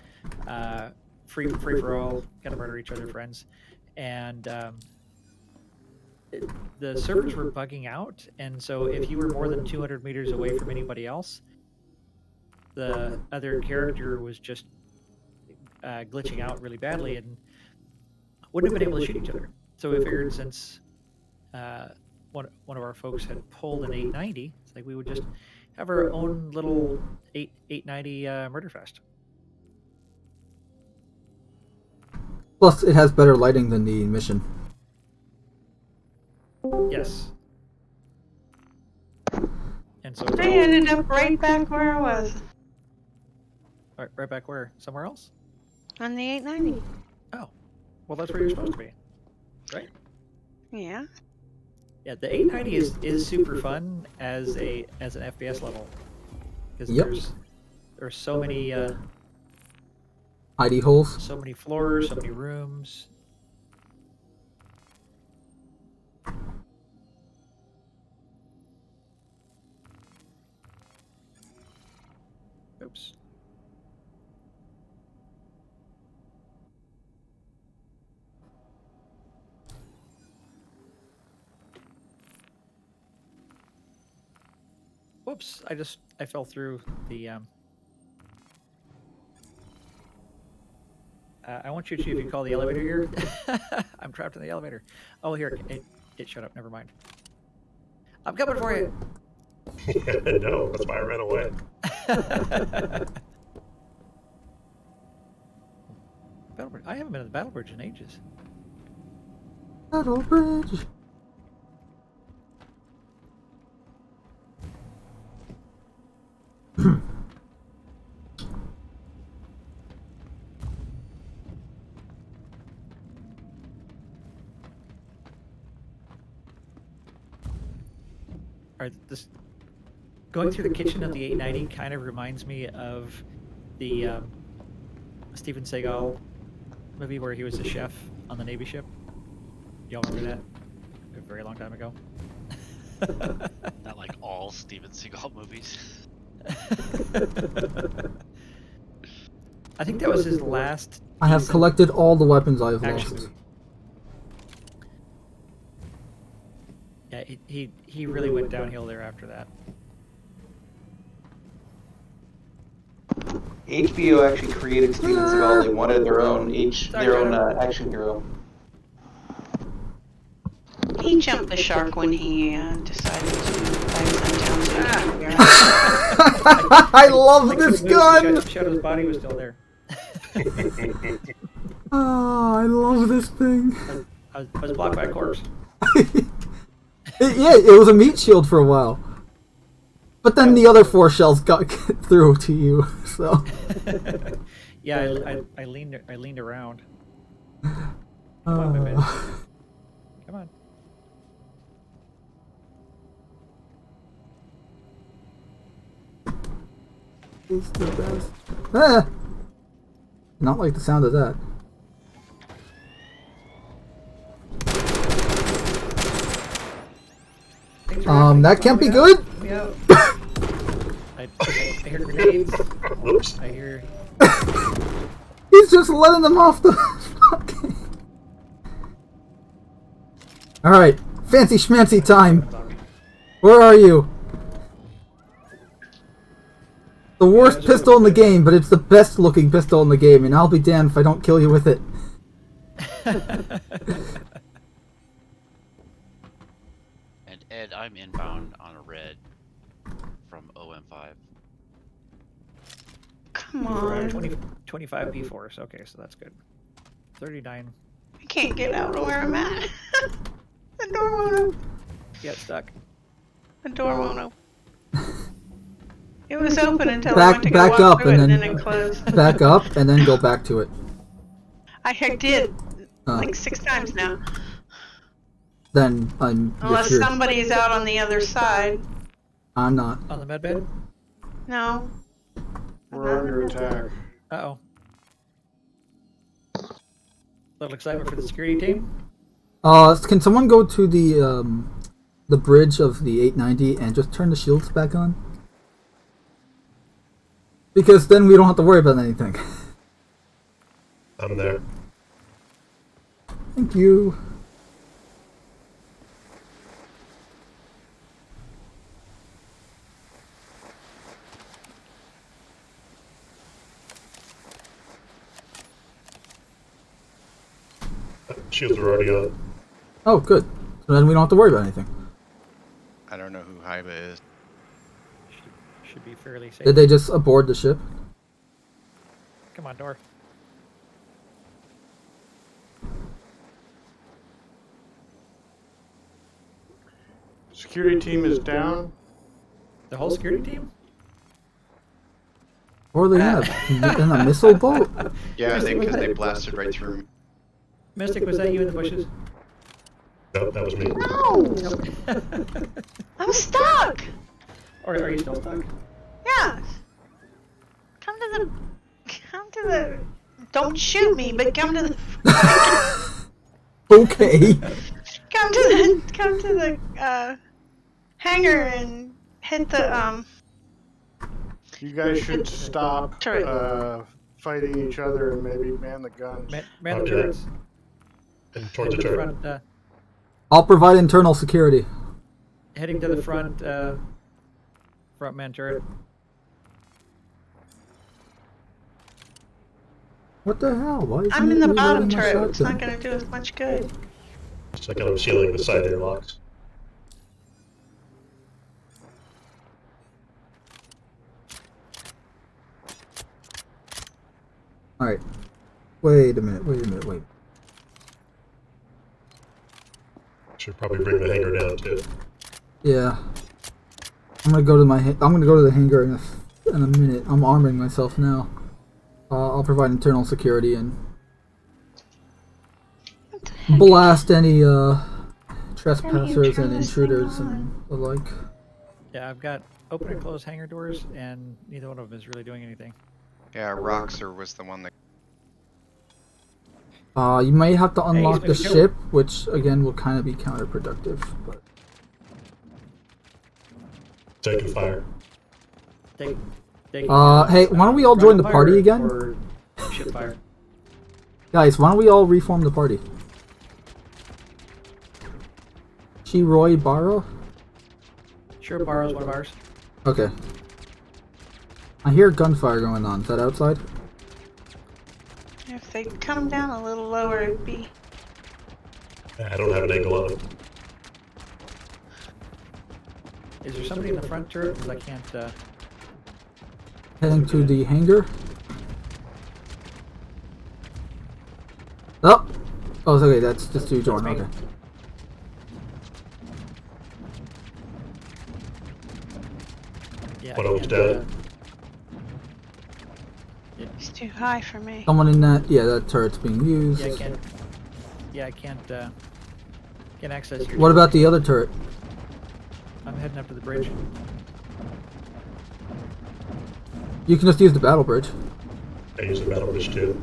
Speaker 2: free for all, kind of murder each other friends, and the servers were bugging out, and so if you were more than 200 meters away from anybody else, the other character was just glitching out really badly and wouldn't have been able to shoot each other. So we figured, since one of our folks had pulled an 890, it's like we would just have our own little 890 murder fest.
Speaker 1: Plus, it has better lighting than the mission.
Speaker 2: Yes. And so
Speaker 7: I ended up right back where I was.
Speaker 2: Right back where? Somewhere else?
Speaker 7: On the 890.
Speaker 2: Oh. Well, that's where you're supposed to be. Right?
Speaker 7: Yeah.
Speaker 2: Yeah, the 890 is super fun as an FPS level. Because there's so many
Speaker 1: ID holes?
Speaker 2: so many floors, so many rooms. Oops. Whoops, I fell through the I want you to see if you call the elevator here. I'm trapped in the elevator. Oh, here, it shut up, never mind. I'm coming for you.
Speaker 10: Yeah, no, that's why I ran away.
Speaker 2: Battle I haven't been in the Battle Bridge in ages.
Speaker 1: Battle Bridge.
Speaker 2: Alright, this going through the kitchen of the 890 kind of reminds me of the Steven Seagal movie where he was a chef on the Navy ship. Y'all remember that? A very long time ago.
Speaker 6: Not like all Steven Seagal movies.
Speaker 2: I think that was his last.
Speaker 1: I have collected all the weapons I've
Speaker 2: action
Speaker 1: lost.
Speaker 2: movie. Yeah, he really went downhill there after that.
Speaker 12: HBO actually created Steven Seagal. They wanted their own action hero.
Speaker 7: He jumped the shark when he decided to buy Sundown.
Speaker 1: I love this gun!
Speaker 2: Shadow's body was still there.
Speaker 1: Oh, I love this thing.
Speaker 2: I was blocked by a corpse.
Speaker 1: Yeah, it was a meat shield for a while. But then the other 4 shells got through to you, so.
Speaker 2: Yeah, I leaned around. Come on, my man. Come on.
Speaker 1: It's the best. Ah! Not like the sound of that. That can't be good.
Speaker 2: Yeah. I hear grenades.
Speaker 10: Oops.
Speaker 2: I hear.
Speaker 1: He's just letting them off the fucking. Alright, fancy schmancy time. Where are you? The worst pistol in the game, but it's the best looking pistol in the game, and I'll be damned if I don't kill you with it.
Speaker 6: And Ed, I'm inbound on a red from OM5.
Speaker 7: Come on.
Speaker 2: 25 P4s. Okay, so that's good. 39.
Speaker 7: I can't get out of where I'm at. The door won't open.
Speaker 2: Get stuck.
Speaker 7: The door won't open. It was open until I went to go
Speaker 1: Back
Speaker 7: walk
Speaker 1: up
Speaker 7: through
Speaker 1: and
Speaker 7: it,
Speaker 1: then
Speaker 7: it closed.
Speaker 1: back up and then go back to it.
Speaker 7: I did like 6 times now.
Speaker 1: Then I'm.
Speaker 7: Unless
Speaker 1: you're-
Speaker 7: somebody's out on the other side.
Speaker 1: I'm not.
Speaker 2: On the medbed?
Speaker 7: No.
Speaker 3: We're under attack.
Speaker 2: Uh-oh. Little excitement for the security team?
Speaker 1: Can someone go to the bridge of the 890 and just turn the shields back on? Because then we don't have to worry about anything.
Speaker 10: I'm there.
Speaker 1: Thank you.
Speaker 10: Shields are already on.
Speaker 1: Oh, good. So then we don't have to worry about anything.
Speaker 9: I don't know who Haiba is.
Speaker 2: Should be fairly safe.
Speaker 1: Did they just aboard the ship?
Speaker 2: Come on, door.
Speaker 3: Security team is down.
Speaker 2: The whole security team?
Speaker 1: Or they have in a missile boat?
Speaker 9: Yeah, I think because they blasted right through.
Speaker 2: Mystic, was that you in the bushes?
Speaker 10: No, that was me.
Speaker 7: No! I'm stuck!
Speaker 2: Or are you still stuck?
Speaker 7: Yeah. Come to the... Don't shoot me, but come to the...
Speaker 1: Okay.
Speaker 7: Come to the hangar and hit the
Speaker 3: You guys should stop fighting each other and maybe man the guns.
Speaker 2: Man the
Speaker 10: Okay.
Speaker 2: turrets.
Speaker 10: And towards the
Speaker 2: Heading to
Speaker 10: turret.
Speaker 2: front,
Speaker 1: I'll provide internal security.
Speaker 2: heading to the front, front man turret.
Speaker 1: What the hell? Why is
Speaker 7: I'm
Speaker 1: he
Speaker 7: in the
Speaker 1: reloading
Speaker 7: bottom
Speaker 1: my
Speaker 7: turret. It's not
Speaker 1: shotgun?
Speaker 7: going to do us much good.
Speaker 10: Just like I'm sealing the side airlocks.
Speaker 1: Alright. Wait a minute, wait.
Speaker 10: Should probably bring the hangar down too.
Speaker 1: Yeah. I'm gonna go to the hangar in a minute. I'm arming myself now. I'll provide internal security and blast any trespassers and intruders and the like.
Speaker 2: Yeah, I've got open and closed hangar doors, and neither one of them is really doing anything.
Speaker 9: Yeah, Roxer was the one that.
Speaker 1: You may have to unlock the
Speaker 2: Hey,
Speaker 1: ship, which again will kind of be counterproductive. But
Speaker 10: Taking fire.
Speaker 2: Take,
Speaker 1: hey, why don't we all join the party again?
Speaker 2: Or ship fire.
Speaker 1: Guys, why don't we all reform the party? Roy Barra?
Speaker 2: Sure, Barro's one of ours.
Speaker 1: Okay. I hear gunfire going on. Is that outside?
Speaker 7: If they come down a little lower, it'd be.
Speaker 10: I don't have an angle on it.
Speaker 2: Is there somebody in the front turret? Because I can't.
Speaker 1: Heading to the hangar. Oh! Oh, it's okay. That's just to join. Okay.
Speaker 2: Yeah,
Speaker 10: One of them's dead.
Speaker 7: It's too high for me.
Speaker 1: Someone in that. Yeah, that turret's being used.
Speaker 2: Yeah, I can't. Yeah, I can't access your.
Speaker 1: What about the other turret?
Speaker 2: I'm heading up to the bridge.
Speaker 1: You can just use the battle bridge.
Speaker 10: I use the battle bridge too.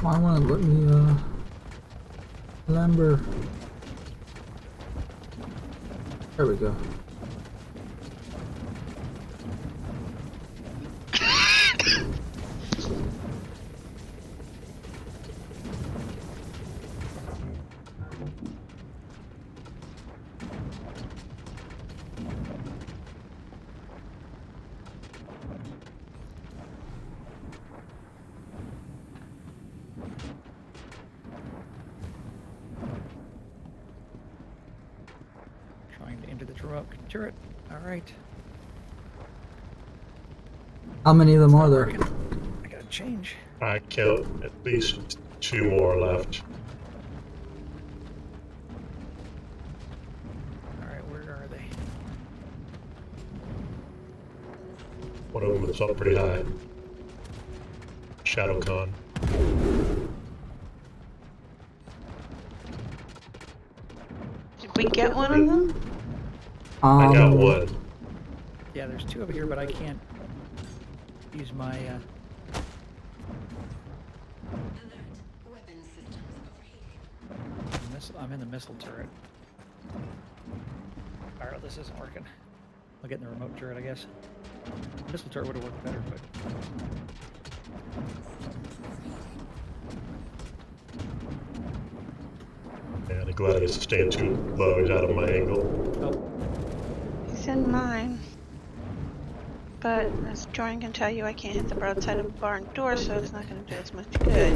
Speaker 1: I want to let me, Lamber. There we go.
Speaker 2: Trying to enter the turret. All right.
Speaker 1: How many of them are there?
Speaker 2: I gotta change.
Speaker 10: I count at least 2 more left.
Speaker 2: All right, where are they?
Speaker 10: One of them is up pretty high. ShadowCon.
Speaker 7: Did we get one of them?
Speaker 10: I got one.
Speaker 2: Yeah, there's 2 over here, but I can't use my.
Speaker 11: Alert. Weapon systems overheating.
Speaker 2: I'm in the missile turret. Alright, this isn't working. I'll get in the remote turret, I guess. The missile turret would have worked better, but.
Speaker 10: Yeah, the Gladius is staying too low. He's out of my angle.
Speaker 2: Oh.
Speaker 7: He's in mine. But as Jordan can tell you, I can't hit the broadside of a barn door, so it's not going to do as much good.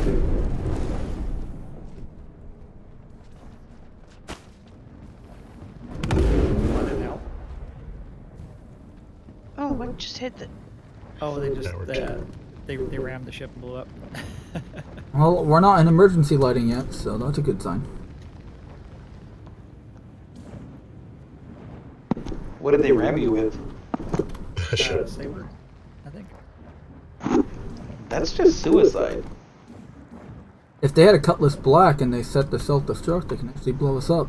Speaker 7: Oh, what just hit the...
Speaker 2: Oh, they just they rammed the ship and blew up.
Speaker 1: Well, we're not in emergency lighting yet, so that's a good sign.
Speaker 12: What did they ram you with?
Speaker 2: Saber, I think.
Speaker 12: That's just suicide.
Speaker 1: If they had a Cutlass Black and they set the self-destruct, they can actually blow us up.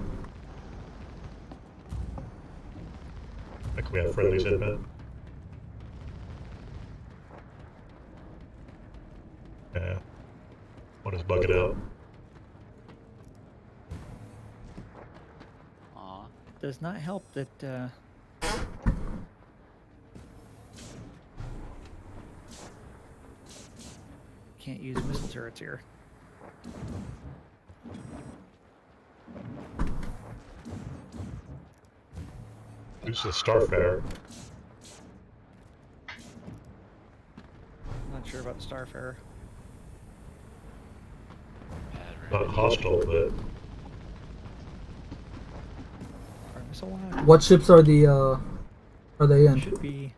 Speaker 10: Like we have friendlies inbound. Yeah. One is bugging out.
Speaker 2: Aw. Does not help that. Can't use missile turrets here.
Speaker 10: Who's the Starfarer?
Speaker 2: I'm not sure about the Starfarer.
Speaker 10: Not hostile, but
Speaker 2: Our missile launch
Speaker 1: What ships are the are they in?
Speaker 2: should be.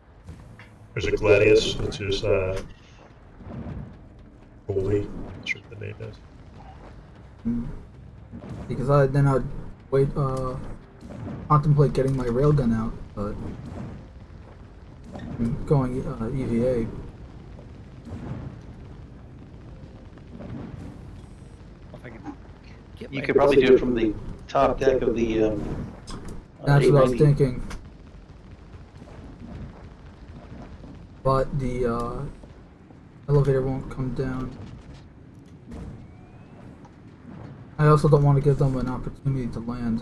Speaker 10: there's a Gladius. That's his goalie. Not sure what the name is.
Speaker 1: Because I'd wait contemplate getting my railgun out, but I'm going EVA.
Speaker 2: If I could get
Speaker 12: You
Speaker 2: my-
Speaker 12: could probably do it from the top deck of the.
Speaker 1: That's what I was
Speaker 12: 890.
Speaker 1: thinking. But the elevator won't come down. I also don't want to give them an opportunity to land.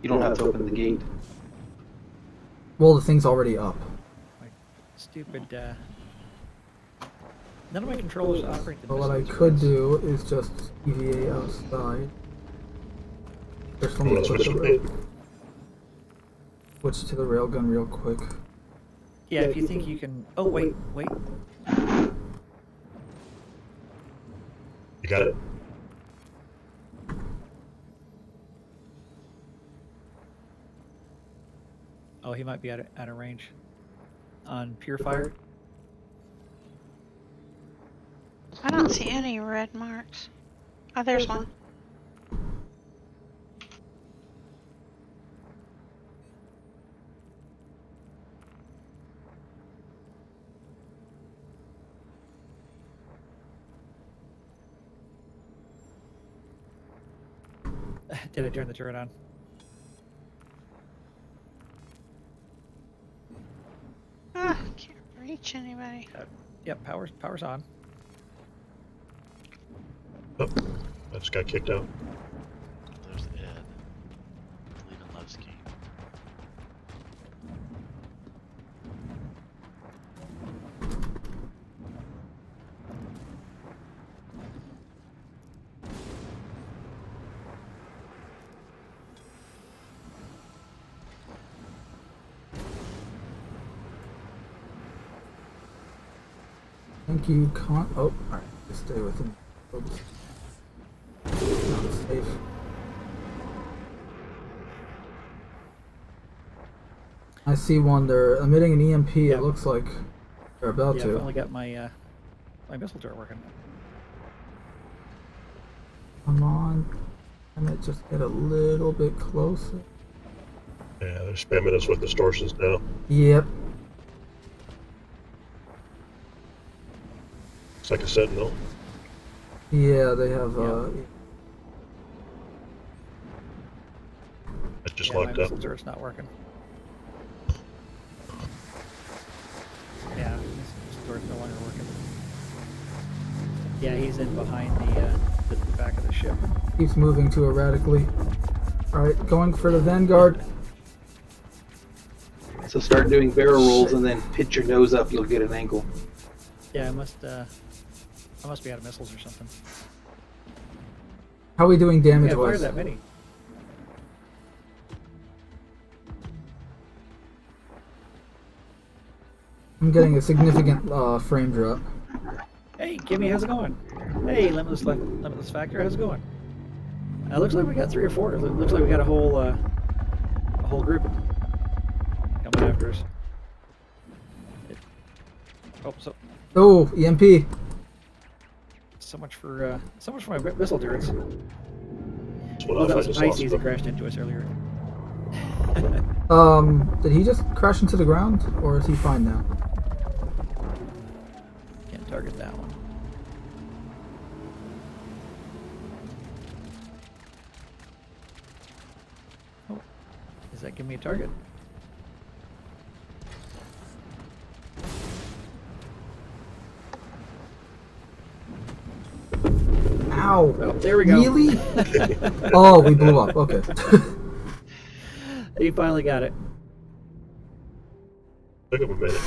Speaker 12: You don't have to open the gate.
Speaker 1: Well, the thing's already up.
Speaker 2: Stupid. None of my controllers operate the
Speaker 1: So what I
Speaker 2: missile
Speaker 1: could
Speaker 2: turrets.
Speaker 1: do is just EVA outside. There's
Speaker 10: I'm
Speaker 1: someone
Speaker 10: gonna
Speaker 1: to
Speaker 10: switch
Speaker 1: the
Speaker 10: to
Speaker 1: rail.
Speaker 10: it.
Speaker 1: Switch to the railgun real quick.
Speaker 2: Yeah, if you think you can. Oh wait.
Speaker 10: You got it?
Speaker 2: Oh, he might be out of range. On pure fire.
Speaker 7: I don't see any red marks. Oh, there's one.
Speaker 2: Did I turn the turret on?
Speaker 7: Ah, can't reach anybody.
Speaker 2: Yep, power's on.
Speaker 10: Oh, I just got kicked out.
Speaker 6: There's Ed. Levanlevsky.
Speaker 1: Thank you, oh, alright, just stay with him. Oops. Not safe. I see one, they're emitting an EMP,
Speaker 2: Yeah.
Speaker 1: it looks like they're about
Speaker 2: Yeah,
Speaker 1: to.
Speaker 2: I've only got my my missile turret working.
Speaker 1: Come on. I might just get a little bit closer.
Speaker 10: Yeah, they're spamming us with distortions now.
Speaker 1: Yep.
Speaker 10: It's like a sentinel.
Speaker 1: Yeah, they have,
Speaker 10: It just
Speaker 2: Yeah, my
Speaker 10: locked up.
Speaker 2: missile turret's not working. Yeah, missile turret's no longer working. Yeah, he's in behind the back of the ship.
Speaker 1: keeps moving too erratically. Alright, going for the Vanguard.
Speaker 12: So start doing barrel rolls and then pitch your nose up. You'll get an angle.
Speaker 2: Yeah, I must be out of missiles or something.
Speaker 1: How are we doing damage
Speaker 2: Yeah, fire
Speaker 1: wise?
Speaker 2: that many.
Speaker 1: I'm getting a significant frame drop.
Speaker 2: Hey, Kimmy, how's it going? Hey, Limitless Factor, how's it going? Looks like we got 3 or 4. Looks like we got a whole group coming after us.
Speaker 1: Oh, EMP.
Speaker 2: So much for my missile turrets.
Speaker 10: what
Speaker 2: Oh,
Speaker 10: I
Speaker 2: that was
Speaker 10: just
Speaker 2: Pisces
Speaker 10: lost.
Speaker 2: that crashed into us earlier.
Speaker 1: Did he just crash into the ground, or is he fine now?
Speaker 2: Can't target that one. Oh, does that give me a target?
Speaker 1: Ow!
Speaker 2: Oh, there we go.
Speaker 1: Really? Oh, we blew up. Okay.
Speaker 2: You finally got it.
Speaker 10: Took him a minute.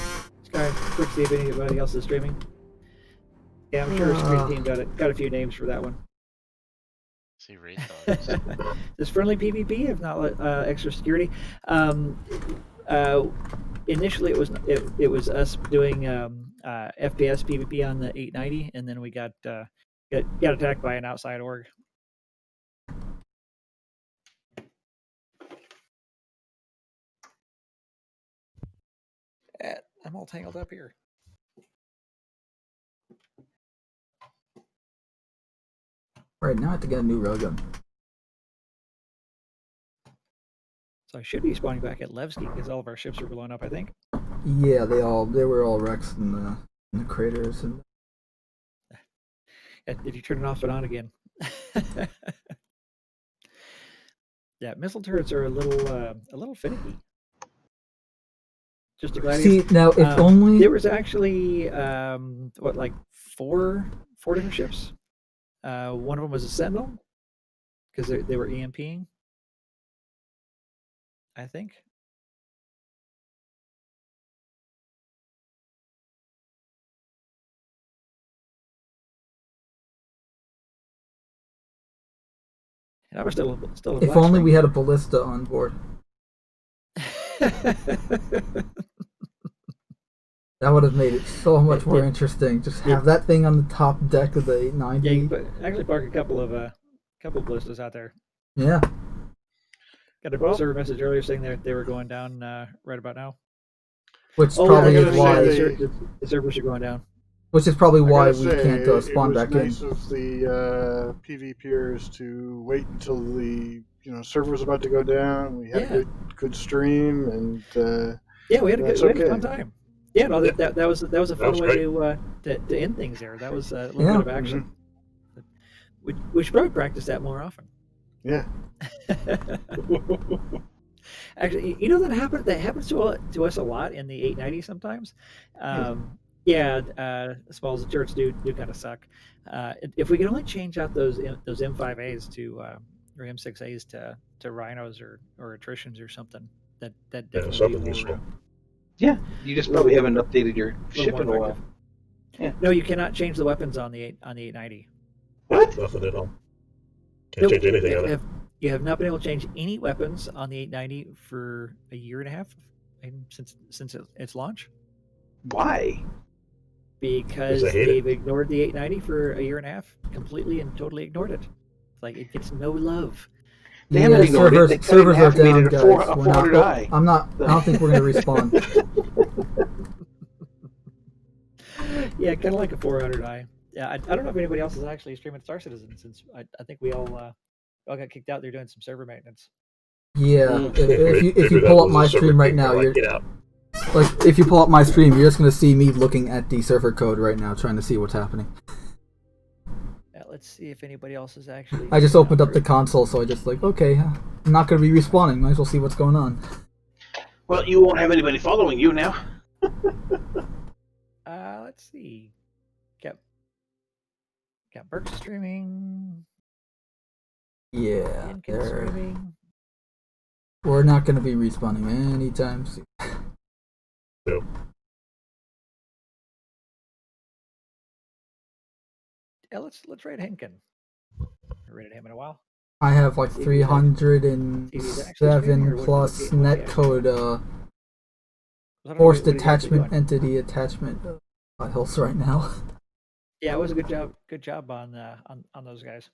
Speaker 2: Sky, quick see if anybody else is streaming. Yeah, I'm sure Street Team got a few names for that one.
Speaker 6: See, Ray thought
Speaker 2: This friendly PvP, if not extra security. Initially, it was us doing FPS PvP on the 890, and then we got attacked by an outside org. I'm all tangled up here.
Speaker 1: Right now I have to get a new railgun.
Speaker 2: So I should be spawning back at Levski because all of our ships are blown up, I think.
Speaker 1: Yeah, they were all wrecks in the craters and.
Speaker 2: If you turn it off and on again. Yeah, missile turrets are a little finicky. Just a gladiator.
Speaker 1: See now, if only
Speaker 2: there was actually like four different ships. One of them was a Sentinel because they were EMPing, I think. And I was still a
Speaker 1: if only we had a ballista on board. That would have made it so much more interesting. Just have that thing on the top deck of the 890.
Speaker 2: Yeah, you can actually park a couple of ballistas out there.
Speaker 1: Yeah.
Speaker 2: Got a server message earlier saying they were going down right about now.
Speaker 1: Which probably is why
Speaker 2: the servers are going down.
Speaker 1: Which is probably why we can't spawn back in.
Speaker 3: It was nice of the PvPers to wait until the server was about to go down. We had a good stream, and
Speaker 2: yeah, we had a fun time. Yeah, no,
Speaker 3: Yeah.
Speaker 2: that was a fun way
Speaker 10: great.
Speaker 2: to end things there. That was a little bit of action. We should probably practice that more often.
Speaker 3: Yeah.
Speaker 2: Actually, that happens to us a lot in the 890 sometimes. As well as the turrets do kind of suck. If we could only change out those M5As to or M6As to rhinos or attritions or something, that definitely
Speaker 10: something
Speaker 2: be
Speaker 10: useful.
Speaker 12: Yeah, you just probably haven't updated your ship in a while.
Speaker 2: Yeah. No, you cannot change the weapons on the 890.
Speaker 12: What?
Speaker 10: Nothing at all. Can't change anything on it.
Speaker 2: You have not been able to change any weapons on the 890 for a year and a half since its launch.
Speaker 12: Why?
Speaker 2: Because they've ignored the 890 for a year and a half, completely and totally ignored it. It's like it gets no love.
Speaker 12: They haven't ignored it. They
Speaker 1: servers are down,
Speaker 12: a
Speaker 1: guys.
Speaker 12: 400i.
Speaker 1: I don't think we're going to respawn.
Speaker 2: Yeah, kind of like a 400i. Yeah, I don't know if anybody else is actually streaming Star Citizen since I think we all got kicked out. They're doing some server maintenance.
Speaker 1: Yeah, if you pull up my stream right now, if you pull up my stream, you're just going to see me looking at the server code right now, trying to see what's happening.
Speaker 2: Yeah, let's see if anybody else is actually.
Speaker 1: I just opened up the console, so I just okay, I'm not going to be respawning. Might as well see what's going on.
Speaker 12: Well, you won't have anybody following you now.
Speaker 2: Let's see. Got Merc streaming.
Speaker 1: Yeah,
Speaker 2: streaming.
Speaker 1: We're not going to be respawning anytime soon.
Speaker 10: No.
Speaker 2: Yeah, let's rate Henkin. I rated him in a while.
Speaker 1: I have like 307 plus netcode forced detachment entity attachment files right now.
Speaker 2: Yeah, it was a good job on those guys.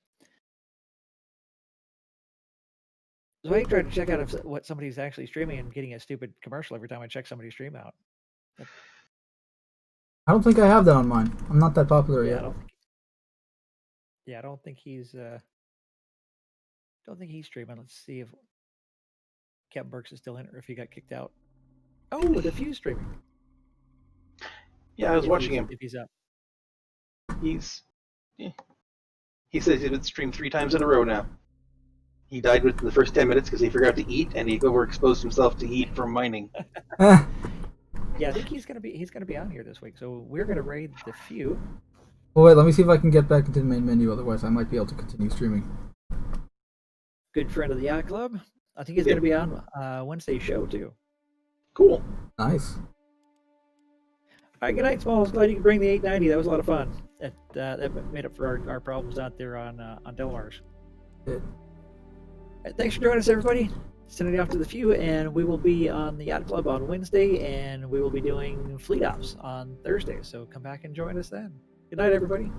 Speaker 2: So I tried to check out what somebody's actually streaming and getting a stupid commercial every time I check somebody's stream out.
Speaker 1: I don't think I have that on mine. I'm not that popular yet.
Speaker 2: I don't think he's streaming. Let's see if Captain Burks is still in or if he got kicked out. Oh, the Fuse streaming.
Speaker 12: Yeah, I was watching him.
Speaker 2: If he's up.
Speaker 12: He says he's been streamed 3 times in a row now. He died within the first 10 minutes because he forgot to eat, and he overexposed himself to heat from mining.
Speaker 2: Yeah, I think he's gonna be on here this week. So we're gonna raid the few.
Speaker 1: Well, wait, let me see if I can get back into the main menu. Otherwise, I might be able to continue streaming.
Speaker 2: Good friend of the Yacht Club. I think he's gonna be on Wednesday's show too.
Speaker 12: Cool.
Speaker 1: Nice.
Speaker 2: All right, good night, Smalls. Glad you could bring the 890. That was a lot of fun. That made up for our problems out there on Delmars. Thanks for joining us, everybody. Sending it off to the few, and we will be on the Yacht Club on Wednesday, and we will be doing Fleet Ops on Thursday. So come back and join us then. Good night, everybody.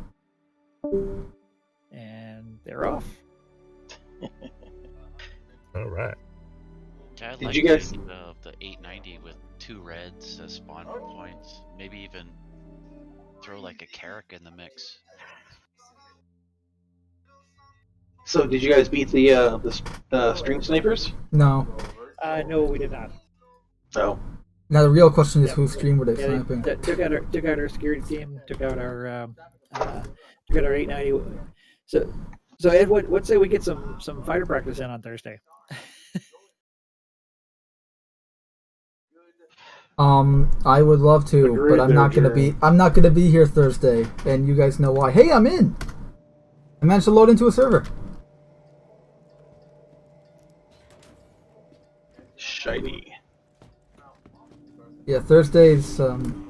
Speaker 2: And they're off.
Speaker 10: All right.
Speaker 6: I
Speaker 12: Did
Speaker 6: like
Speaker 12: you guys-
Speaker 6: the 890 with 2 reds as spawn points. Maybe even throw like a Carrack in the mix.
Speaker 12: So, did you guys beat the stream snipers?
Speaker 1: No.
Speaker 2: No, we did not.
Speaker 12: Oh.
Speaker 1: Now the real question is whose stream were they sniping?
Speaker 2: Took out our security team. Took out our 890. So Ed, what say we get some fighter practice in on Thursday?
Speaker 1: I would love to,
Speaker 3: Agreed
Speaker 1: but I'm
Speaker 3: there,
Speaker 1: not gonna
Speaker 3: Jerry.
Speaker 1: be. I'm not gonna be here Thursday, and you guys know why. Hey, I'm in. I managed to load into a server.
Speaker 12: Shiny.
Speaker 1: Yeah, Thursdays. I'm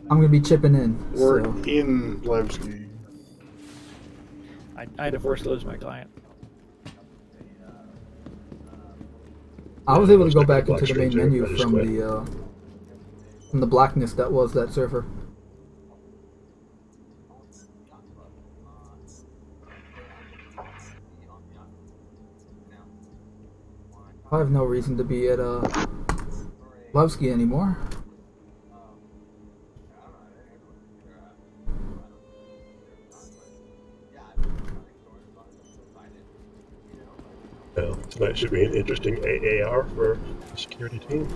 Speaker 1: gonna be chipping in.
Speaker 3: We're
Speaker 1: So.
Speaker 3: in Levski.
Speaker 2: I had to force close my client.
Speaker 1: I was able to go
Speaker 10: Stick with
Speaker 1: back into the main
Speaker 10: Black
Speaker 1: menu
Speaker 10: Stream, I just
Speaker 1: from the blackness that was that server. I have no reason to be at Levski anymore.
Speaker 10: Well, tonight should be an interesting AAR for the security team.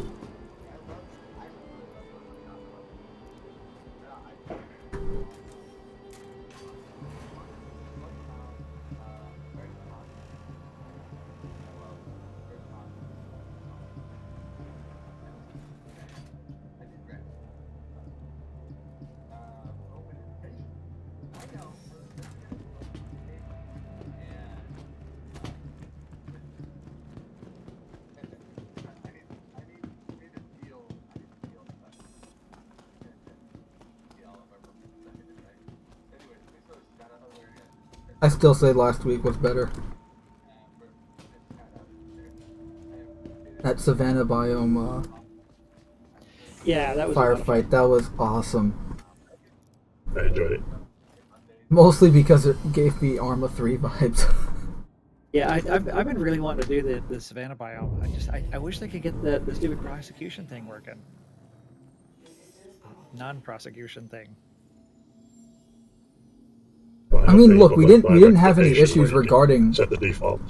Speaker 1: I still say last week was better. That Savannah biome
Speaker 2: Yeah, that was
Speaker 1: firefight, that was awesome.
Speaker 10: I enjoyed it.
Speaker 1: Mostly because it gave me Arma 3 vibes.
Speaker 2: Yeah, I've been really wanting to do the Savannah biome. I wish they could get the stupid prosecution thing working. Non-prosecution thing.
Speaker 10: Well,
Speaker 1: I mean, look, we
Speaker 10: my
Speaker 1: didn't have any
Speaker 10: recommendation
Speaker 1: issues
Speaker 10: where you can
Speaker 1: regarding.
Speaker 10: set the default.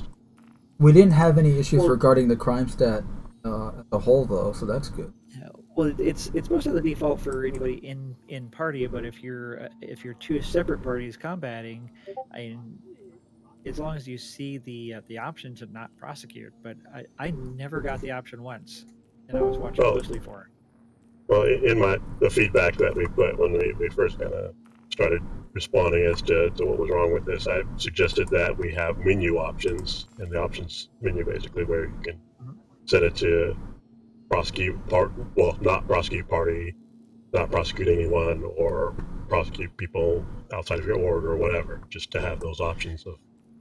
Speaker 1: We didn't have any issues regarding the crime stat as a whole, though, so that's good.
Speaker 2: Well, it's supposed to have the default for anybody in party, but if you're two separate parties combating, as long as you see the option to not prosecute, but I never got the option once, and I was watching closely for it.
Speaker 10: Well, in the feedback that we put when we first kind of started responding as to what was wrong with this, I suggested that we have menu options, and the options menu basically where you can set it to not prosecute party, not prosecute anyone, or prosecute people outside of your org or whatever, just to have those options of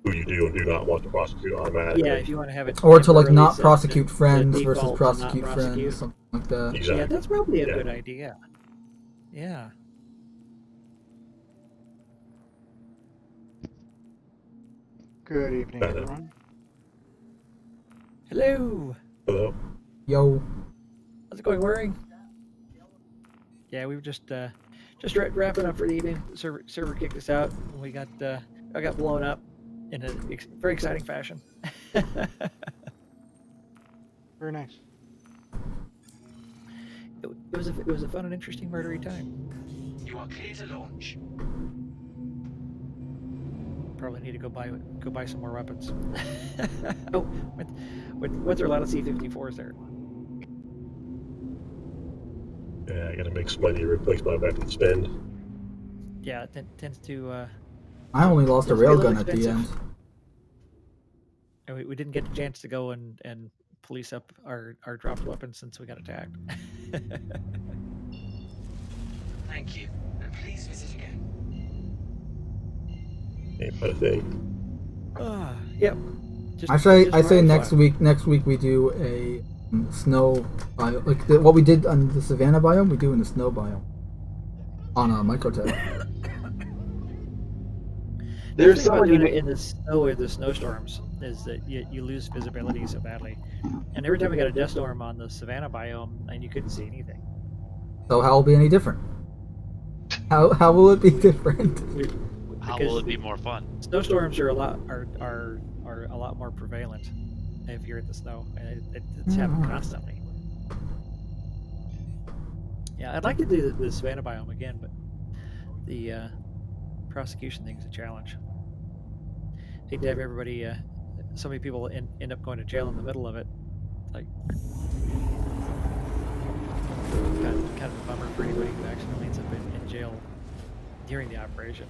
Speaker 10: who you do and do not want to prosecute automatically.
Speaker 2: Yeah, if you want to have it.
Speaker 1: Or to like
Speaker 2: temporarily
Speaker 1: not
Speaker 2: set
Speaker 1: prosecute
Speaker 2: the
Speaker 1: friends
Speaker 2: default
Speaker 1: versus
Speaker 2: to
Speaker 1: prosecute
Speaker 2: not
Speaker 1: friends, something like that.
Speaker 10: Exactly.
Speaker 2: Yeah, that's probably a
Speaker 10: Yeah.
Speaker 2: good idea. Yeah.
Speaker 3: Good evening, everyone.
Speaker 2: Hello.
Speaker 10: Hello.
Speaker 1: Yo.
Speaker 2: How's it going, Waring? Yeah, we were just wrapping up for the evening. Server kicked us out. And I got blown up in a very exciting fashion.
Speaker 3: Very nice.
Speaker 2: It was a fun and interesting murdery time.
Speaker 11: You are clear to launch.
Speaker 2: Probably need to go buy some more weapons. Oh, what's there a lot of C-54s there?
Speaker 10: Yeah, I gotta make some money to replace my weapon spend.
Speaker 2: Yeah, it tends to.
Speaker 1: I only lost a
Speaker 2: tends to be little
Speaker 1: railgun at the end.
Speaker 2: expensive. And we didn't get a chance to go and police up our dropped weapons since we got attacked.
Speaker 11: Thank you, and please visit again.
Speaker 10: Ain't but a thing.
Speaker 2: Yep.
Speaker 1: I say
Speaker 2: very
Speaker 1: next
Speaker 2: fun.
Speaker 1: week. Next week we do a snow biome, like what we did on the savannah biome. We do in the snow biome on a microtech.
Speaker 2: The
Speaker 12: There's
Speaker 2: thing about
Speaker 12: someone
Speaker 2: doing
Speaker 12: you
Speaker 2: it in the snow or the snowstorms is that you lose visibility so badly. And every time we got a dust storm on the savannah biome, and you couldn't see anything.
Speaker 1: So how will it be any different? How will it be different?
Speaker 6: How will it be more fun?
Speaker 2: Snowstorms are a lot more prevalent if you're in the snow, and it's happening constantly. Yeah, I'd like to do the savannah biome again, but the prosecution thing's a challenge. Hate to have everybody, so many people end up going to jail in the middle of it. Like, kind of a bummer for anybody who accidentally ends up in jail during the operation.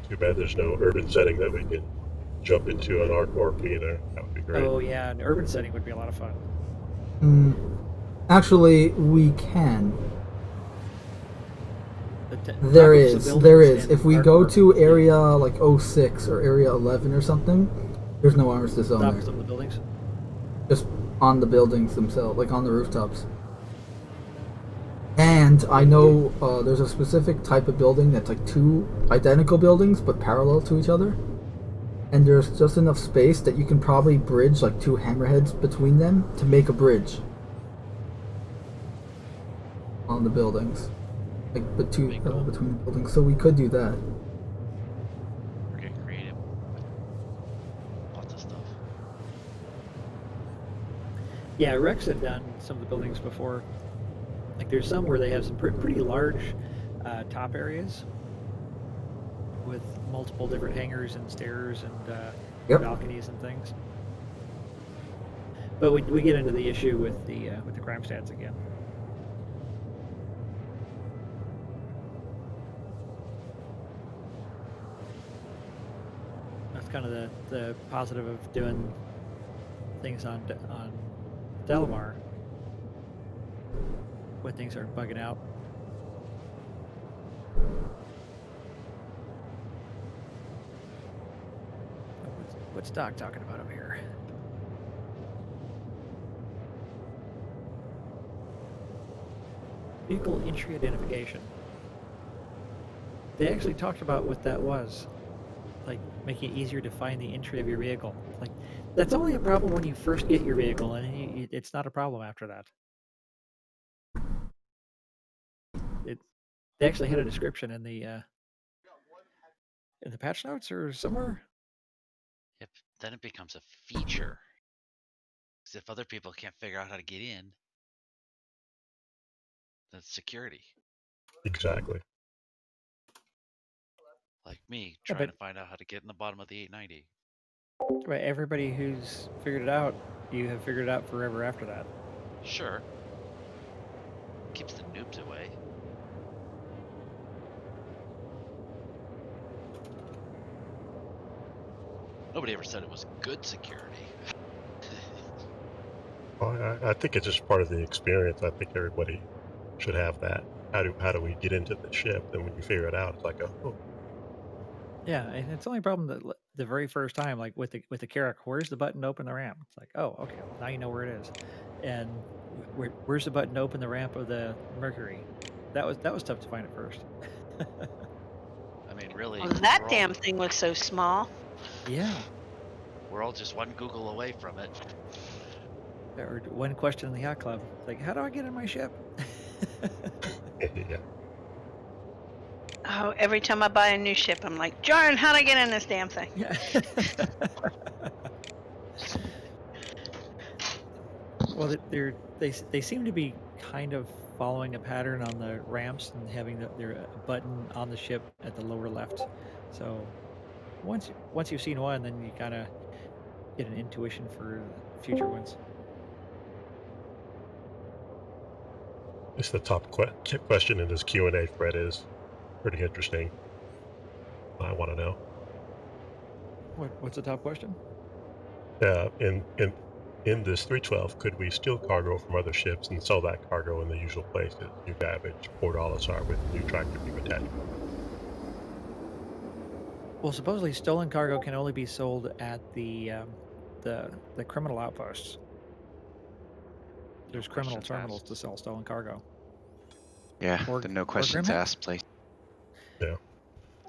Speaker 10: Too bad there's no urban setting that we can jump into an ARC either. That would be great.
Speaker 2: Oh yeah, an urban setting would be a lot of fun.
Speaker 1: Actually, we can.
Speaker 2: There
Speaker 1: is. If we go to area like 06 or area 11 or something, there's no armistice on there.
Speaker 2: Of the buildings?
Speaker 1: Just on the buildings themselves, like on the rooftops. And I know there's a specific type of building that's like two identical buildings but parallel to each other. And there's just enough space that you can probably bridge like two hammerheads between them to make a bridge on the buildings. Like between the buildings. So we could do that.
Speaker 6: We're getting creative. Lots of stuff.
Speaker 2: Yeah, Rex had done some of the buildings before. Like there's some where they have some pretty large top areas with multiple different hangars and stairs and balconies and things. But we get into the issue with the crime stats again. That's kind of the positive of doing things on Delamar when things aren't bugging out. What's Doc talking about over here? Vehicle entry identification. They actually talked about what that was. Like, making it easier to find the entry of your vehicle. Like, that's only a problem when you first get your vehicle, and it's not a problem after that. They actually had a description in the patch notes or somewhere.
Speaker 6: Yep. Then it becomes a feature. Because if other people can't figure out how to get in, that's security.
Speaker 10: Exactly.
Speaker 6: Like me trying to find out how to get in the bottom of the 890.
Speaker 2: Right. Everybody who's figured it out, you have figured it out forever after that.
Speaker 6: Sure. Keeps the noobs away. Nobody ever said it was good security.
Speaker 10: Well, I think it's just part of the experience. I think everybody should have that. How do we get into the ship? And when you figure it out, it's like, oh.
Speaker 2: Yeah, and it's only a problem that the very first time, like with the Carrack, where's the button to open the ramp? It's like, oh, okay, well, now you know where it is. And where's the button to open the ramp of the Mercury? That was tough to find at first.
Speaker 6: I mean, really.
Speaker 7: Well, that damn thing was so small.
Speaker 2: Yeah.
Speaker 6: We're all just one Google away from it.
Speaker 2: Or one question in the yacht club, like, how do I get in my ship?
Speaker 10: Yeah.
Speaker 7: Oh, every time I buy a new ship, I'm like, Jordan, how'd I get in this damn thing?
Speaker 2: Yeah. Well, they seem to be kind of following a pattern on the ramps and having their button on the ship at the lower left. So once you've seen one, then you kind of get an intuition for future ones.
Speaker 10: It's the top question in this Q&A thread is pretty interesting. I want to know.
Speaker 2: What's the top question?
Speaker 10: In this 312, could we steal cargo from other ships and sell that cargo in the usual places? You average $4 are with new tractor beam attachment.
Speaker 2: Well, supposedly stolen cargo can only be sold at the criminal outposts. There's criminal
Speaker 6: questions
Speaker 2: terminals
Speaker 6: asked.
Speaker 2: to sell stolen cargo.
Speaker 9: Yeah,
Speaker 2: Or-
Speaker 9: the no
Speaker 2: or
Speaker 9: questions
Speaker 2: Grimhex?
Speaker 9: asked place.
Speaker 10: Yeah.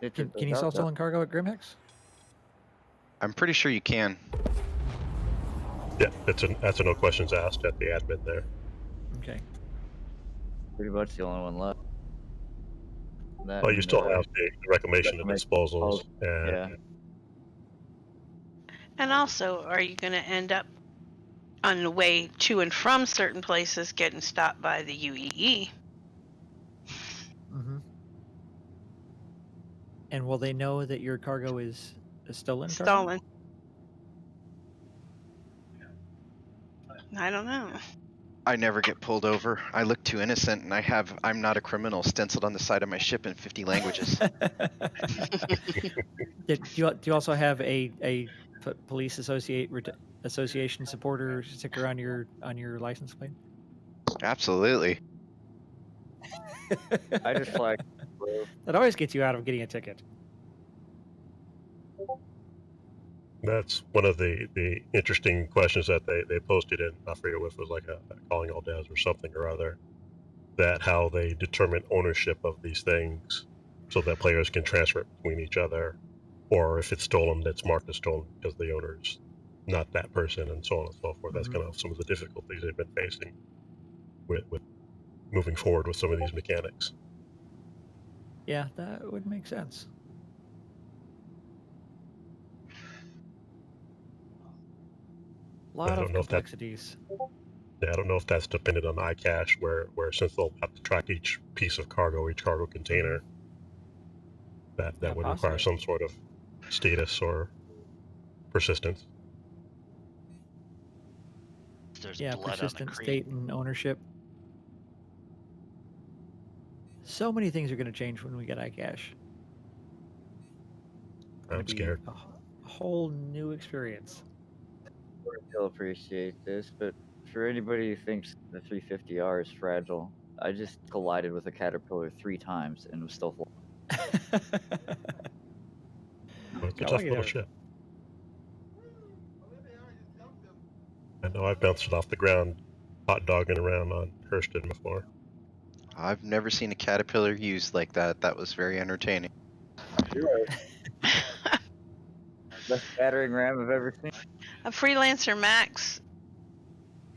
Speaker 2: Can you sell stolen cargo at Grimhex?
Speaker 9: I'm pretty sure you can.
Speaker 10: Yeah, that's a no questions asked at the admin there.
Speaker 2: Okay.
Speaker 13: Pretty much the only one left. That
Speaker 10: Oh, you
Speaker 13: and,
Speaker 10: still have the reclamation and
Speaker 13: reclamation
Speaker 10: disposals, and
Speaker 13: yeah.
Speaker 7: And also, are you going to end up on the way to and from certain places getting stopped by the UEE?
Speaker 2: Mm-hmm. And will they know that your cargo is a stolen cargo?
Speaker 7: Stolen. I don't know.
Speaker 9: I never get pulled over. I look too innocent, and I'm not a criminal stenciled on the side of my ship in 50 languages.
Speaker 2: Do you also have a police association supporter sticker on your license plate?
Speaker 9: Absolutely.
Speaker 13: I just flagged.
Speaker 2: That always gets you out of getting a ticket.
Speaker 10: that's one of the interesting questions that they posted in. I forget if it was like a calling all devs or something or other. That how they determine ownership of these things, so that players can transfer it between each other, or if it's stolen, that's marked as stolen because the owner's not that person, and so on and so forth. That's kind of some of the difficulties they've been facing with moving forward with some of these mechanics.
Speaker 2: Yeah, that would make sense. A lot of complexities.
Speaker 10: Yeah, I don't know if that's dependent on iCache, where since they'll have to track each piece of cargo, each cargo container, that would require some sort of status or persistence.
Speaker 6: There's
Speaker 2: Yeah,
Speaker 6: blood
Speaker 2: persistent
Speaker 6: on the
Speaker 2: state and ownership. So many things are going to change when we get iCache.
Speaker 10: I'm scared.
Speaker 2: A whole new experience.
Speaker 13: Still appreciate this, but for anybody who thinks the 350R is fragile, I just collided with a caterpillar 3 times and was still flying.
Speaker 10: It's a tough little ship. I know I've bounced it off the ground, hot dogging around on Hurston before.
Speaker 9: I've never seen a caterpillar used like that. That was very entertaining.
Speaker 13: Best battering ram I've ever seen.
Speaker 7: A Freelancer Max,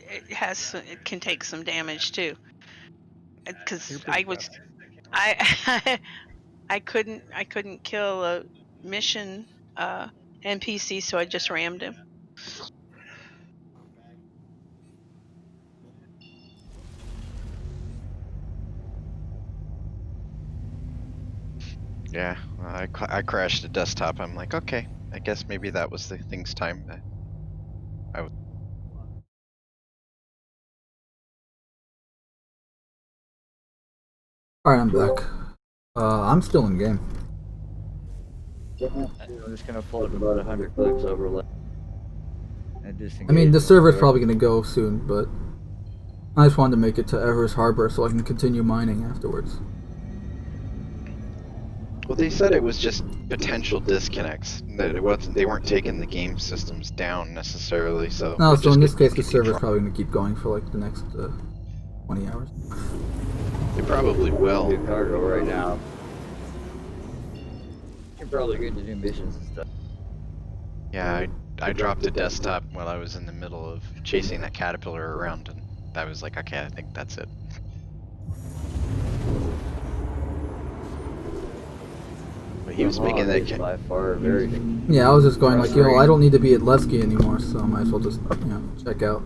Speaker 7: it can take some damage too. Because I couldn't kill a mission NPC, so I just rammed him.
Speaker 9: Yeah, I crashed the desktop. I'm like, okay, I guess maybe that was the thing's time.
Speaker 1: Alright, I'm back. I'm still in game.
Speaker 13: I'm just gonna float about 100 clicks over.
Speaker 1: I mean, the server's probably gonna go soon, but I just wanted to make it to Everest Harbor so I can continue mining afterwards.
Speaker 9: Well, they said it was just potential disconnects. That it wasn't. They weren't taking the game systems down necessarily. So
Speaker 1: No, so in this case, the server's probably gonna keep going for like the next 20 hours.
Speaker 9: They probably will.
Speaker 13: Do cargo right now. You're probably good to do missions and stuff.
Speaker 9: Yeah, I dropped the desktop while I was in the middle of chasing that caterpillar around, and I was like, okay, I think that's it. But he was making that
Speaker 13: by far very.
Speaker 1: Yeah, I was just going like, yo, I don't need to be at Lesky anymore, so I might as well just, check out.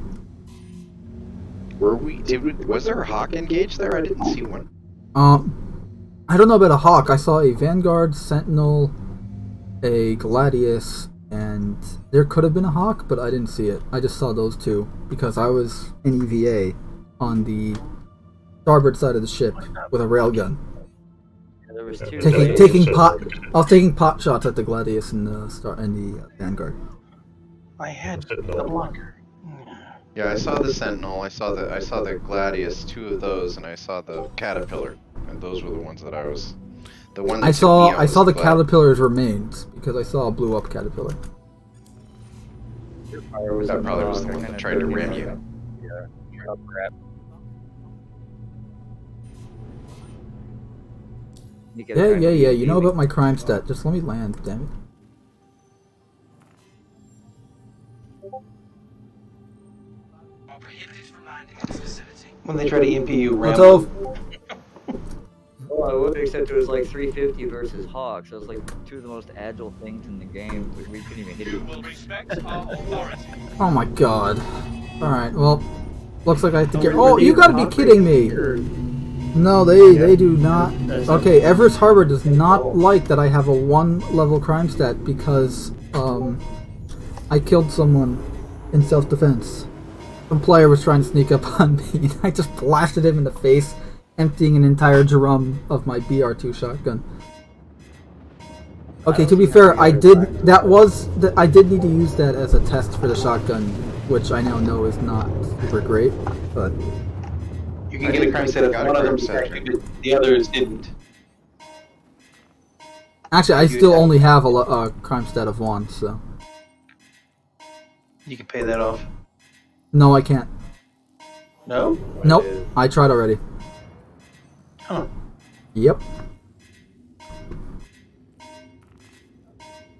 Speaker 9: Were we? Was there a hawk engaged there? I didn't see one.
Speaker 1: I don't know about a hawk. I saw a Vanguard, Sentinel, a Gladius, and there could have been a hawk, but I didn't see it. I just saw those two because I was in EVA on the starboard side of the ship with a railgun.
Speaker 13: There was two
Speaker 1: I was taking pot shots at the Gladius and the Vanguard.
Speaker 12: I had the blocker.
Speaker 9: Yeah, I saw the Sentinel. I saw the Gladius, 2 of those, and I saw the Caterpillar, and those were the ones that I was The one
Speaker 1: I
Speaker 9: that
Speaker 1: saw
Speaker 9: took me out
Speaker 1: the
Speaker 9: was flat.
Speaker 1: caterpillar's remains because I saw a blew up caterpillar.
Speaker 9: That probably was the one that tried to ram you.
Speaker 1: Yeah. You know about my crime stat. Just let me land, damn it.
Speaker 12: When they try to EMP you, ram
Speaker 1: What's up?
Speaker 13: Well, I would, except it was like 350 versus Hawk, so it's like two of the most agile things in the game. We couldn't even hit it.
Speaker 1: Oh my god. Alright, well, looks like I have to get. Oh, you gotta be kidding me! No, they do not. Okay, Everest Harbor does not like that I have a 1-level crime stat because I killed someone in self-defense. Some player was trying to sneak up on me, and I just blasted him in the face, emptying an entire drum of my BR2 shotgun. Okay, to be fair, I did need to use that as a test for the shotgun, which I now know is not super great, but
Speaker 12: You can get a crime set if one of them did, the others didn't.
Speaker 1: actually I still only have a crime stat of 1, so
Speaker 12: You can pay that off.
Speaker 1: no, I can't.
Speaker 12: No?
Speaker 1: Nope, I tried already.
Speaker 12: Huh.
Speaker 1: Yep.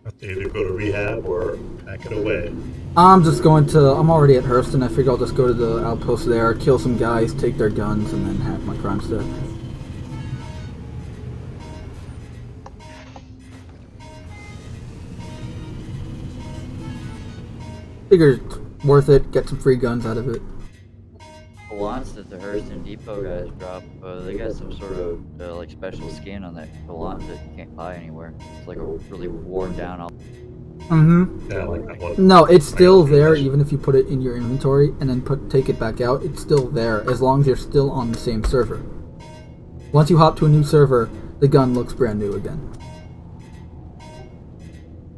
Speaker 10: Have to either go to rehab or pack it away.
Speaker 1: I'm already at Hurston. I figure I'll just go to the outpost there, kill some guys, take their guns, and then have my crime stat. Figure it's worth it, get some free guns out of it.
Speaker 13: Gallants that the Hurston Depot guys drop, they got some sort of like special skin on that Gallant that you can't buy anywhere. It's like a really worn down.
Speaker 1: Mm-hmm.
Speaker 10: Yeah, like that one.
Speaker 1: No, it's still there even if you put it in your inventory and then take it back out. It's still there as long as you're still on the same server. Once you hop to a new server, the gun looks brand new again.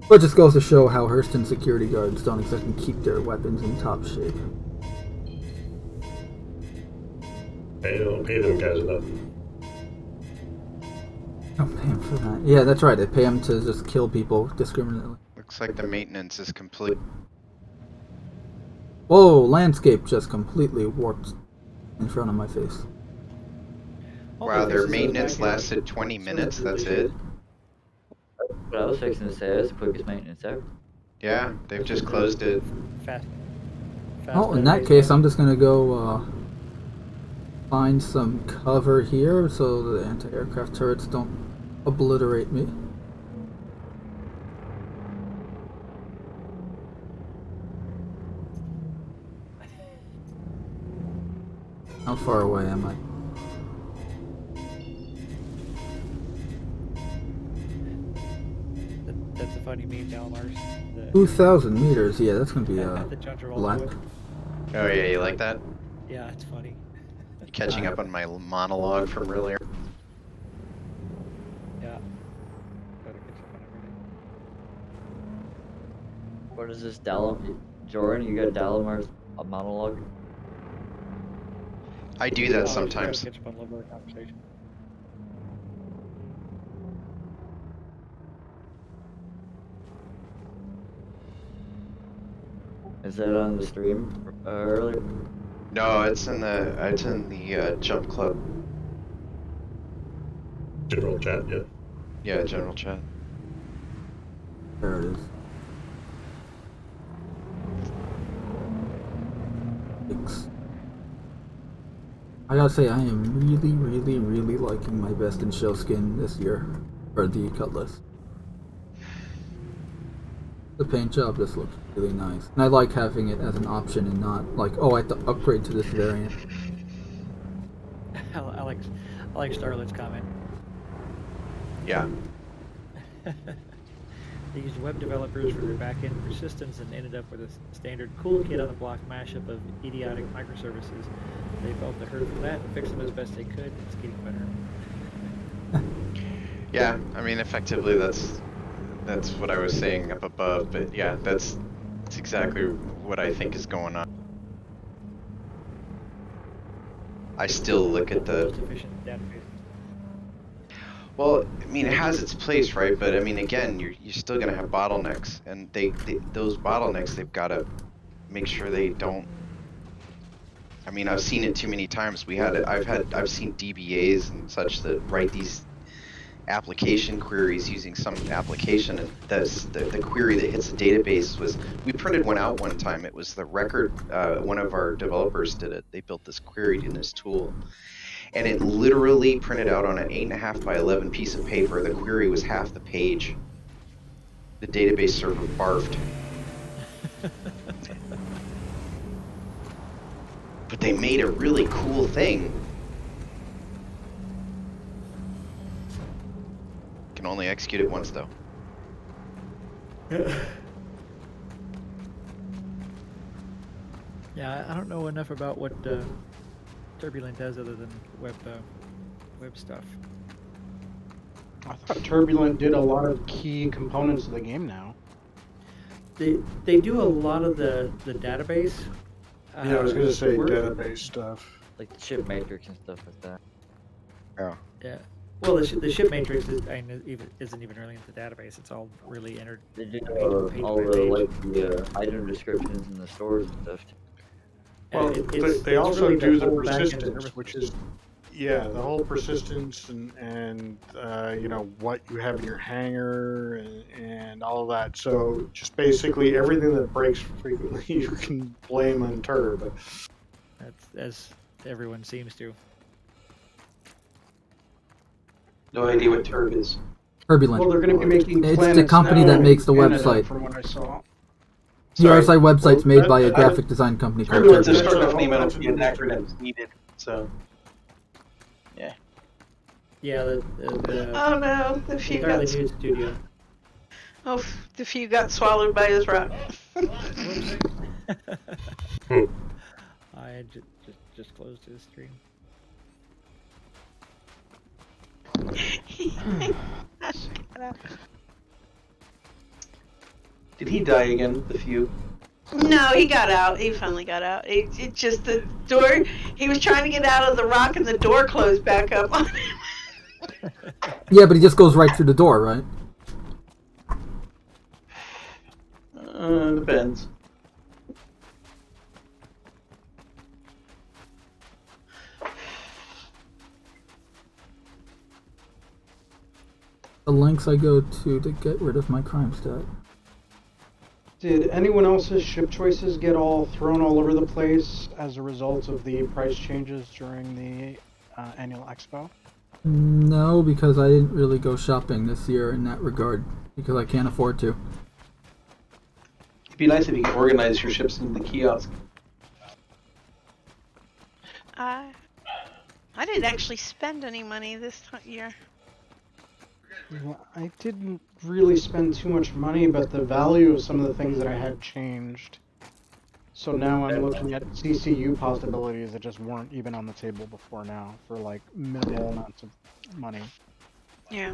Speaker 1: But it just goes to show how Hurston security guards don't exactly keep their weapons in top shape.
Speaker 10: They don't pay them guys enough.
Speaker 1: Don't pay them for that. Yeah, that's right. They pay them to just kill people discriminately.
Speaker 9: Looks like the maintenance is complete.
Speaker 1: Whoa, landscape just completely warped in front of my face.
Speaker 9: Wow, their maintenance lasted 20 minutes, that's it?
Speaker 13: But I was fixing to say that's the quickest maintenance ever.
Speaker 9: Yeah, they've just closed it.
Speaker 2: Fast.
Speaker 1: Oh, in that case, I'm just gonna go find some cover here so the anti-aircraft turrets don't obliterate me. How far away am I?
Speaker 2: That's a funny meme now, Mars.
Speaker 1: 2,000 meters. Yeah, that's gonna be a lap.
Speaker 9: Oh yeah, you like that?
Speaker 2: Yeah, it's funny.
Speaker 9: Catching up on my monologue from earlier.
Speaker 2: Yeah.
Speaker 13: What is this, Jordan, you got Dalamar's monologue?
Speaker 9: I do that sometimes.
Speaker 2: Catch up on a little bit of conversation.
Speaker 13: Is that on the stream earlier?
Speaker 9: No, it's in the Jump Club.
Speaker 10: General chat, yeah.
Speaker 9: Yeah, general chat.
Speaker 1: There it is. Thanks. I gotta say, I am really liking my Best in Show skin this year, or the Cutlass. The paint job just looks really nice, and I like having it as an option and not like, oh, I have to upgrade to this variant.
Speaker 2: I like Starlet's comment.
Speaker 9: Yeah.
Speaker 2: They used web developers for their back-end persistence and ended up with a standard cool kid on the block mashup of idiotic microservices. They felt the hurt from that and fixed them as best they could. It's getting better.
Speaker 9: Yeah, I mean, effectively, that's what I was saying up above. But yeah, that's exactly what I think is going on. I still look at the.
Speaker 2: Most efficient database.
Speaker 9: Well, I mean, it has its place, right? But I mean, again, you're still gonna have bottlenecks, and those bottlenecks, they've got to make sure they don't. I mean, I've seen it too many times. I've seen DBAs and such that write these application queries using some application, and the query that hits the database was, we printed one out one time. It was the record. One of our developers did it. They built this query in this tool. And it literally printed out on an 8.5 by 11 piece of paper. The query was half the page. The database server barfed. But they made a really cool thing. Can only execute it once, though.
Speaker 2: Yeah, I don't know enough about what Turbulent does other than web stuff.
Speaker 5: I thought Turbulent did a lot of key components of the game now.
Speaker 2: They do a lot of the database.
Speaker 3: Yeah, I was going to say
Speaker 2: work.
Speaker 3: database stuff.
Speaker 13: Like the ship matrix and stuff like that.
Speaker 9: Yeah.
Speaker 2: Yeah. Well, the ship matrix isn't even really into the database. It's all really entered.
Speaker 13: They do
Speaker 2: page
Speaker 13: all
Speaker 2: by
Speaker 13: the
Speaker 2: page.
Speaker 13: like the item descriptions and the stores and stuff.
Speaker 3: Well,
Speaker 2: it's
Speaker 3: they also
Speaker 2: really
Speaker 3: do the
Speaker 2: whole back-end
Speaker 3: persistence,
Speaker 2: service.
Speaker 3: which is, yeah, the whole persistence and you know, what you have in your hangar and all of that. So just basically everything that breaks frequently, you can blame on Turb.
Speaker 2: That's as everyone seems to.
Speaker 12: No idea what Turb is.
Speaker 1: Turbulent.
Speaker 5: Well, they're going to be making
Speaker 1: It's the
Speaker 5: planets
Speaker 1: company
Speaker 5: now
Speaker 1: that makes the
Speaker 5: in Canada,
Speaker 1: website.
Speaker 5: from what I saw.
Speaker 1: The
Speaker 12: Sorry.
Speaker 1: RSI website's made by a
Speaker 3: Well,
Speaker 1: graphic design company called
Speaker 12: Turbulent's a
Speaker 1: Turbulent.
Speaker 12: short enough name. I don't see an acronym needed. So, yeah.
Speaker 2: Yeah, the
Speaker 7: Oh no, the few
Speaker 2: entirely
Speaker 7: got
Speaker 2: new studio.
Speaker 7: the few got swallowed by his rock.
Speaker 2: I just closed his stream.
Speaker 12: Did he die again? The few.
Speaker 7: No, he got out. He finally got out. It just the door. He was trying to get out of the rock, and the door closed back up on him.
Speaker 1: Yeah, but he just goes right through the door, right?
Speaker 12: Depends.
Speaker 1: The links I go to get rid of my crime stat.
Speaker 5: Did anyone else's ship choices get all thrown all over the place as a result of the price changes during the annual expo?
Speaker 1: No, because I didn't really go shopping this year in that regard, because I can't afford to.
Speaker 12: It'd be nice if you could organize your ships in the kiosk.
Speaker 7: I didn't actually spend any money this year.
Speaker 5: Well, I didn't really spend too much money, but the value of some of the things that I had changed. So now I'm looking at CCU possibilities that just weren't even on the table before now for like minimal amounts of money.
Speaker 7: Yeah.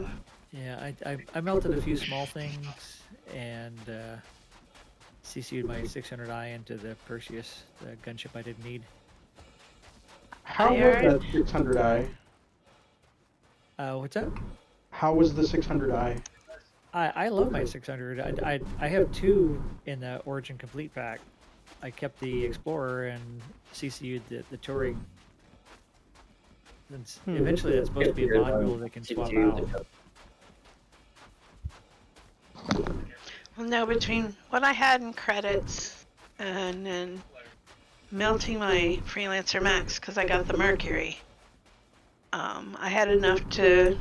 Speaker 2: Yeah, I melted a few small things and CC'd my 600i into the Perseus, the gunship I didn't need.
Speaker 5: How was that 600i?
Speaker 2: What's that?
Speaker 5: How was the 600i?
Speaker 2: I love my 600. I have two in the Origin Complete pack. I kept the Explorer and CCU'd the Touring. Eventually that's supposed to be a module that can swap out.
Speaker 7: Well, no, between what I had in credits and then melting my Freelancer Max because I got the Mercury, I had enough to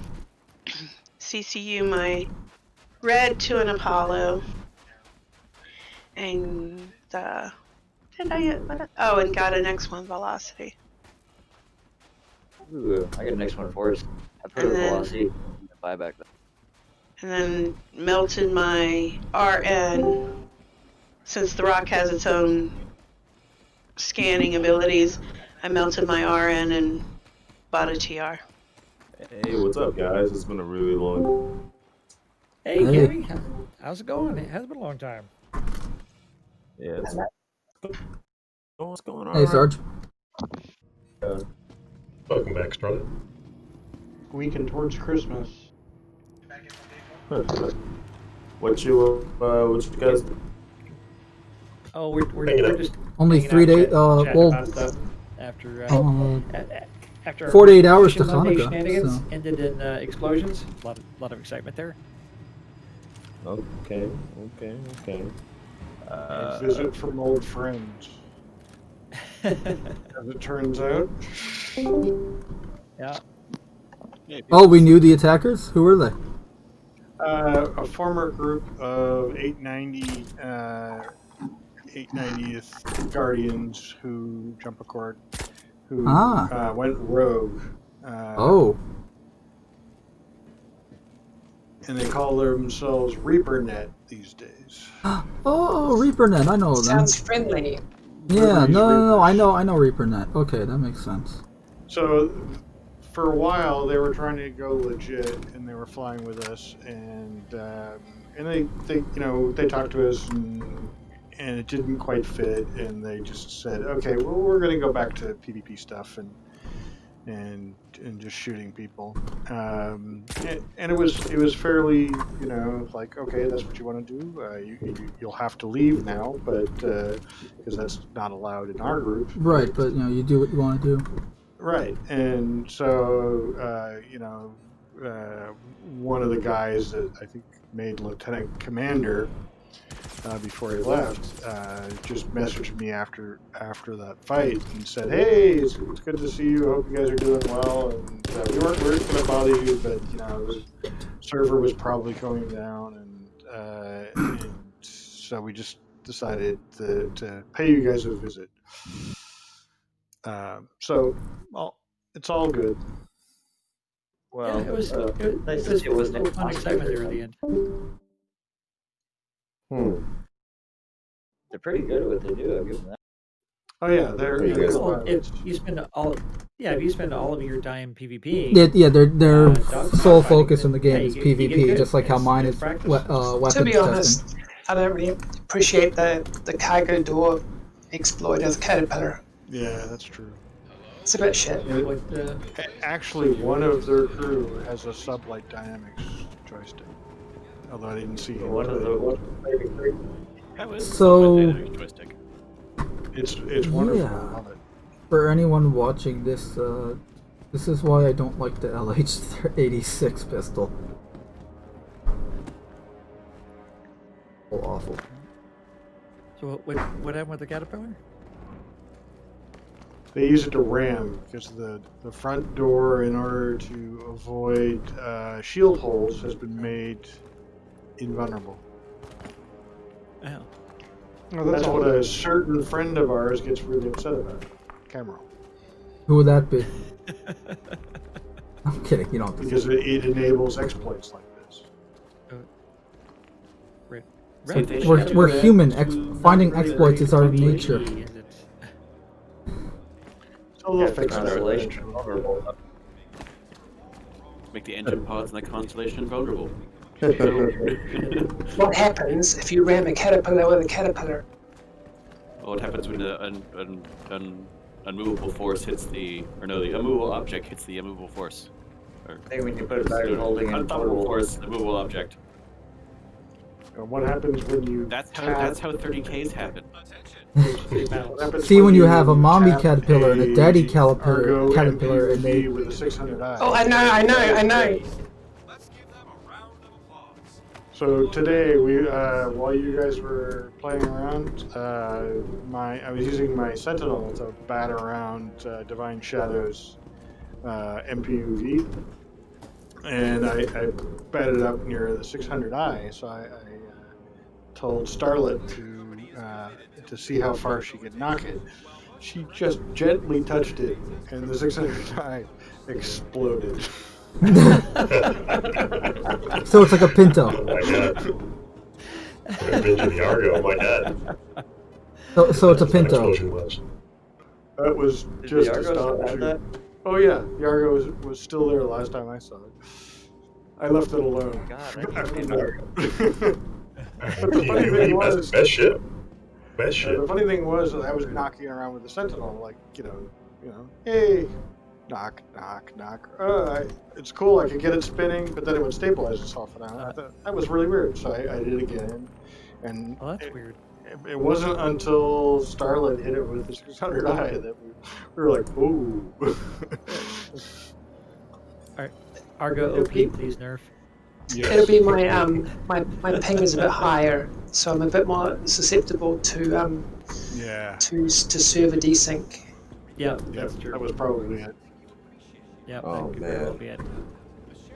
Speaker 7: CCU my Red to an Apollo, and did I get what? Oh, and got an X1 Velocity.
Speaker 13: Ooh, I got an X1 Force. I put a Velocity buyback.
Speaker 7: And then melted my RN, since the Rock has its own scanning abilities. I melted my RN and bought a TR.
Speaker 14: Hey, what's up, guys? It's been a really long.
Speaker 2: Hey, Gary, how's it going? It has been a long time.
Speaker 14: Yeah, it's... what's going on?
Speaker 1: Hey, Sarge.
Speaker 10: Welcome back, Strong.
Speaker 5: Weekend towards Christmas.
Speaker 14: What you guys?
Speaker 2: Oh, we're
Speaker 10: Hanging out.
Speaker 2: just
Speaker 1: Only
Speaker 2: hanging
Speaker 1: 3
Speaker 2: out,
Speaker 1: days.
Speaker 2: chatting
Speaker 1: Well,
Speaker 2: about stuff after after our
Speaker 1: 48 hours to
Speaker 2: Mission Monday
Speaker 1: Hanukkah.
Speaker 2: shenanigans
Speaker 1: So.
Speaker 2: ended in explosions. A lot of excitement there.
Speaker 14: Okay.
Speaker 3: A visit from old friends. As it turns out.
Speaker 2: Yeah.
Speaker 1: Oh, we knew the attackers? Who were they?
Speaker 3: A former group of 890th Guardians who jump a court, who went rogue.
Speaker 1: Oh.
Speaker 3: And they call themselves ReaperNet these days.
Speaker 1: Oh, ReaperNet. I know them.
Speaker 15: Sounds friendly.
Speaker 1: Yeah, no. I know ReaperNet. Okay, that makes sense.
Speaker 3: So, for a while, they were trying to go legit, and they were flying with us, and they talked to us, and it didn't quite fit, and they just said, okay, well, we're going to go back to PvP stuff and just shooting people, and it was fairly, like, okay, that's what you want to do. You'll have to leave now, but because that's not allowed in our group.
Speaker 1: Right, but you do what you want to do.
Speaker 3: Right, and so one of the guys that I think made lieutenant commander before he left just messaged me after that fight and said, "Hey, it's good to see you. I hope you guys are doing well. And we weren't going to bother you, but the server was probably going down, and so we just decided to pay you guys a visit." So, well, it's all good.
Speaker 2: Well, yeah, it was fun excitement there at the end.
Speaker 13: They're pretty good at what they do. I'll give them that.
Speaker 3: Oh yeah, they're
Speaker 2: well, if you spend all of your time PvP.
Speaker 1: Yeah, their sole focus in the game is PvP, just like how mine is weapons
Speaker 15: To be
Speaker 1: testing.
Speaker 15: honest, I don't really appreciate the cargo door exploit as a caterpillar.
Speaker 3: Yeah, that's true.
Speaker 15: It's a bit shit.
Speaker 3: Actually, one of their crew has a sublight dynamics joystick. Although I didn't see him.
Speaker 1: So
Speaker 3: it's wonderful.
Speaker 1: Yeah.
Speaker 3: I love it.
Speaker 1: For anyone watching this, this is why I don't like the LH86 pistol. Oh, awful.
Speaker 2: So what happened with the caterpillar?
Speaker 3: They use it to ram because the front door, in order to avoid shield holes, has been made invulnerable.
Speaker 2: Oh.
Speaker 3: Well, that's what a certain friend of ours gets really upset about. Cameron.
Speaker 1: Who would that be? I'm kidding. You don't.
Speaker 3: Because it enables exploits like this.
Speaker 2: Right.
Speaker 1: We're human. Finding exploits is our nature.
Speaker 3: So they'll fix it.
Speaker 16: Make the engine pods in the constellation vulnerable.
Speaker 15: What happens if you ram a caterpillar with a caterpillar?
Speaker 16: What happens when an unmovable force hits the immovable object hits the immovable force? Or,
Speaker 13: I think when you put it back in holding and
Speaker 16: unstoppable force, immovable object.
Speaker 3: What happens when you?
Speaker 16: That's how 30Ks happen.
Speaker 1: See, when you have a mommy caterpillar and a daddy caterpillar, and they.
Speaker 3: With a 600 eye.
Speaker 15: Oh, I know.
Speaker 3: So today, while you guys were playing around, I was using my Sentinel to bat around Divine Shadow's MPUV, and I batted up near the 600i. So I told Starlet to see how far she could knock it. She just gently touched it, and the 600i exploded.
Speaker 1: So it's like a Pinto.
Speaker 10: Oh my god. I've been to the Argo, my dad.
Speaker 1: So it's a Pinto.
Speaker 3: That was just astonishing. Oh yeah, the Argo was still there last time I saw it. I left it alone. But the funny thing was,
Speaker 10: best ship. Best ship.
Speaker 3: The funny thing was that I was knocking around with the Sentinel, like, hey. knock, knock, knock. It's cool. I could get it spinning, but then it would stabilize itself. And I thought that was really weird. So I did it again, and
Speaker 2: Well, that's weird.
Speaker 3: It wasn't until Starlet hit it with the 600i that we were like, ooh.
Speaker 2: Alright, Argo OP, please nerf.
Speaker 3: Yes.
Speaker 15: It'll be my my ping is a bit higher, so I'm a bit more susceptible to to server desync.
Speaker 2: Yeah, that's true.
Speaker 3: That was probably it.
Speaker 2: Yeah,
Speaker 14: Oh,
Speaker 2: that could very well
Speaker 14: man.
Speaker 2: be it.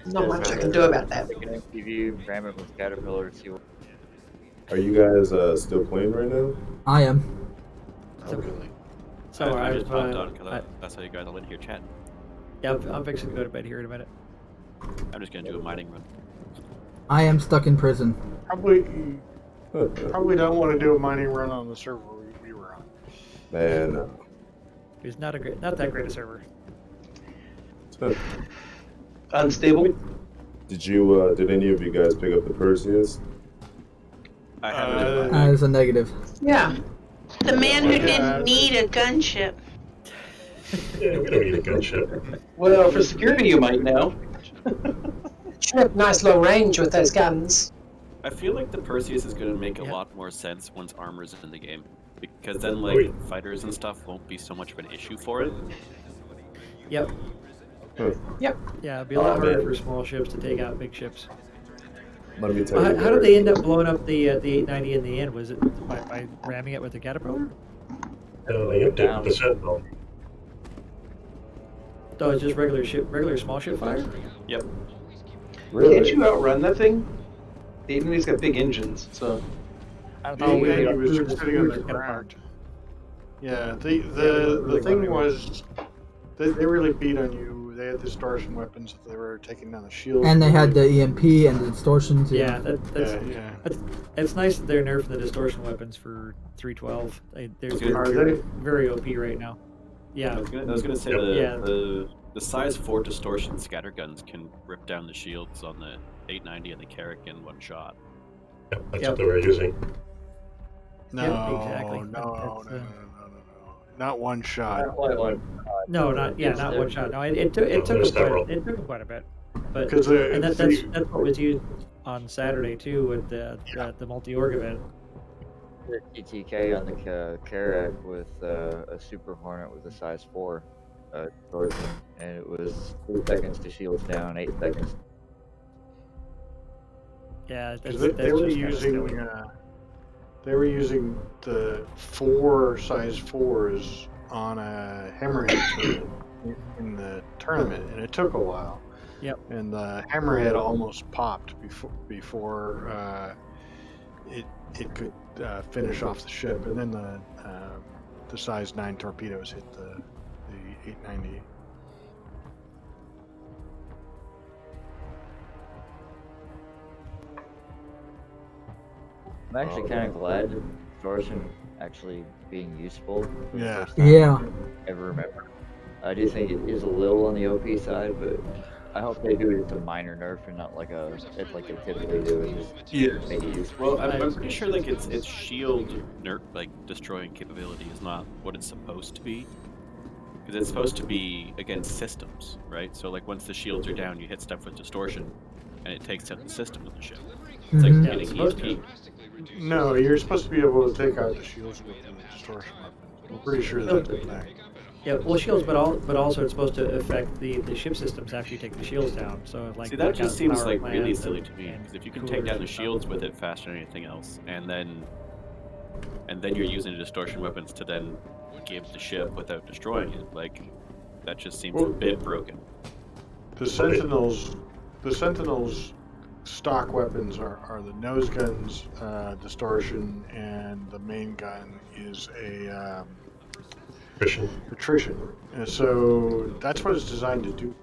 Speaker 15: Not much I can do about that.
Speaker 13: Take an MTV, ram it with Caterpillar to see what.
Speaker 14: Are you guys still playing right now?
Speaker 1: I am.
Speaker 2: So
Speaker 16: I
Speaker 2: I've,
Speaker 16: just popped on because that's how you guys all in here chatting.
Speaker 2: Yeah, I'm fixing to go to bed here in a minute.
Speaker 16: I'm just gonna do a mining run.
Speaker 1: I am stuck in prison.
Speaker 3: Probably don't want to do a mining run on the server we were on.
Speaker 14: Man.
Speaker 2: It's not that great a server.
Speaker 12: Unstable.
Speaker 14: Did any of you guys pick up the Perseus?
Speaker 16: I haven't.
Speaker 1: As a negative.
Speaker 15: Yeah.
Speaker 7: The man who didn't need a gunship.
Speaker 10: Yeah, we don't need a gunship.
Speaker 12: Well, for security, you might know.
Speaker 15: Should have nice long range with those guns.
Speaker 16: I feel like the Perseus is gonna make a lot more sense once armor's in the game, because then like fighters and stuff won't be so much of an issue for it.
Speaker 2: Yep.
Speaker 15: Yep.
Speaker 2: Yeah, it'd be a lot harder for small ships to take out big ships.
Speaker 14: Let me tell
Speaker 2: Well,
Speaker 14: you.
Speaker 2: how did they end up blowing up the 890 in the end? Was it by ramming it with the Caterpillar?
Speaker 10: They emptied the Sentinel.
Speaker 2: So it's just regular small ship fire?
Speaker 16: Yep.
Speaker 14: Really?
Speaker 12: Can't you outrun that thing? The 890's got big engines, so.
Speaker 2: I don't
Speaker 3: Oh,
Speaker 2: think
Speaker 3: he was just sitting on the ground. Yeah, the thing was, they really beat on you. They had distortion weapons that they were taking down the shield.
Speaker 1: And they had the EMP and the distortions.
Speaker 2: Yeah,
Speaker 3: Yeah.
Speaker 2: it's nice that they're nerfing the distortion weapons for 312. They're
Speaker 3: Are they?
Speaker 2: very OP right now. Yeah.
Speaker 16: I was gonna say the size 4 distortion scatterguns can rip down the shields on the 890 and the Carrack in one shot.
Speaker 10: Yep, that's what they were using.
Speaker 3: No,
Speaker 2: Yep, exactly.
Speaker 3: no, not one shot.
Speaker 2: No, not one shot. No, it took them quite a bit. But
Speaker 3: Because
Speaker 2: and that's what was used on Saturday too with the multi-org event.
Speaker 13: The TTK on the Carrack with a Super Hornet with a size 4 distortion, and it was 3 seconds to shields down, 8 seconds.
Speaker 2: Yeah,
Speaker 3: They were using they were using the 4 size 4s on a hammerhead in the tournament, and it took a while.
Speaker 2: Yep.
Speaker 3: And the hammerhead almost popped before it could finish off the ship, and then the size 9 torpedoes hit the 890.
Speaker 13: I'm actually kind of glad distortion actually being useful. For the
Speaker 3: Yeah.
Speaker 13: first time
Speaker 1: Yeah.
Speaker 13: I ever remember. I do think it is a little on the OP side, but I hope they do it as a minor nerf and not like they typically do. And just make it useful.
Speaker 16: Well, I'm pretty sure like its shield nerf like destroying capability is not what it's supposed to be. Because it's supposed to be against systems, right? So like once the shields are down, you hit stuff with distortion, and it takes out the system of the ship. It's like getting ESP.
Speaker 3: No, you're supposed to be able to take out the shields with the distortion weapons. I'm pretty sure that's the thing.
Speaker 2: Yeah, well, shields, but also it's supposed to affect the ship systems after you take the shields down. So like,
Speaker 16: See, that just seems
Speaker 2: power
Speaker 16: like really
Speaker 2: plants
Speaker 16: silly to me. Because if you can take
Speaker 2: coolers
Speaker 16: down the
Speaker 2: and stuff.
Speaker 16: shields with it faster than anything else, and then you're using the distortion weapons to then give the ship without destroying it, like that just seems a bit broken.
Speaker 3: The Sentinels stock weapons are the nose guns, distortion, and the main gun is a attrition. And so that's what it's designed to do.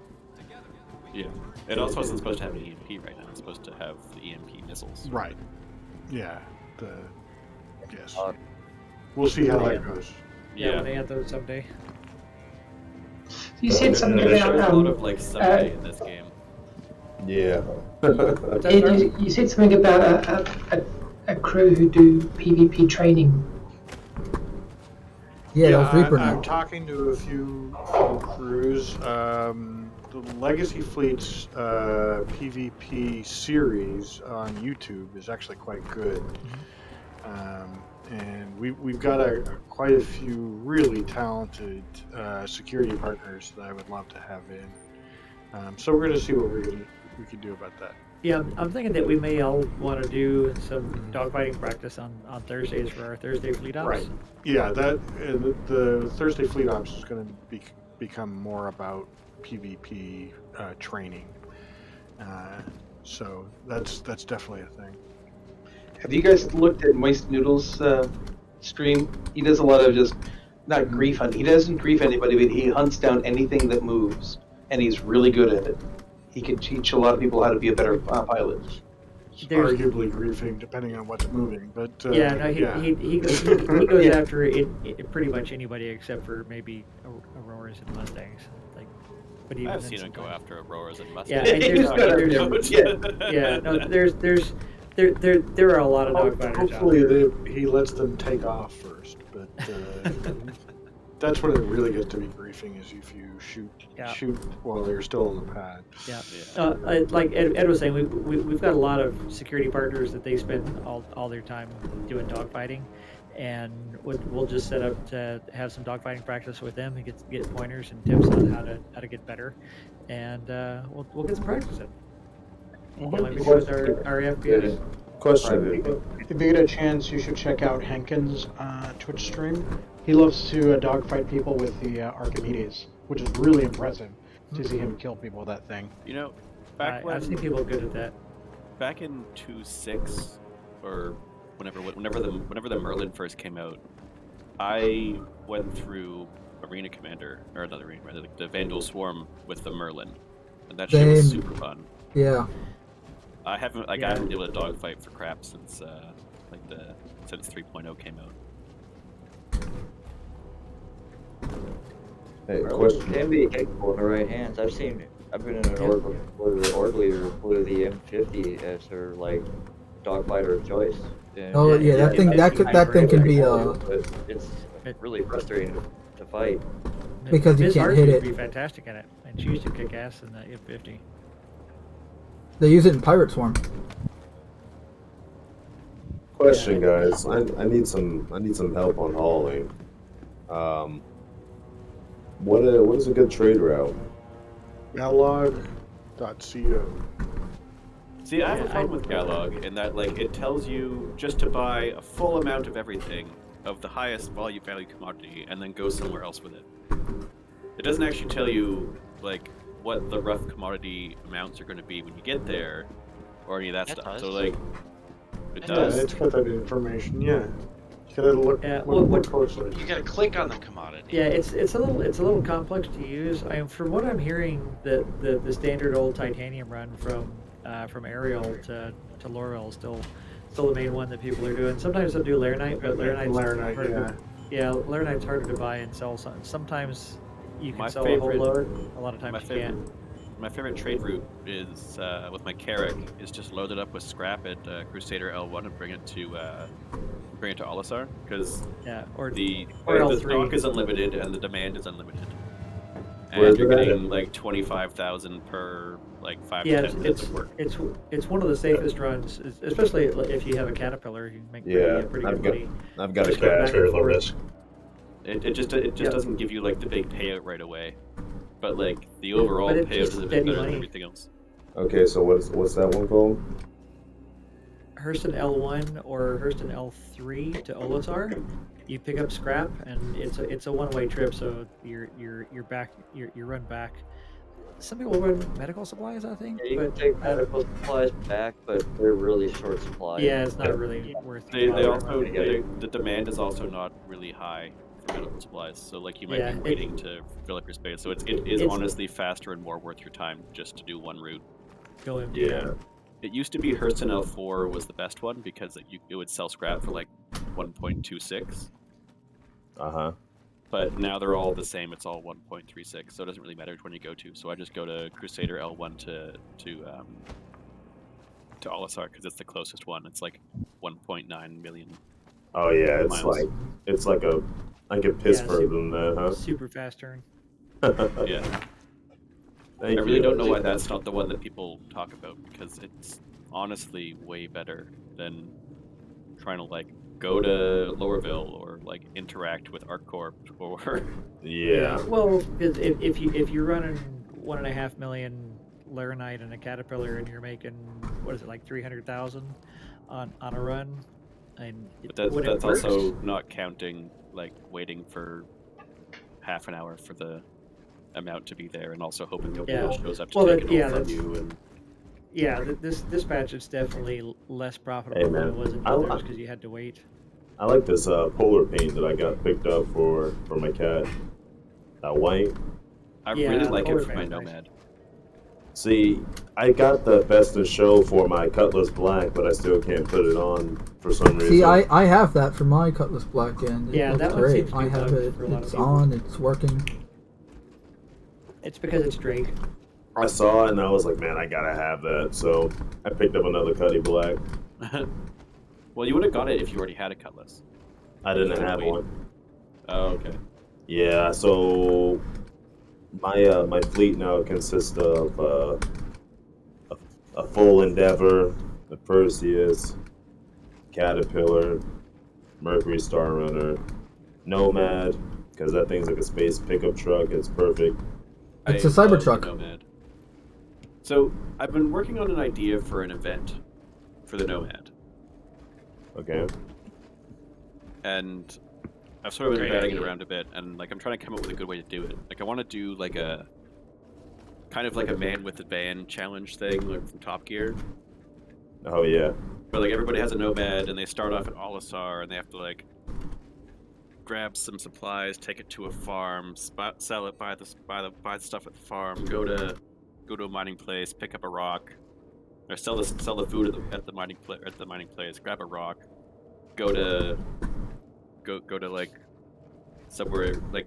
Speaker 16: Yeah. It also isn't supposed to have an EMP right now. It's supposed to have the EMP missiles.
Speaker 3: Right. Yeah. Yes. We'll see how that goes.
Speaker 2: Yeah, when they add those someday.
Speaker 15: You said something
Speaker 16: There's
Speaker 15: about
Speaker 16: a lot of like someday in this game.
Speaker 14: Yeah.
Speaker 15: Ed, you said something about a crew who do PvP training.
Speaker 1: Yeah, that was Reaper
Speaker 3: I'm
Speaker 1: now.
Speaker 3: talking to a few crews. The Legacy Fleet's PvP series on YouTube is actually quite good. And we've got quite a few really talented security partners that I would love to have in. So we're going to see what we can do about that.
Speaker 2: Yeah, I'm thinking that we may all want to do some dogfighting practice on Thursdays for our Thursday fleet ops.
Speaker 3: Right. Yeah, the Thursday fleet ops is going to become more about PvP training. So that's definitely a thing.
Speaker 12: Have you guys looked at Moist Noodle's stream? He does a lot of just, not grief hunt. He doesn't grief anybody, but he hunts down anything that moves, and he's really good at it. He can teach a lot of people how to be a better pilot.
Speaker 2: There's-
Speaker 3: Arguably griefing, depending on what's moving, but
Speaker 2: Yeah, no, he goes
Speaker 12: Yeah.
Speaker 2: after it pretty much anybody except for maybe Auroras and Mustangs. Like, but even
Speaker 16: I've
Speaker 2: then
Speaker 16: seen him go
Speaker 2: sometimes-
Speaker 16: after Auroras and
Speaker 2: Yeah,
Speaker 16: Mustangs.
Speaker 2: and there are a lot of dogfighters out
Speaker 3: hopefully
Speaker 2: there.
Speaker 3: he lets them take off first, but that's when it really gets to be griefing, is if you shoot while they're still on the pad.
Speaker 2: Yeah. Like Ed was saying, we've got a lot of security partners that they spend all their time doing dogfighting, and we'll just set up to have some dogfighting practice with them and get pointers and tips on how to get better, and we'll get some practice in. Like we do with our FPS.
Speaker 14: Question.
Speaker 17: If you get a chance, you should check out Hankins' Twitch stream. He loves to dogfight people with the Archimedes, which is really impressive to see him kill people with that thing.
Speaker 16: You know, back when
Speaker 2: I've seen people good at that.
Speaker 16: Back in 2.6, or whenever the Merlin first came out, I went through Arena Commander, or not Arena Commander, the Vandal Swarm with the Merlin, and that shit was
Speaker 1: Same.
Speaker 16: super fun.
Speaker 1: Yeah.
Speaker 16: I haven't been able to dogfight for crap since since 3.0 came out.
Speaker 13: Hey, question. Can be capable in the right hands. I've been in an org where the org leader flew the M50 as her like dogfighter of choice. And
Speaker 1: Oh yeah, that thing can be
Speaker 13: but it's really frustrating to fight.
Speaker 1: because you
Speaker 2: Ms.
Speaker 1: can't
Speaker 2: Hart
Speaker 1: hit
Speaker 2: used to be
Speaker 1: it.
Speaker 2: fantastic at it, and she used to kick ass in the M50.
Speaker 1: They use it in Pirate Swarm.
Speaker 14: Question, guys. I need some help on hauling. What is a good trade route?
Speaker 3: Galog.co.
Speaker 16: See, I have a problem with Galog in that, like, it tells you just to buy a full amount of everything of the highest value commodity and then go somewhere else with it. It doesn't actually tell you, like, what the rough commodity amounts are going to be when you get there, or any of that stuff. So, like, it does.
Speaker 3: Yeah, it's got that information. Yeah, you gotta look more closely.
Speaker 6: You gotta click on the commodity.
Speaker 2: Yeah, it's a little complex to use. From what I'm hearing, the standard old titanium run from Ariel to Laurel is still the main one that people are doing. Sometimes they'll do Laranite, but
Speaker 3: Laranite,
Speaker 2: harder.
Speaker 3: yeah.
Speaker 2: Laranite's harder to buy and sell. Sometimes you can
Speaker 16: My
Speaker 2: sell
Speaker 16: favorite-
Speaker 2: a whole load. A lot of times you can't.
Speaker 16: My favorite trade route is with my Carrack is just load it up with scrap at Crusader L1 and bring it to Olisar, because
Speaker 2: or
Speaker 16: the
Speaker 2: L3.
Speaker 16: stock is unlimited and the demand is unlimited,
Speaker 14: Where's
Speaker 16: and you're
Speaker 14: it at?
Speaker 16: getting like 25,000 per like 5
Speaker 2: Yeah,
Speaker 16: to 10 minutes of work.
Speaker 2: it's one of the safest runs, especially if you have a Caterpillar. You can make
Speaker 14: Yeah,
Speaker 2: pretty
Speaker 14: I've
Speaker 2: good
Speaker 14: got
Speaker 2: money.
Speaker 14: I've got a
Speaker 2: Just going back
Speaker 14: cash
Speaker 2: and
Speaker 14: for the
Speaker 2: forth.
Speaker 14: risk.
Speaker 16: It just doesn't give you like the big payout right away, but like the overall
Speaker 2: But it's
Speaker 16: payout
Speaker 2: just
Speaker 16: is a bit
Speaker 2: steady
Speaker 16: better than
Speaker 2: money.
Speaker 16: everything else.
Speaker 14: Okay, so what's that one called?
Speaker 2: Hurston L1 or Hurston L3 to Olisar. You pick up scrap, and it's a one-way trip. So you're back. You run back. Some people run medical supplies, I think.
Speaker 13: Yeah, you
Speaker 2: but
Speaker 13: can take medical supplies back, but they're really short supply.
Speaker 2: yeah, it's not really worth.
Speaker 16: They
Speaker 2: bother.
Speaker 16: also the demand is also not really high for medical supplies, so like you might
Speaker 2: Yeah,
Speaker 16: be waiting to fill up your space. So it is honestly faster and more worth your time just to do one route.
Speaker 2: Go empty.
Speaker 14: Yeah.
Speaker 16: It used to be Hurston L4 was the best one because it would sell scrap for like 1.26.
Speaker 14: Uh-huh.
Speaker 16: But now they're all the same. It's all 1.36, so it doesn't really matter which one you go to. So I just go to Crusader L1 to Olisar because it's the closest one. It's like 1.9 million.
Speaker 14: Oh yeah,
Speaker 16: miles.
Speaker 14: it's like a I could piss
Speaker 2: Yeah,
Speaker 14: further
Speaker 2: super-
Speaker 14: than that, huh?
Speaker 2: Super fast turn.
Speaker 16: Yeah.
Speaker 14: Thank
Speaker 16: I really
Speaker 14: you.
Speaker 16: don't know why that's not the one that people talk about, because it's honestly way better than trying to like go to Lowerville or like interact with ArcCorp or
Speaker 14: Yeah.
Speaker 2: Well, if you're running 1.5 million Laranite and a Caterpillar and you're making what is it like 300,000 on a run, and
Speaker 16: But
Speaker 2: when it
Speaker 16: that's
Speaker 2: works,
Speaker 16: also not counting like waiting for half an hour for the amount to be there, and also hoping nobody else shows up to take it all from you. And
Speaker 2: this patch is definitely less profitable
Speaker 14: Hey,
Speaker 2: than it
Speaker 14: man.
Speaker 2: was in
Speaker 14: I-
Speaker 2: others because you had to wait.
Speaker 14: I like this polar paint that I got picked up for my cat. That white.
Speaker 16: I
Speaker 2: Yeah,
Speaker 16: really like it
Speaker 2: polar
Speaker 16: for my
Speaker 2: paint's nice.
Speaker 16: Nomad.
Speaker 14: See, I got the best in show for my Cutlass Black, but I still can't put it on for some reason.
Speaker 1: See, I have that for my Cutlass Black, and it
Speaker 2: Yeah,
Speaker 1: looks
Speaker 2: that one
Speaker 1: great.
Speaker 2: seems to be
Speaker 1: I have
Speaker 2: bugged
Speaker 1: it.
Speaker 2: for a lot of
Speaker 1: It's
Speaker 2: people.
Speaker 1: on. It's working.
Speaker 2: It's because it's Drake.
Speaker 14: I saw it and I was like, man, I gotta have that. So I picked up another Cutty Black.
Speaker 16: Well, you would have got it if you already had a Cutlass.
Speaker 14: I didn't have one.
Speaker 16: Oh, okay.
Speaker 14: Yeah, so my fleet now consists of a full Endeavor, the Perseus, Caterpillar, Mercury Star Runner, Nomad, because that thing's like a space pickup truck. It's perfect.
Speaker 1: It's a
Speaker 16: I love the
Speaker 1: Cybertruck.
Speaker 16: Nomad. So I've been working on an idea for an event for the Nomad,
Speaker 14: Okay.
Speaker 16: and I've sort of been batting it around a bit, and like I'm trying to come up with a good way to do it. Like I want to do like a kind of like a man with a van challenge thing, like from Top Gear.
Speaker 14: Oh yeah.
Speaker 16: But like everybody has a Nomad, and they start off at Olisar, and they have to like grab some supplies, take it to a farm, sell it, buy the stuff at the farm, go to a mining place, pick up a rock, or sell the food at the mining place, grab a rock, go to like somewhere like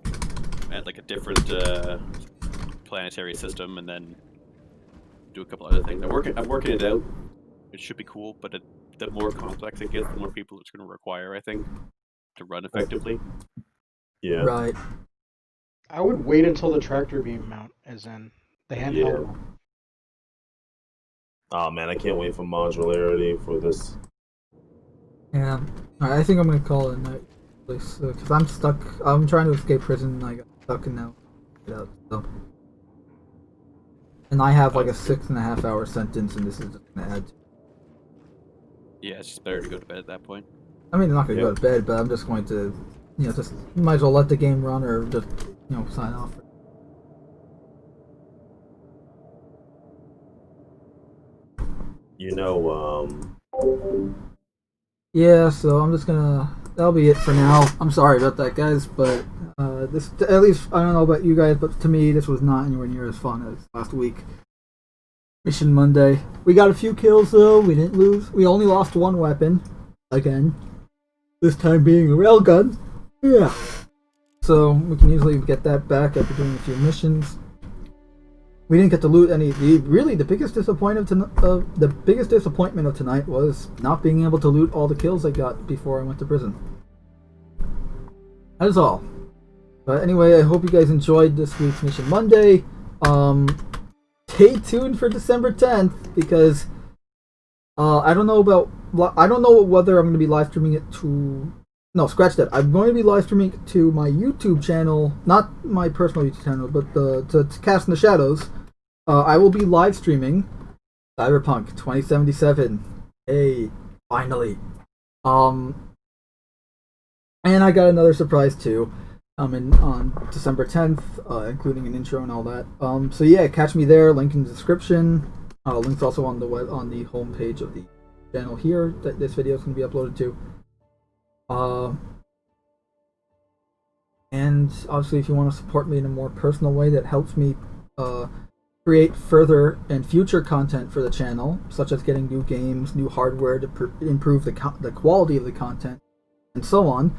Speaker 16: at like a different planetary system, and then do a couple other things. I'm working it out. It should be cool, but the more complex it gets, the more people it's going to require, I think, to run effectively.
Speaker 14: Yeah.
Speaker 1: Right.
Speaker 17: I would wait until the tractor beam mount is in the handheld.
Speaker 14: Yeah. Oh man, I can't wait for modularity for this.
Speaker 1: Yeah. Alright, I think I'm gonna call it a night, because I'm stuck. I'm trying to escape prison, and I got stuck and now get out. So. And I have like a 6.5 hour sentence, and this is just gonna add.
Speaker 16: Yeah, it's just better to go to bed at that point.
Speaker 1: I mean, I'm not gonna go to bed, but I'm just going to, just might as well let the game run or just, sign off. Yeah, so I'm just gonna. That'll be it for now. I'm sorry about that, guys, but this, at least, I don't know about you guys, but to me, this was not anywhere near as fun as last week. Mission Monday. We got a few kills though. We didn't lose. We only lost one weapon, again. This time being a railgun. Yeah. So we can easily get that back after doing a few missions. We didn't get to loot any. The biggest disappointment of tonight was not being able to loot all the kills I got before I went to prison. That is all. But anyway, I hope you guys enjoyed this week's Mission Monday. Stay tuned for December 10th because I don't know whether I'm going to be live streaming it to. No, scratch that. I'm going to be live streaming it to my YouTube channel, not my personal YouTube channel, but to Cast in the Shadows. I will be live streaming Cyberpunk 2077. Hey, finally. And I got another surprise too. On December 10th, including an intro and all that. So yeah, catch me there. Link in the description. Link's also on the home page of the channel here that this video is going to be uploaded to. And obviously, if you want to support me in a more personal way that helps me create further and future content for the channel, such as getting new games, new hardware to improve the quality of the content, and so on,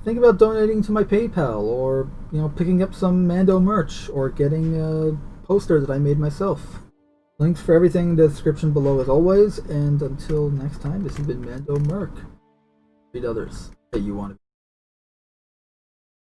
Speaker 1: think about donating to my PayPal, or picking up some Mando merch, or getting a poster that I made myself. Links for everything in the description below as always, and until next time, this has been Mando Merc. Read others that you want to be.